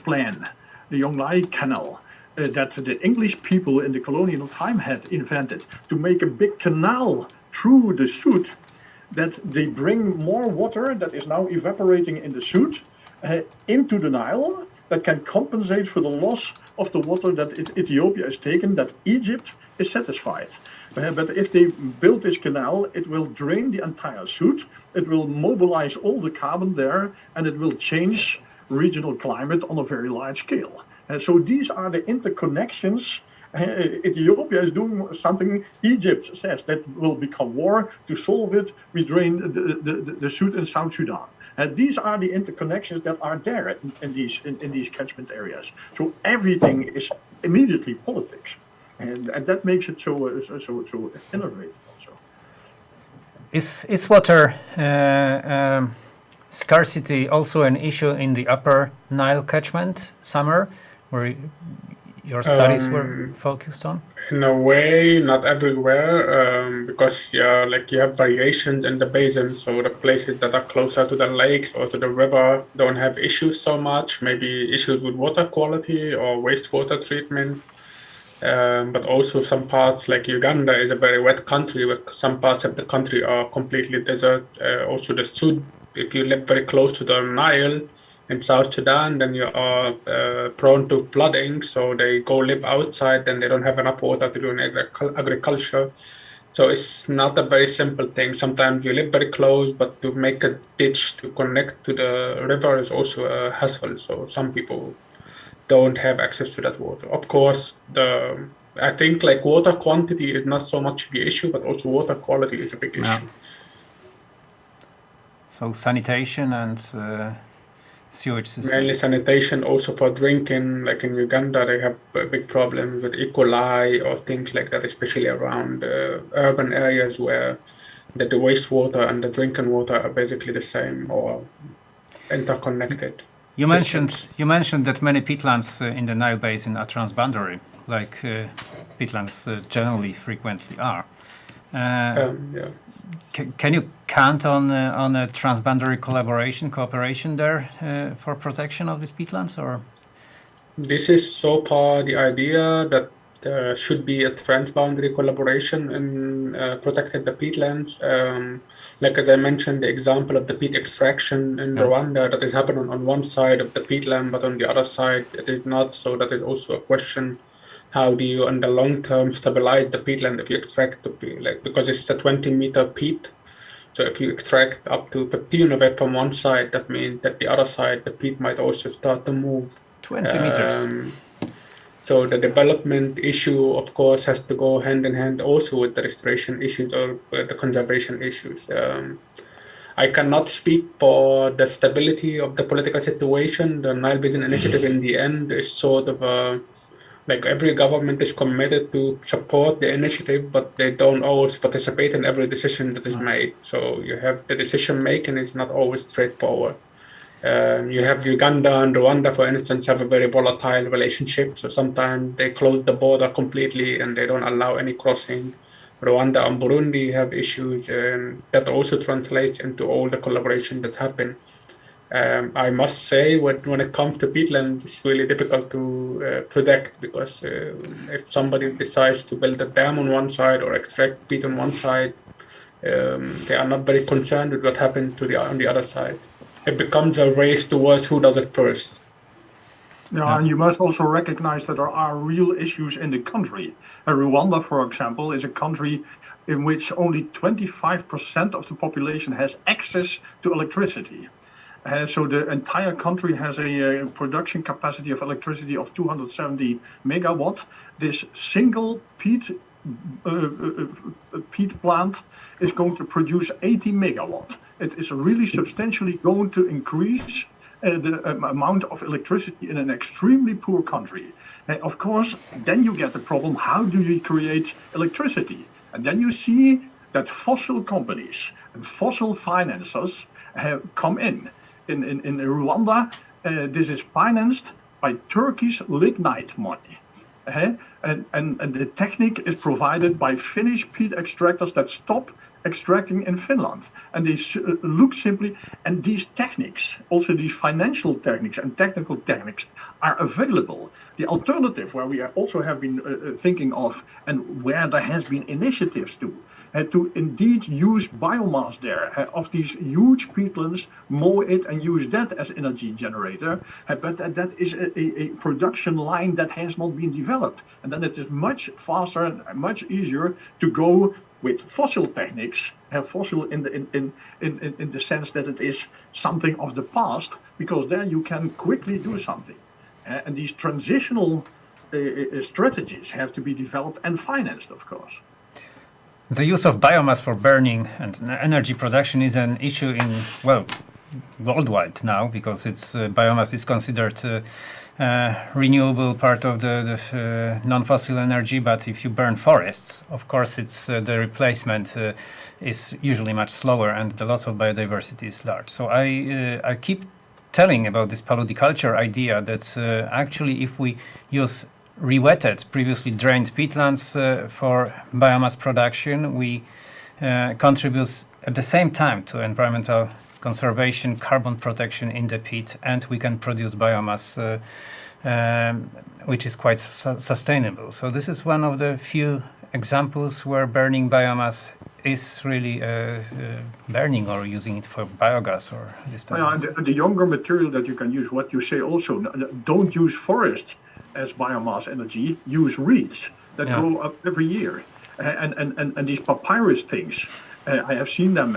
plan, the Yonglai Canal, that the English people in the colonial time had invented to make a big canal through the Suud, that they bring more water that is now evaporating in the Suud into the Nile, that can compensate for the loss of the water that Ethiopia has taken, that Egypt is satisfied. But if they build this canal, it will drain the entire Suud, it will mobilize all the carbon there, and it will change regional climate on a very large scale. So these are the interconnections. Ethiopia is doing something. Egypt says that will become war. To solve it, we drain the Suud in South Sudan. These are the interconnections that are there in these catchment areas. So everything is immediately politics, and that makes it so innovative. Also, is water scarcity also an issue in the Upper Nile catchment, Samer, where your studies were focused on? In a way, not everywhere, because you have variations in the basin. So the places that are closer to the lakes or to the river don't have issues so much. Maybe issues with water quality or wastewater treatment. But also some parts like Uganda is a very wet country, where some parts of the country are completely desert. Also the Suud, if you live very close to the Nile in South Sudan, then you are prone to flooding. So they go live outside and they don't have enough water to do agriculture. So it's not a very simple thing. Sometimes you live very close, but to make a ditch to connect to the river is also a hassle. So some people don't have access to that water. Of course, I think water quantity is not so much the issue, but also water quality is a big issue. So sanitation and sewage systems. Mainly sanitation, also for drinking. Like in Uganda, they have a big problem with E. coli or things like that, especially around urban areas where the wastewater and the drinking water are basically the same or interconnected. You mentioned that many peatlands in the Nile Basin are transboundary, like peatlands generally frequently are. Can you count on a transboundary cooperation there for protection of these peatlands, or? This is so far the idea that there should be a transboundary collaboration in protecting the peatlands. Like as I mentioned, the example of the peat extraction in Rwanda that is happening on one side of the peatland, but on the other side it is not. So that is also a question: how do you, in the long term, stabilize the peatland if you extract the peat? Because it's a 20-meter peat. So if you extract up to 15 of it from one side, that means that the other side, the peat might also start to move. 20 meters. So the development issue, of course, has to go hand in hand also with the restoration issues or the conservation issues. I cannot speak for the stability of the political situation. The Nile Basin Initiative in the end is sort of every government is committed to support the initiative, but they don't always participate in every decision that is made. So you have the decision making is not always straightforward. You have Uganda and Rwanda, for instance, have a very volatile relationship. So sometimes they close the border completely and they don't allow any crossing. Rwanda and Burundi have issues, and that also translates into all the collaboration that happen. I must say, when it comes to peatland, it's really difficult to predict, because if somebody decides to build a dam on one side or extract peat on one side, they are not very concerned with what happened on the other side. It becomes a race towards who does it first. And you must also recognize that there are real issues in the country. Rwanda, for example, is a country in which only 25% of the population has access to electricity. So the entire country has a production capacity of electricity of 270 megawatt. This single peat peat plant is going to produce 80 megawatt. It is really substantially going to increase the amount of electricity in an extremely poor country. Of course, then you get the problem, how do you create electricity? And then you see that fossil companies and fossil financiers have come in. In Rwanda, this is financed by Turkish lignite money. And the technique is provided by Finnish peat extractors that stop extracting in Finland. And they look simply, and these techniques, also these financial techniques and technical techniques, are available. The alternative, where we also have been thinking of, and where there has been initiatives to indeed use biomass there, of these huge peatlands, mow it and use that as energy generator. But that is a production line that has not been developed. And then it is much faster and much easier to go with fossil techniques, fossil in the sense that it is something of the past, because there you can quickly do something. And these transitional strategies have to be developed and financed, of course. The use of biomass for burning and energy production is an issue worldwide now, because biomass is considered renewable part of the non-fossil energy. But if you burn forests, of course, the replacement is usually much slower, and the loss of biodiversity is large. So I keep telling about this paludiculture idea that actually, if we use rewetted, previously drained peatlands for biomass production, we contribute at the same time to environmental conservation, carbon protection in the peat, and we can produce biomass which is quite sustainable. So this is one of the few examples where burning biomass is really burning or using it for biogas or this type. Yeah, the younger material that you can use, what you say also, don't use forests as biomass energy, use reeds that grow up every year. And these papyrus things, I have seen them,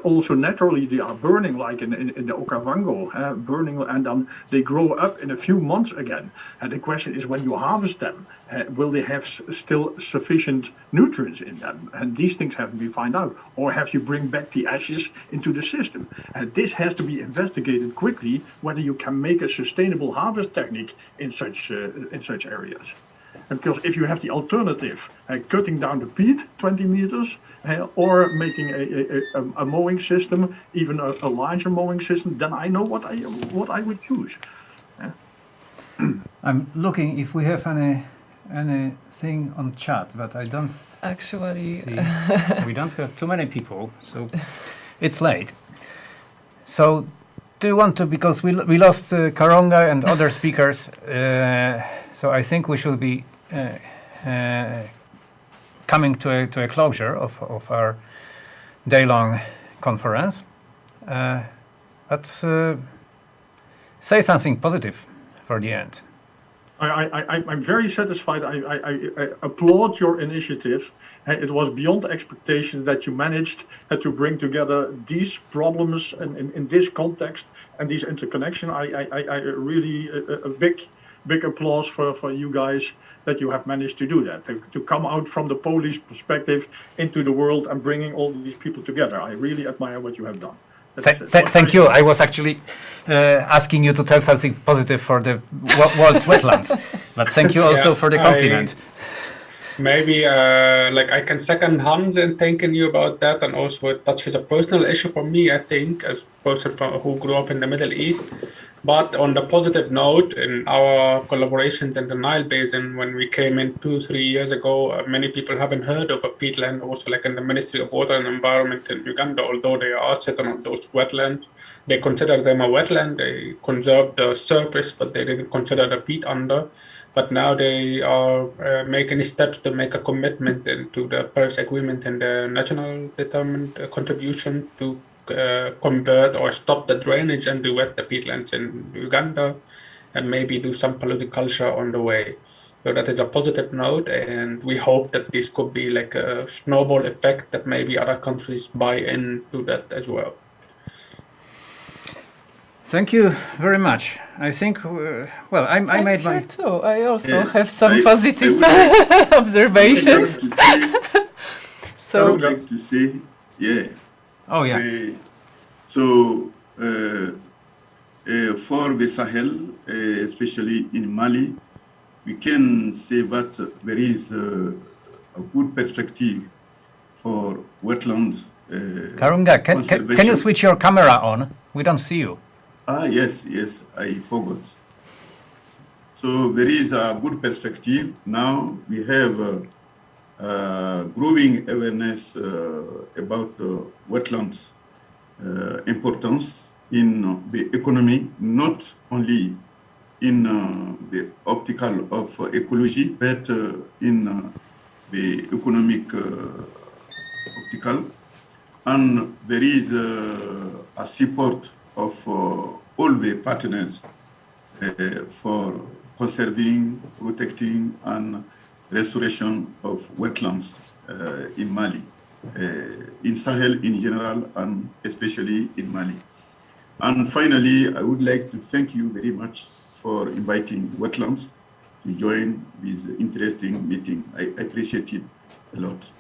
also naturally they are burning, like in the Okavango, burning, and then they grow up in a few months again. And the question is, when you harvest them, will they have still sufficient nutrients in them? And these things have to be found out. Or have you bring back the ashes into the system? And this has to be investigated quickly, whether you can make a sustainable harvest technique in such areas. And because if you have the alternative, cutting down the peat 20 meters, or making a mowing system, even a larger mowing system, then I know what I would choose. I'm looking if we have anything on chat, but I don't actually see. We don't have too many people, so it's late. So do you want to, because we lost Karonga and other speakers, so I think we should be coming to a closure of our day-long conference. But say something positive for the end. I'm very satisfied. I applaud your initiative. It was beyond expectation that you managed to bring together these problems in this context and these interconnection. I really a big applause for you guys that you have managed to do that, to come out from the Polish perspective into the world and bringing all these people together. I really admire what you have done. Thank you. I was actually asking you to tell something positive for the world wetlands, but thank you also for the compliment. Maybe I can second Hans in thanking you about that, and also it touches a personal issue for me, I think, as a person who grew up in the Middle East. But on the positive note, in our collaborations in the Nile Basin, when we came in 2-3 years ago, many people haven't heard of a peatland, also like in the Ministry of Water and Environment in Uganda, although they are sitting on those wetlands. They consider them a wetland, they conserve the surface, but they didn't consider the peat under. But now they are making steps to make a commitment into the Paris Agreement and the national determined contribution to convert or stop the drainage and rewet the peatlands in Uganda, and maybe do some paludiculture on the way. So that is a positive note, and we hope that this could be like a snowball effect that maybe other countries buy into that as well. Thank you very much. I think, I made my... Here too. I also Yes, have some I positive would observations. I So would like to say, yeah. Oh, yeah. So, for the Sahel, especially in Mali, we can say that there is a good perspective for wetland Karunga, can you conservation. switch your camera on? We don't see you. Yes, I forgot. So there is a good perspective. Now we have growing awareness about wetlands importance in the economy, not only in the optical of ecology, but in the economic optical. And there is a support of all the partners for conserving, protecting, and restoration of wetlands in Mali, in Sahel in general, and especially in Mali. And finally, I would like to thank you very much for inviting Wetlands to join this interesting meeting. I appreciate it a lot.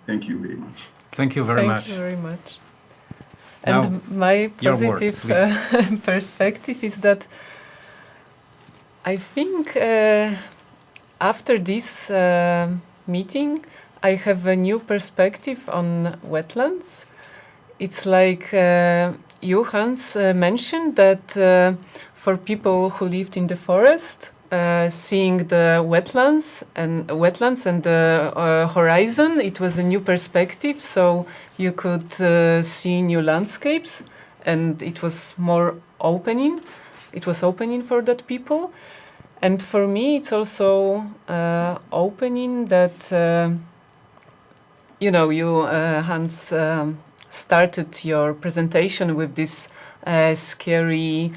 Thank you very much. Thank you very much. Thank you very much. Now, And my your word, positive please. perspective is that I think after this meeting, I have a new perspective on wetlands. It's like you, Hans, mentioned that for people who lived in the forest, seeing the wetlands and the horizon, it was a new perspective. So you could see new landscapes, and it was more opening. It was opening for that people, and for me, it's also opening that you know, you Hans started your presentation with this scary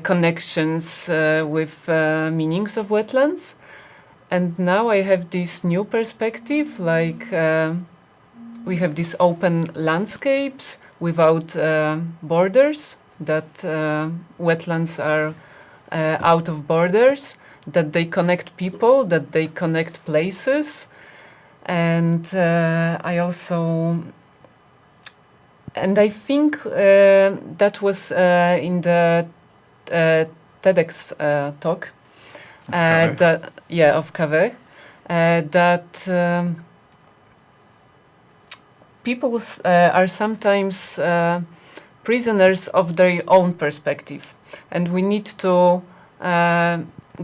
connections with meanings of wetlands. And now I have this new perspective, like we have these open landscapes without borders, that wetlands are out of borders, that they connect people, that they connect places. And I think that was in the TEDx talk, of Cave, that people are sometimes prisoners of their own perspective, and we need to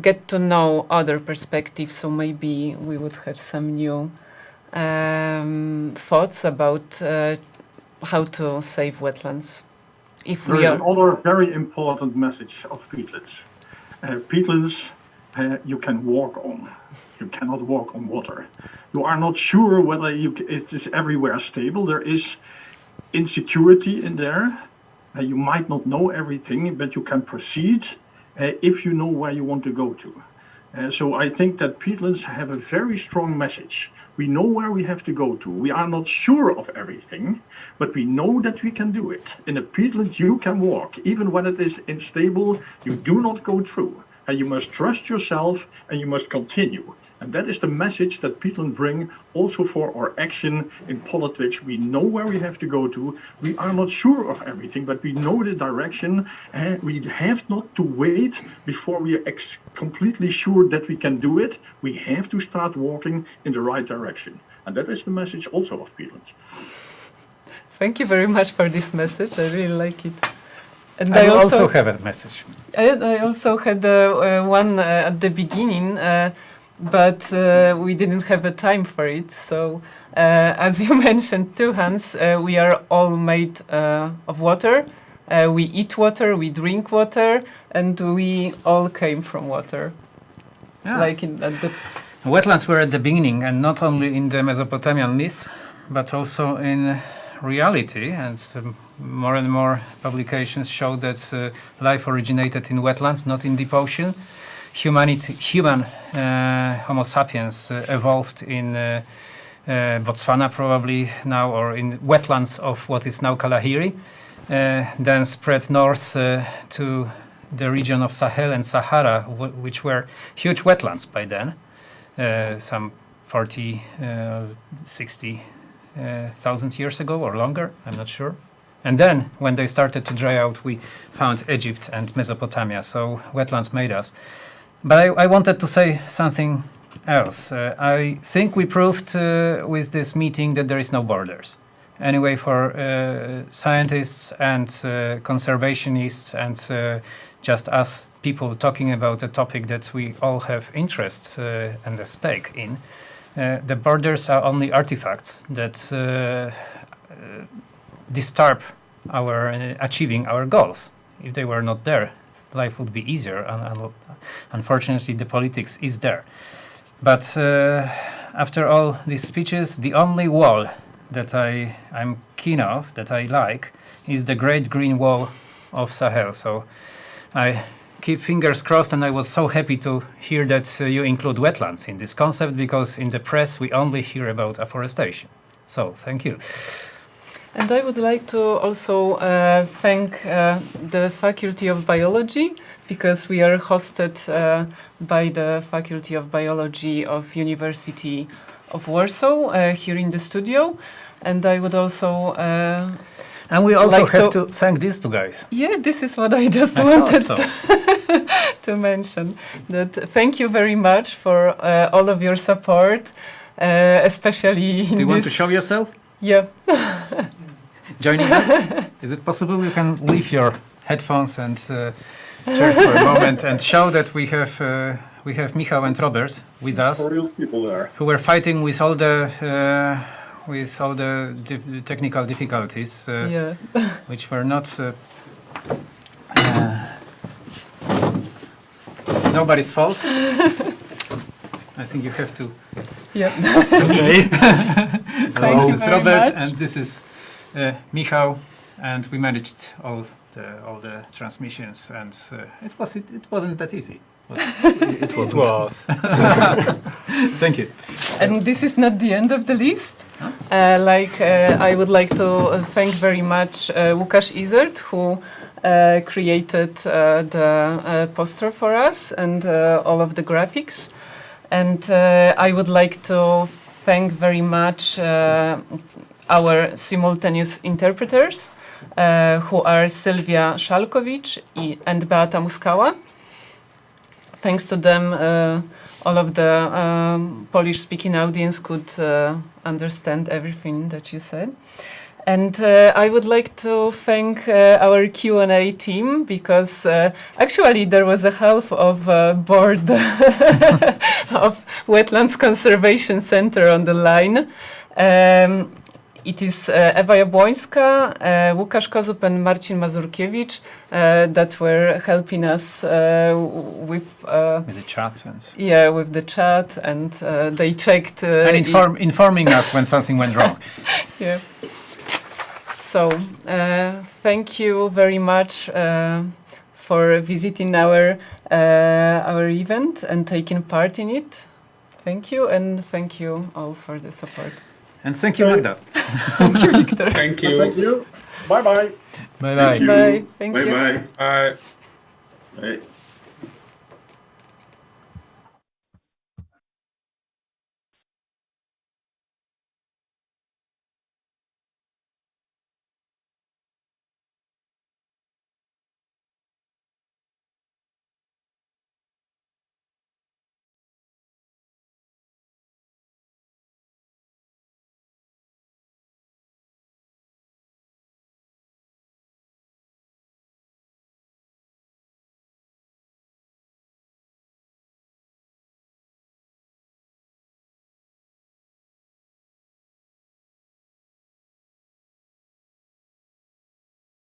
get to know other perspectives. So maybe we would have some new thoughts about how to save wetlands. If There we is are another very important message of peatlands. Peatlands you can walk on. You cannot walk on water. You are not sure whether it is everywhere stable. There is insecurity in there. You might not know everything, but you can proceed if you know where you want to go to. So I think that peatlands have a very strong message. We know where we have to go to. We are not sure of everything, but we know that we can do it. In a peatland you can walk. Even when it is unstable, you do not go through. And you must trust yourself and you must continue. And that is the message that peatland bring also for our action in politics. We know where we have to go to. We are not sure of everything, but we know the direction. And we have not to wait before we are completely sure that we can do it. We have to start walking in the right direction. And that is the message also of peatlands. Thank you very much for this message. I really like it. And I also have a message. I also had one at the beginning, but we didn't have a time for it. So, as you mentioned too, Hans, we are all made of water. We eat water, we drink water, and we all came from water. Yeah. Like at the Wetlands were at the beginning, and not only in the Mesopotamian myths, but also in reality. And more and more publications show that life originated in wetlands, not in deep ocean. Human Homo sapiens evolved in Botswana probably now, or in wetlands of what is now Kalahari. then spread north to the region of Sahel and Sahara, which were huge wetlands by then, some 40, 60,000 years ago or longer, I'm not sure. And then when they started to dry out, we found Egypt and Mesopotamia, so wetlands made us. But I wanted to say something else. I think we proved with this meeting that there is no borders. Anyway, for scientists and conservationists and just us people talking about a topic that we all have interests and a stake in, the borders are only artifacts that disturb our achieving our goals. If they were not there, life would be easier, and unfortunately the politics is there. But after all these speeches, the only wall that I'm keen of, that I like, is the Great Green Wall of Sahel. So I keep fingers crossed, and I was so happy to hear that you include wetlands in this concept, because in the press we only hear about afforestation. So thank you. And I would like to also thank the Faculty of Biology, because we are hosted by the Faculty of Biology of University of Warsaw here in the studio. And I would also and we also like have to thank these two guys. Yeah, this is what I just wanted to mention. That thank you very much for all of your support, especially in Do you want to show yourself? Yeah. Joining us? Is it possible you can leave your headphones and chairs for a moment and show that we have Michał and Robert with us, Real people there. who were fighting with all the technical difficulties, which were not nobody's fault. I think you have to. Yeah. Okay. Thank you This is very Robert, much. and this is Michał, and we managed all the transmissions, and it wasn't that easy. But it was. Thank you. And this is not the end of the list. I would like to thank very much Łukasz Izert, who created the poster for us and all of the graphics. And I would like to thank very much our simultaneous interpreters, who are Sylwia Szalkowicz and Beata Muskała. Thanks to them, all of the Polish-speaking audience could understand everything that you said. And I would like to thank our Q&A team, because actually there was a half of board of Wetlands Conservation Center on the line. It is Ewa Jabłońska, Łukasz Kozub and Marcin Mazurkiewicz that were helping us with the chat. With the chat, and they checked and informing us when something went wrong. Yeah. So thank you very much for visiting our event and taking part in it. Thank you, and thank you all for the support. And thank you, Magda. Thank you, Victor. Thank you. Thank you. Bye-bye. Bye-bye. Thank you. Bye. Thank you. Bye-bye. Bye. Bye.